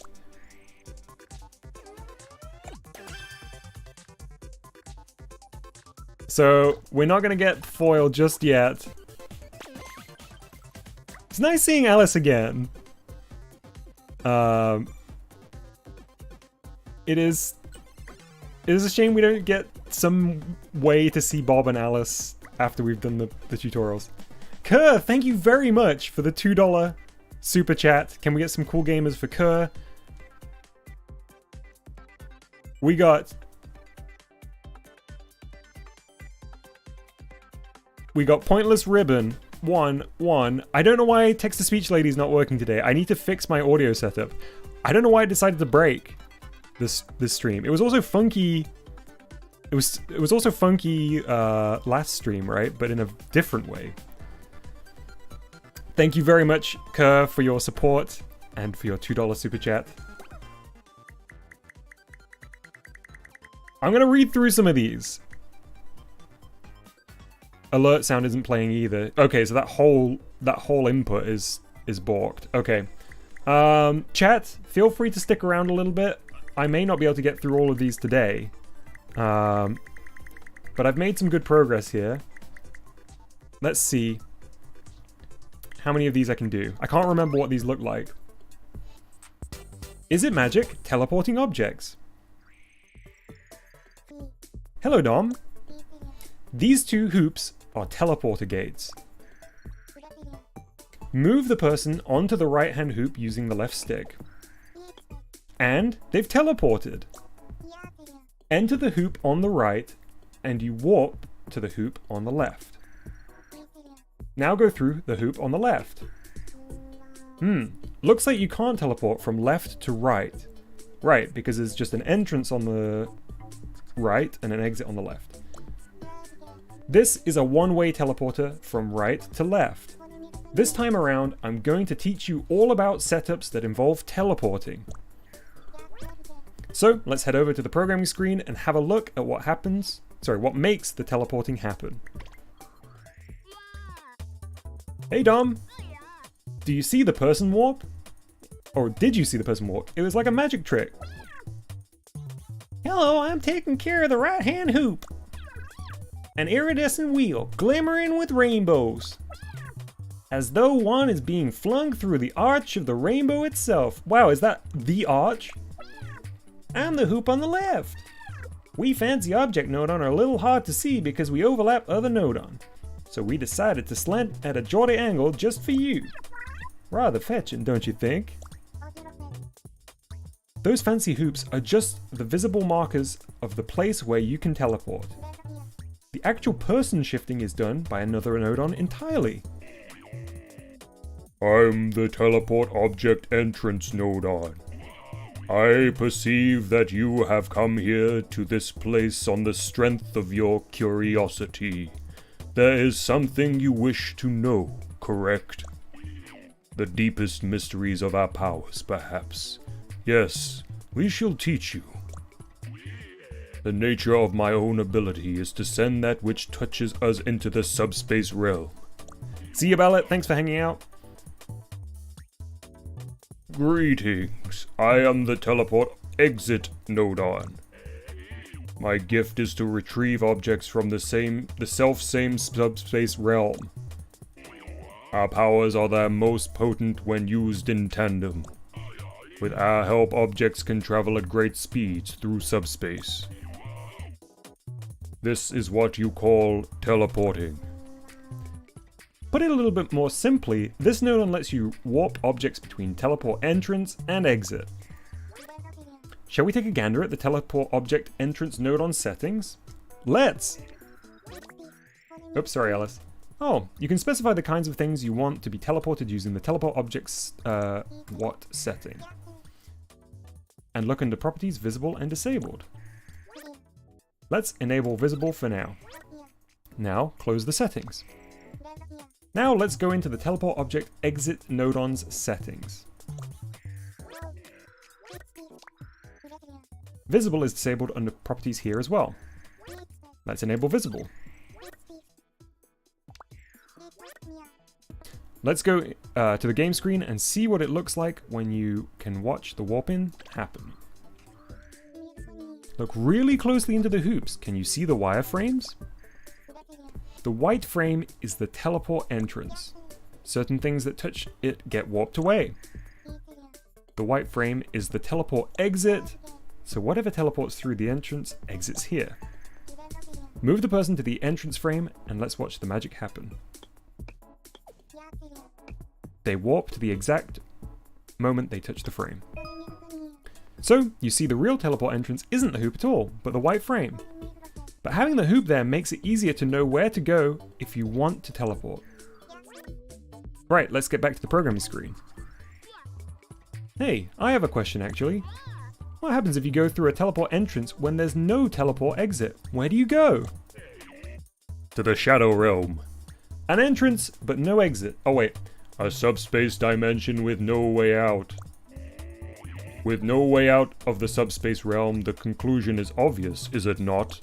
So, we're not gonna get foil just yet. It's nice seeing Alice again. It is a shame we don't get some way to see Bob and Alice after we've done the tutorials. Kerr, thank you very much for the $2 super chat. Can we get some cool gamers for Kerr? We got Pointless Ribbon 1. I don't know why text-to-speech lady's not working today. I need to fix my audio setup. I don't know why I decided to break this stream. It was also funky. It was also funky last stream, right? But in a different way. Thank you very much, Kerr, for your support and for your $2 super chat. I'm gonna read through some of these. Alert sound isn't playing either. Okay, so that whole input is balked. Okay. Chat, feel free to stick around a little bit. I may not be able to get through all of these today. But I've made some good progress here. Let's see how many of these I can do. I can't remember what these look like. Is it magic? Teleporting objects. Hello, Dom. These two hoops are teleporter gates. Move the person onto the right-hand hoop using the left stick. And they've teleported. Enter the hoop on the right, and you warp to the hoop on the left. Now go through the hoop on the left. Looks like you can't teleport from left to right. Right, because there's just an entrance on the right and an exit on the left. This is a one-way teleporter from right to left. This time around, I'm going to teach you all about setups that involve teleporting. So, let's head over to the programming screen and have a look at what makes the teleporting happen. Hey Dom! Do you see the person warp? Or did you see the person warp? It was like a magic trick. Hello, I'm taking care of the right-hand hoop. An iridescent wheel, glimmering with rainbows. As though one is being flung through the arch of the rainbow itself. Wow, is that the arch? And the hoop on the left. We fancy object nodon are a little hard to see because we overlap other nodon. So we decided to slant at a Geordie angle just for you. Rather fetching, don't you think? Those fancy hoops are just the visible markers of the place where you can teleport. The actual person shifting is done by another nodon entirely. I'm the teleport object entrance nodon. I perceive that you have come here to this place on the strength of your curiosity. There is something you wish to know, correct? The deepest mysteries of our powers, perhaps. Yes, we shall teach you. The nature of my own ability is to send that which touches us into the subspace realm. See you, Ballet. Thanks for hanging out. Greetings. I am the teleport exit nodon. My gift is to retrieve objects from the self-same subspace realm. Our powers are their most potent when used in tandem. With our help, objects can travel at great speeds through subspace. This is what you call teleporting. Put it a little bit more simply, this nodon lets you warp objects between teleport entrance and exit. Shall we take a gander at the teleport object entrance nodon settings? Let's! Oops, sorry Alice. Oh, you can specify the kinds of things you want to be teleported using the teleport object's what setting. And look under properties, visible and disabled. Let's enable visible for now. Now, close the settings. Now let's go into the teleport object exit nodon's settings. Visible is disabled under properties here as well. Let's enable visible. Let's go to the game screen and see what it looks like when you can watch the warp-in happen. Look really closely into the hoops. Can you see the wireframes? The white frame is the teleport entrance. Certain things that touch it get warped away. The white frame is the teleport exit, so whatever teleports through the entrance exits here. Move the person to the entrance frame and let's watch the magic happen. They warp to the exact moment they touch the frame. So, you see the real teleport entrance isn't the hoop at all, but the white frame. But having the hoop there makes it easier to know where to go if you want to teleport. Right, let's get back to the programming screen. Hey, I have a question actually. What happens if you go through a teleport entrance when there's no teleport exit? Where do you go? To the Shadow Realm. An entrance, but no exit. Oh wait. A subspace dimension with no way out. With no way out of the subspace realm, the conclusion is obvious, is it not?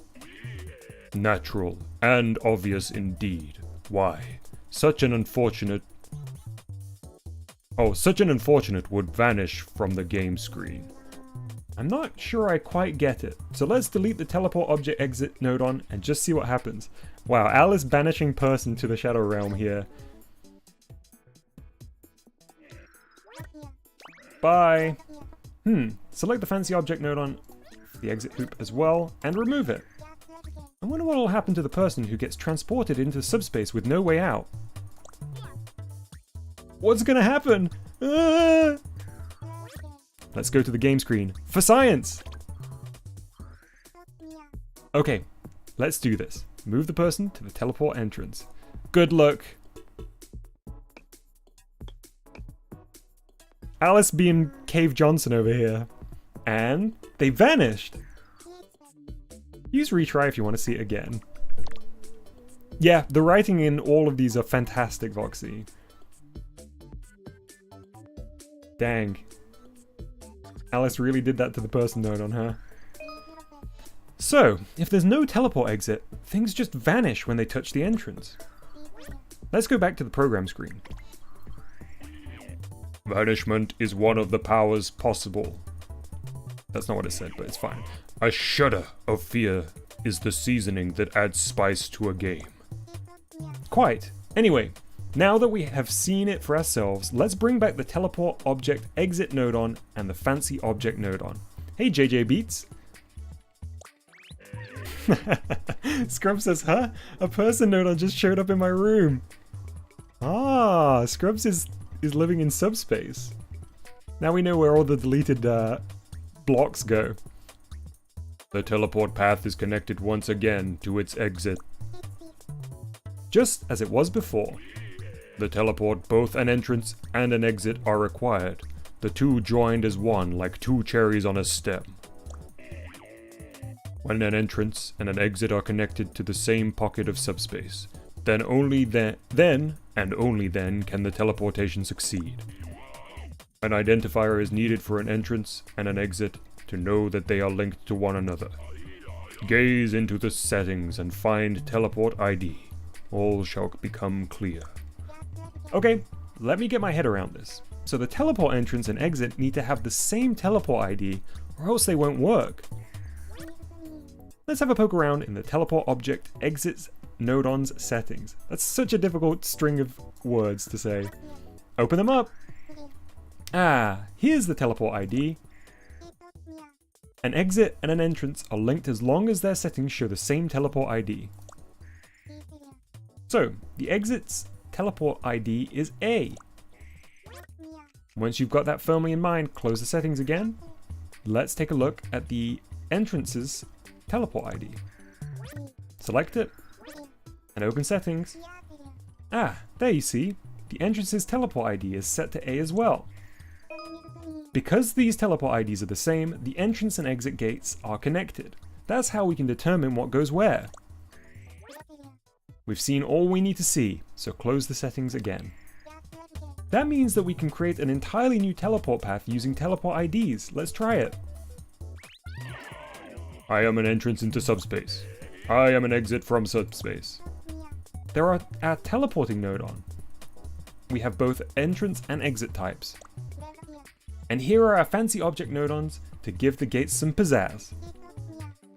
Natural and obvious indeed. Why? Such an unfortunate would vanish from the game screen. I'm not sure I quite get it, so let's delete the teleport object exit node on and just see what happens. Wow, Alice banishing person to the Shadow Realm here. Bye! Select the fancy object node on the exit hoop as well, and remove it. I wonder what will happen to the person who gets transported into subspace with no way out. What's gonna happen? Let's go to the game screen for science! Okay, let's do this. Move the person to the teleport entrance. Good luck! Alice being Cave Johnson over here. And they vanished! Use retry if you want to see it again. Yeah, the writing in all of these are fantastic, Voxy. Dang. Alice really did that to the person node on her. So, if there's no teleport exit, things just vanish when they touch the entrance. Let's go back to the program screen. Vanishment is one of the powers possible. That's not what it said, but it's fine. A shudder of fear is the seasoning that adds spice to a game. Quite. Anyway, now that we have seen it for ourselves, let's bring back the teleport object exit node on and the fancy object node on. Hey JJ Beats. Scrub says, huh? A person node on just showed up in my room. Ah, Scrubs is living in subspace. Now we know where all the deleted blocks go. The teleport path is connected once again to its exit. Just as it was before. The teleport, both an entrance and an exit are required. The two joined as one, like two cherries on a stem. When an entrance and an exit are connected to the same pocket of subspace, then and only then can the teleportation succeed. An identifier is needed for an entrance and an exit to know that they are linked to one another. Gaze into the settings and find teleport ID. All shall become clear. Okay, let me get my head around this. So the teleport entrance and exit need to have the same teleport ID or else they won't work. Let's have a poke around in the teleport object exits node on's settings. That's such a difficult string of words to say. Open them up. Ah, here's the teleport ID. An exit and an entrance are linked as long as their settings show the same teleport ID. So, the exit's teleport ID is A. Once you've got that firmly in mind, close the settings again. Let's take a look at the entrance's teleport ID. Select it and open settings. Ah, there you see, the entrance's teleport ID is set to A as well. Because these teleport IDs are the same, the entrance and exit gates are connected. That's how we can determine what goes where. We've seen all we need to see, so close the settings again. That means that we can create an entirely new teleport path using teleport IDs. Let's try it. I am an entrance into subspace. I am an exit from subspace. There are our teleporting node on. We have both entrance and exit types. And here are our fancy object nodons to give the gates some pizzazz.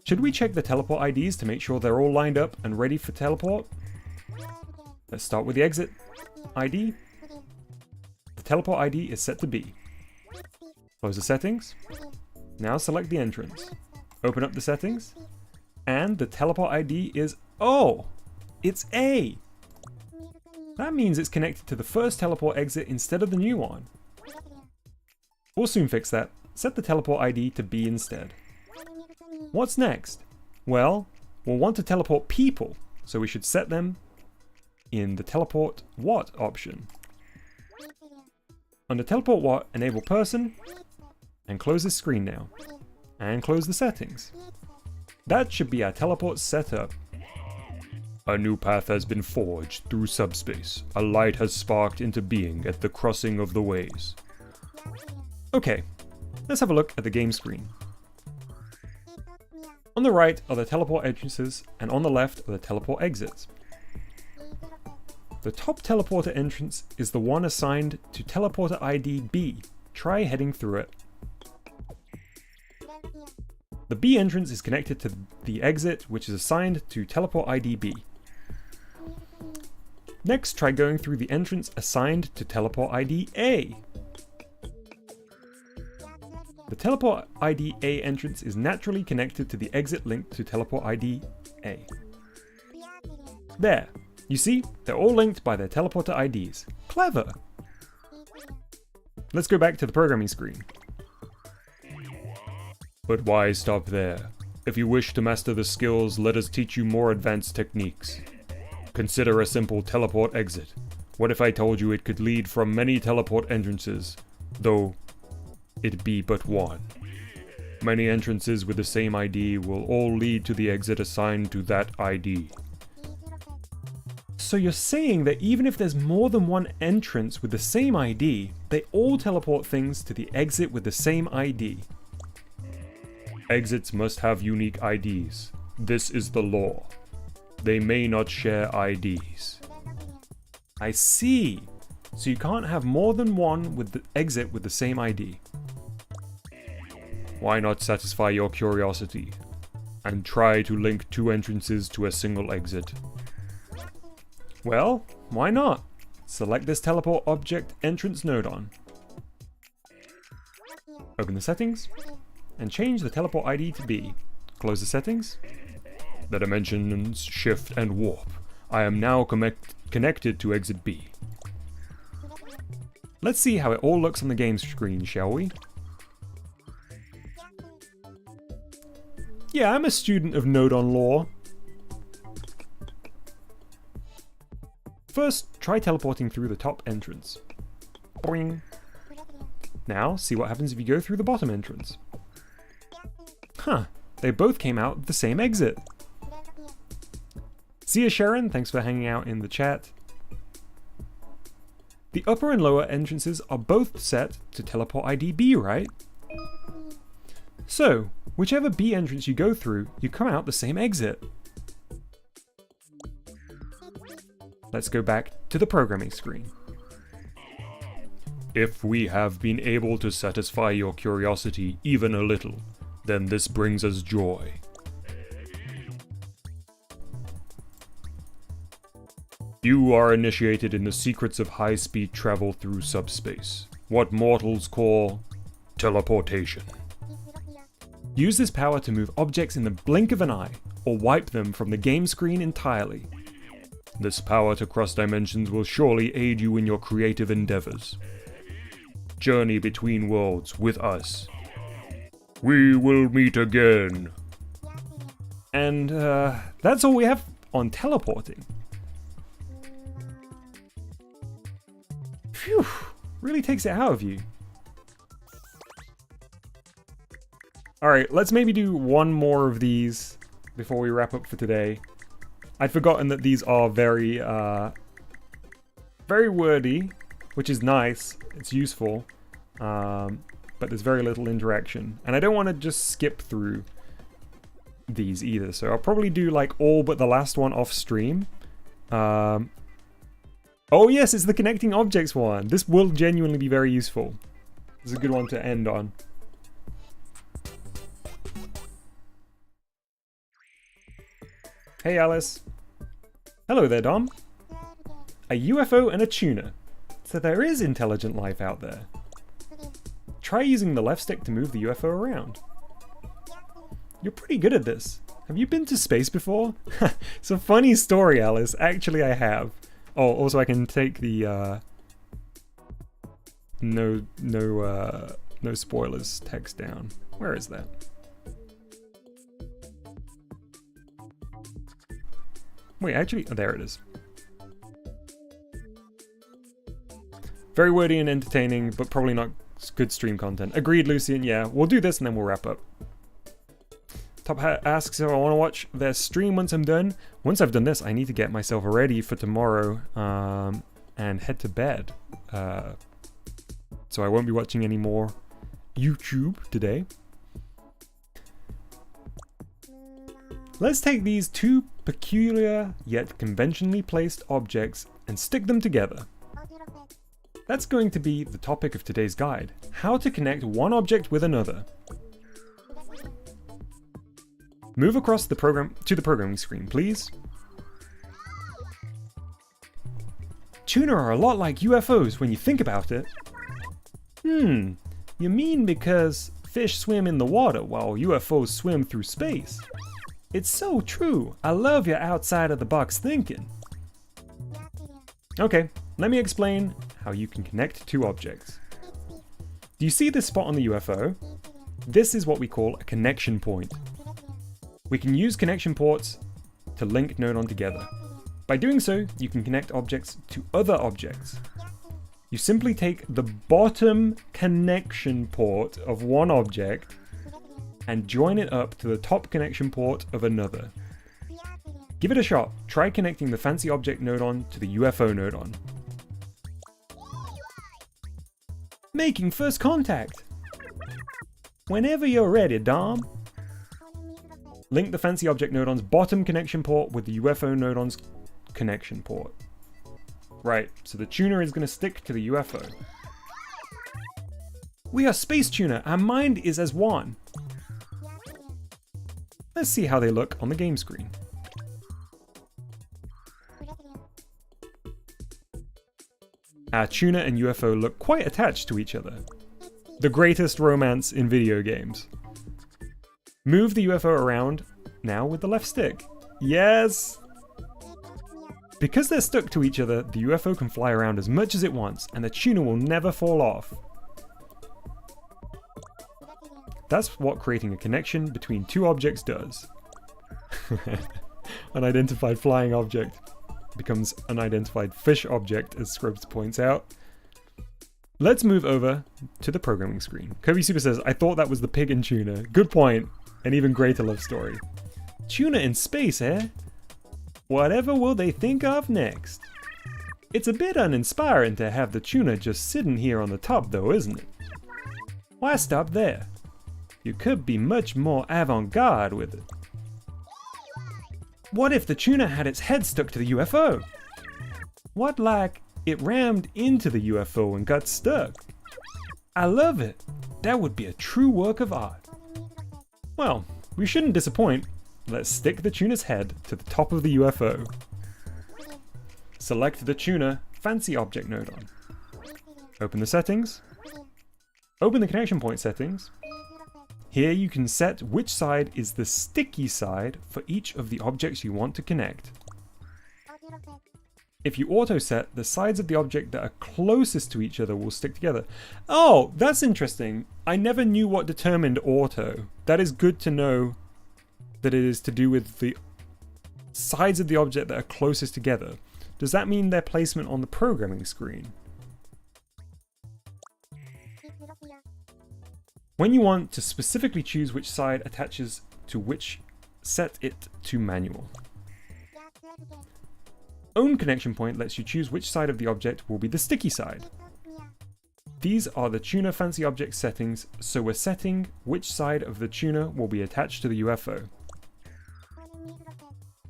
Should we check the teleport IDs to make sure they're all lined up and ready for teleport? Let's start with the exit ID. The teleport ID is set to B. Close the settings. Now select the entrance. Open up the settings. And the teleport ID is, oh, it's A. That means it's connected to the first teleport exit instead of the new one. We'll soon fix that. Set the teleport ID to B instead. What's next? Well, we'll want to teleport people, so we should set them in the teleport what option. Under teleport what, enable person, and close this screen now. And close the settings. That should be our teleport setup. A new path has been forged through subspace. A light has sparked into being at the crossing of the ways. Okay, let's have a look at the game screen. On the right are the teleport entrances, and on the left are the teleport exits. The top teleporter entrance is the one assigned to teleporter ID B. Try heading through it. The B entrance is connected to the exit, which is assigned to teleport ID B. Next, try going through the entrance assigned to teleport ID A. The teleport ID A entrance is naturally connected to the exit linked to teleport ID A. There. You see, they're all linked by their teleporter IDs. Clever! Let's go back to the programming screen. But why stop there? If you wish to master the skills, let us teach you more advanced techniques. Consider a simple teleport exit. What if I told you it could lead from many teleport entrances, though it be but one? Many entrances with the same ID will all lead to the exit assigned to that ID. So you're saying that even if there's more than one entrance with the same ID, they all teleport things to the exit with the same ID? Exits must have unique IDs. This is the law. They may not share IDs. I see. So you can't have more than one with the exit with the same ID. Why not satisfy your curiosity and try to link two entrances to a single exit? Well, why not? Select this teleport object entrance node on. Open the settings and change the teleport ID to B. Close the settings. The dimensions shift and warp. I am now connected to exit B. Let's see how it all looks on the game screen, shall we? Yeah, I'm a student of node on lore. First, try teleporting through the top entrance. Boing. Now, see what happens if you go through the bottom entrance. Huh, they both came out of the same exit. See ya, Sharon, thanks for hanging out in the chat. The upper and lower entrances are both set to teleport ID B, right? So, whichever B entrance you go through, you come out the same exit. Let's go back to the programming screen. If we have been able to satisfy your curiosity even a little, then this brings us joy. You are initiated in the secrets of high-speed travel through subspace, what mortals call teleportation. Use this power to move objects in the blink of an eye, or wipe them from the game screen entirely. This power to cross dimensions will surely aid you in your creative endeavors. Journey between worlds with us. We will meet again. And that's all we have on teleporting. Phew, really takes it out of you. Alright, let's maybe do one more of these before we wrap up for today. I'd forgotten that these are very wordy, which is nice, it's useful, but there's very little interaction. And I don't want to just skip through these either, so I'll probably do like all but the last one off stream. Oh yes, it's the connecting objects one. This will genuinely be very useful. This is a good one to end on. Hey Alice. Hello there, Dom. A UFO and a tuna. So there is intelligent life out there. Try using the left stick to move the UFO around. You're pretty good at this. Have you been to space before? It's a funny story, Alice. Actually, I have. Oh, also I can take the no spoilers text down. Where is that? Wait, actually, oh, there it is. Very wordy and entertaining, but probably not good stream content. Agreed, Lucian. Yeah, we'll do this and then we'll wrap up. Top Hat asks if I want to watch their stream once I'm done. Once I've done this, I need to get myself ready for tomorrow and head to bed. So I won't be watching any more YouTube today. Let's take these two peculiar yet conventionally placed objects and stick them together. That's going to be the topic of today's guide, how to connect one object with another. Move across the program to the programming screen, please. Tuna are a lot like UFOs when you think about it. You mean because fish swim in the water while UFOs swim through space? It's so true. I love your outside of the box thinking. Okay, let me explain how you can connect two objects. Do you see this spot on the UFO? This is what we call a connection point. We can use connection ports to link Nodon together. By doing so, you can connect objects to other objects. You simply take the bottom connection port of one object and join it up to the top connection port of another. Give it a shot. Try connecting the fancy object Nodon to the UFO Nodon. Making first contact. Whenever you're ready, Dom. Link the fancy object Nodon's bottom connection port with the UFO Nodon's connection port. Right, so the tuna is going to stick to the UFO. We are space tuna, our mind is as one. Let's see how they look on the game screen. Our tuna and UFO look quite attached to each other. The greatest romance in video games. Move the UFO around now with the left stick. Yes! Because they're stuck to each other, the UFO can fly around as much as it wants, and the tuna will never fall off. That's what creating a connection between two objects does. Unidentified flying object becomes unidentified fish object, as Scrubs points out. Let's move over to the programming screen. Kobe Super says, I thought that was the pig and tuna. Good point. An even greater love story. Tuna in space, eh? Whatever will they think of next? It's a bit uninspiring to have the tuna just sitting here on the top though, isn't it? Why stop there? You could be much more avant-garde with it. What if the tuna had its head stuck to the UFO? What like it rammed into the UFO and got stuck? I love it. That would be a true work of art. Well, we shouldn't disappoint. Let's stick the tuna's head to the top of the UFO. Select the tuna fancy object Nodon. Open the settings. Open the connection point settings. Here you can set which side is the sticky side for each of the objects you want to connect. If you auto set, the sides of the object that are closest to each other will stick together. Oh, that's interesting. I never knew what determined auto. That is good to know that it is to do with the sides of the object that are closest together. Does that mean their placement on the programming screen? When you want to specifically choose which side attaches to which, set it to manual. Own connection point lets you choose which side of the object will be the sticky side. These are the tuna fancy object settings, so we're setting which side of the tuna will be attached to the UFO.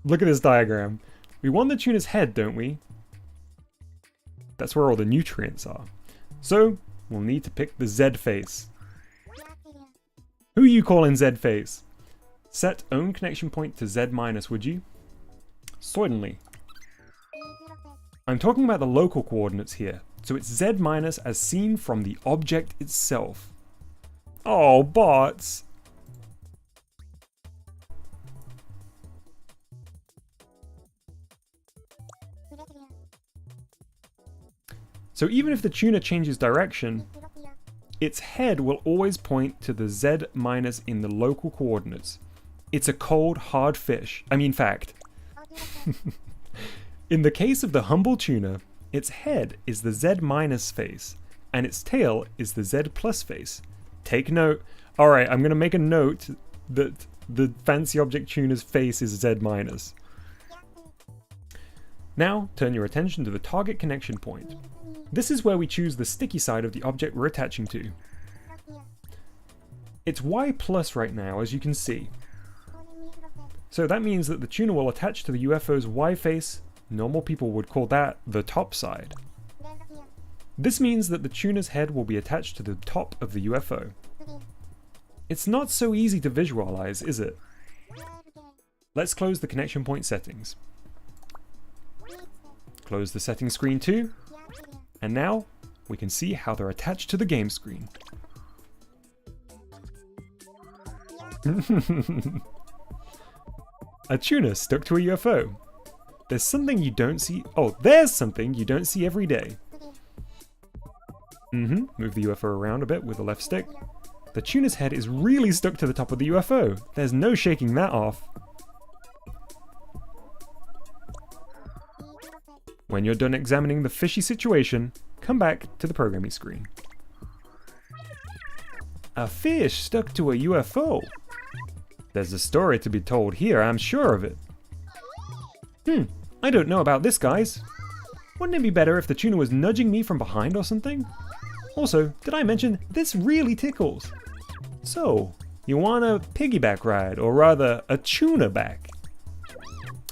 Look at this diagram. We want the tuna's head, don't we? That's where all the nutrients are. So, we'll need to pick the Z face. Who are you calling Z face? Set own connection point to Z minus, would you? Certainly. I'm talking about the local coordinates here, so it's Z minus as seen from the object itself. Oh, bots! So even if the tuna changes direction, its head will always point to the Z minus in the local coordinates. It's a cold, hard fish. I mean fact. In the case of the humble tuna, its head is the Z minus face, and its tail is the Z plus face. Take note. Alright, I'm going to make a note that the fancy object tuna's face is Z minus. Now, turn your attention to the target connection point. This is where we choose the sticky side of the object we're attaching to. It's Y plus right now, as you can see. So that means that the tuna will attach to the UFO's Y face. Normal people would call that the top side. This means that the tuna's head will be attached to the top of the UFO. It's not so easy to visualize, is it? Let's close the connection point settings. Close the settings screen too. And now, we can see how they're attached to the game screen. A tuna stuck to a UFO. There's something you don't see. Oh, there's something you don't see every day. Move the UFO around a bit with the left stick. The tuna's head is really stuck to the top of the UFO. There's no shaking that off. When you're done examining the fishy situation, come back to the programming screen. A fish stuck to a UFO. There's a story to be told here, I'm sure of it. I don't know about this, guys. Wouldn't it be better if the tuna was nudging me from behind or something? Also, did I mention this really tickles? So, you want a piggyback ride, or rather, a tuna back?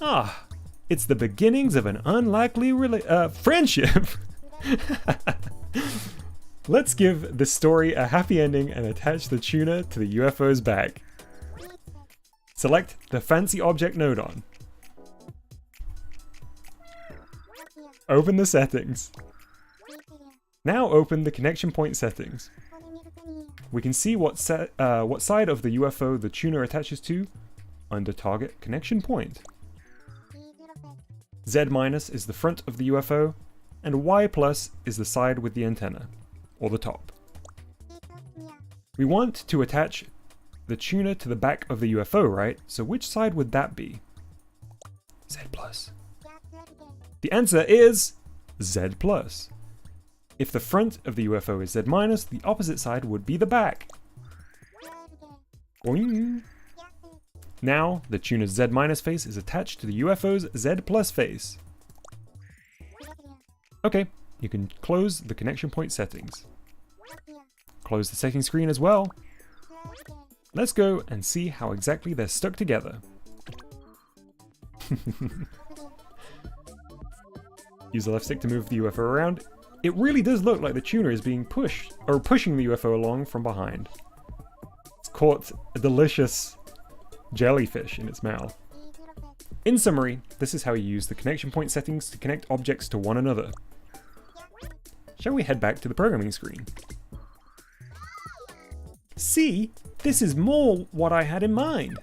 Ah, it's the beginnings of an unlikely friendship. Let's give the story a happy ending and attach the tuna to the UFO's back. Select the fancy object node on. Open the settings. Now open the connection point settings. We can see what side of the UFO the tuna attaches to under target connection point. Z minus is the front of the UFO, and Y plus is the side with the antenna, or the top. We want to attach the tuna to the back of the UFO, right? So which side would that be? Z plus. The answer is Z plus. If the front of the UFO is Z minus, the opposite side would be the back. Boing. Now, the tuna's Z minus face is attached to the UFO's Z plus face. Okay, you can close the connection point settings. Close the settings screen as well. Let's go and see how exactly they're stuck together. Use the left stick to move the UFO around. It really does look like the tuna is being pushed, or pushing the UFO along from behind. It's caught a delicious jellyfish in its mouth. In summary, this is how you use the connection point settings to connect objects to one another. Shall we head back to the programming screen? See, this is more what I had in mind.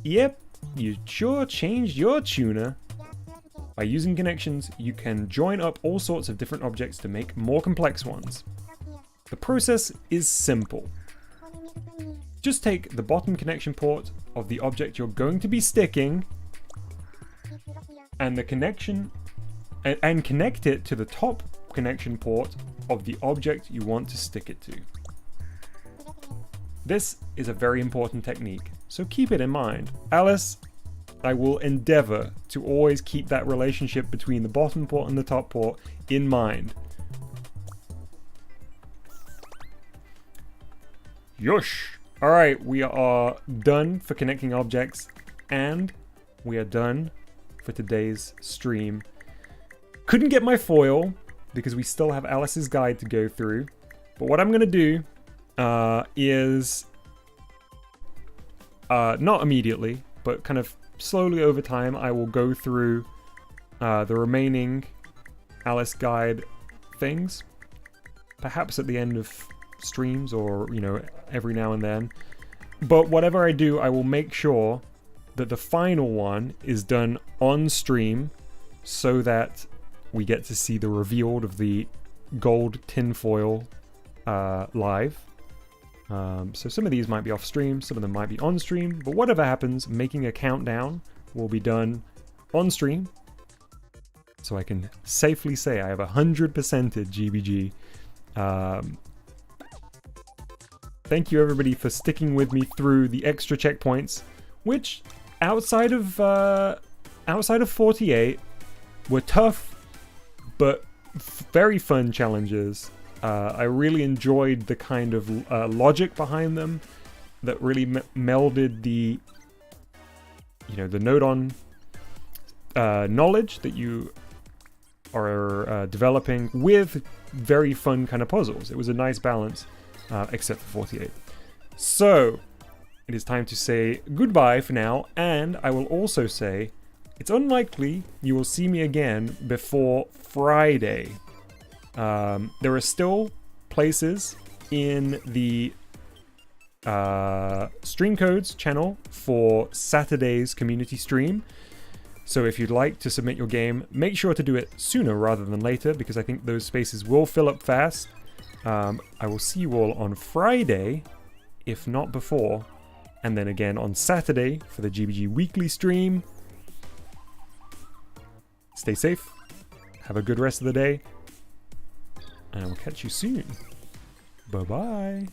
Yep, you sure changed your tuna. By using connections, you can join up all sorts of different objects to make more complex ones. The process is simple. Just take the bottom connection port of the object you're going to be sticking and the connection and connect it to the top connection port of the object you want to stick it to. This is a very important technique, so keep it in mind. Alice, I will endeavor to always keep that relationship between the bottom port and the top port in mind. Yosh! Alright, we are done for connecting objects, and we are done for today's stream. Couldn't get my foil because we still have Alice's guide to go through. But what I'm going to do is not immediately, but kind of slowly over time, I will go through the remaining Alice guide things. Perhaps at the end of streams or, you know, every now and then. But whatever I do, I will make sure that the final one is done on stream so that we get to see the reveal of the gold tinfoil live. So some of these might be off stream, some of them might be on stream, but whatever happens, making a countdown will be done on stream. So I can safely say I have 100%ed GBG. Thank you everybody for sticking with me through the extra checkpoints, which outside of 48 were tough, but very fun challenges. I really enjoyed the kind of logic behind them that really melded the, you know, the Nodon knowledge that you are developing with very fun kind of puzzles. It was a nice balance, except for 48. So it is time to say goodbye for now, and I will also say it's unlikely you will see me again before Friday. There are still places in the Stream Codes channel for Saturday's community stream. So if you'd like to submit your game, make sure to do it sooner rather than later, because I think those spaces will fill up fast. I will see you all on Friday, if not before, and then again on Saturday for the GBG weekly stream. Stay safe, have a good rest of the day, and I will catch you soon. Bye-bye.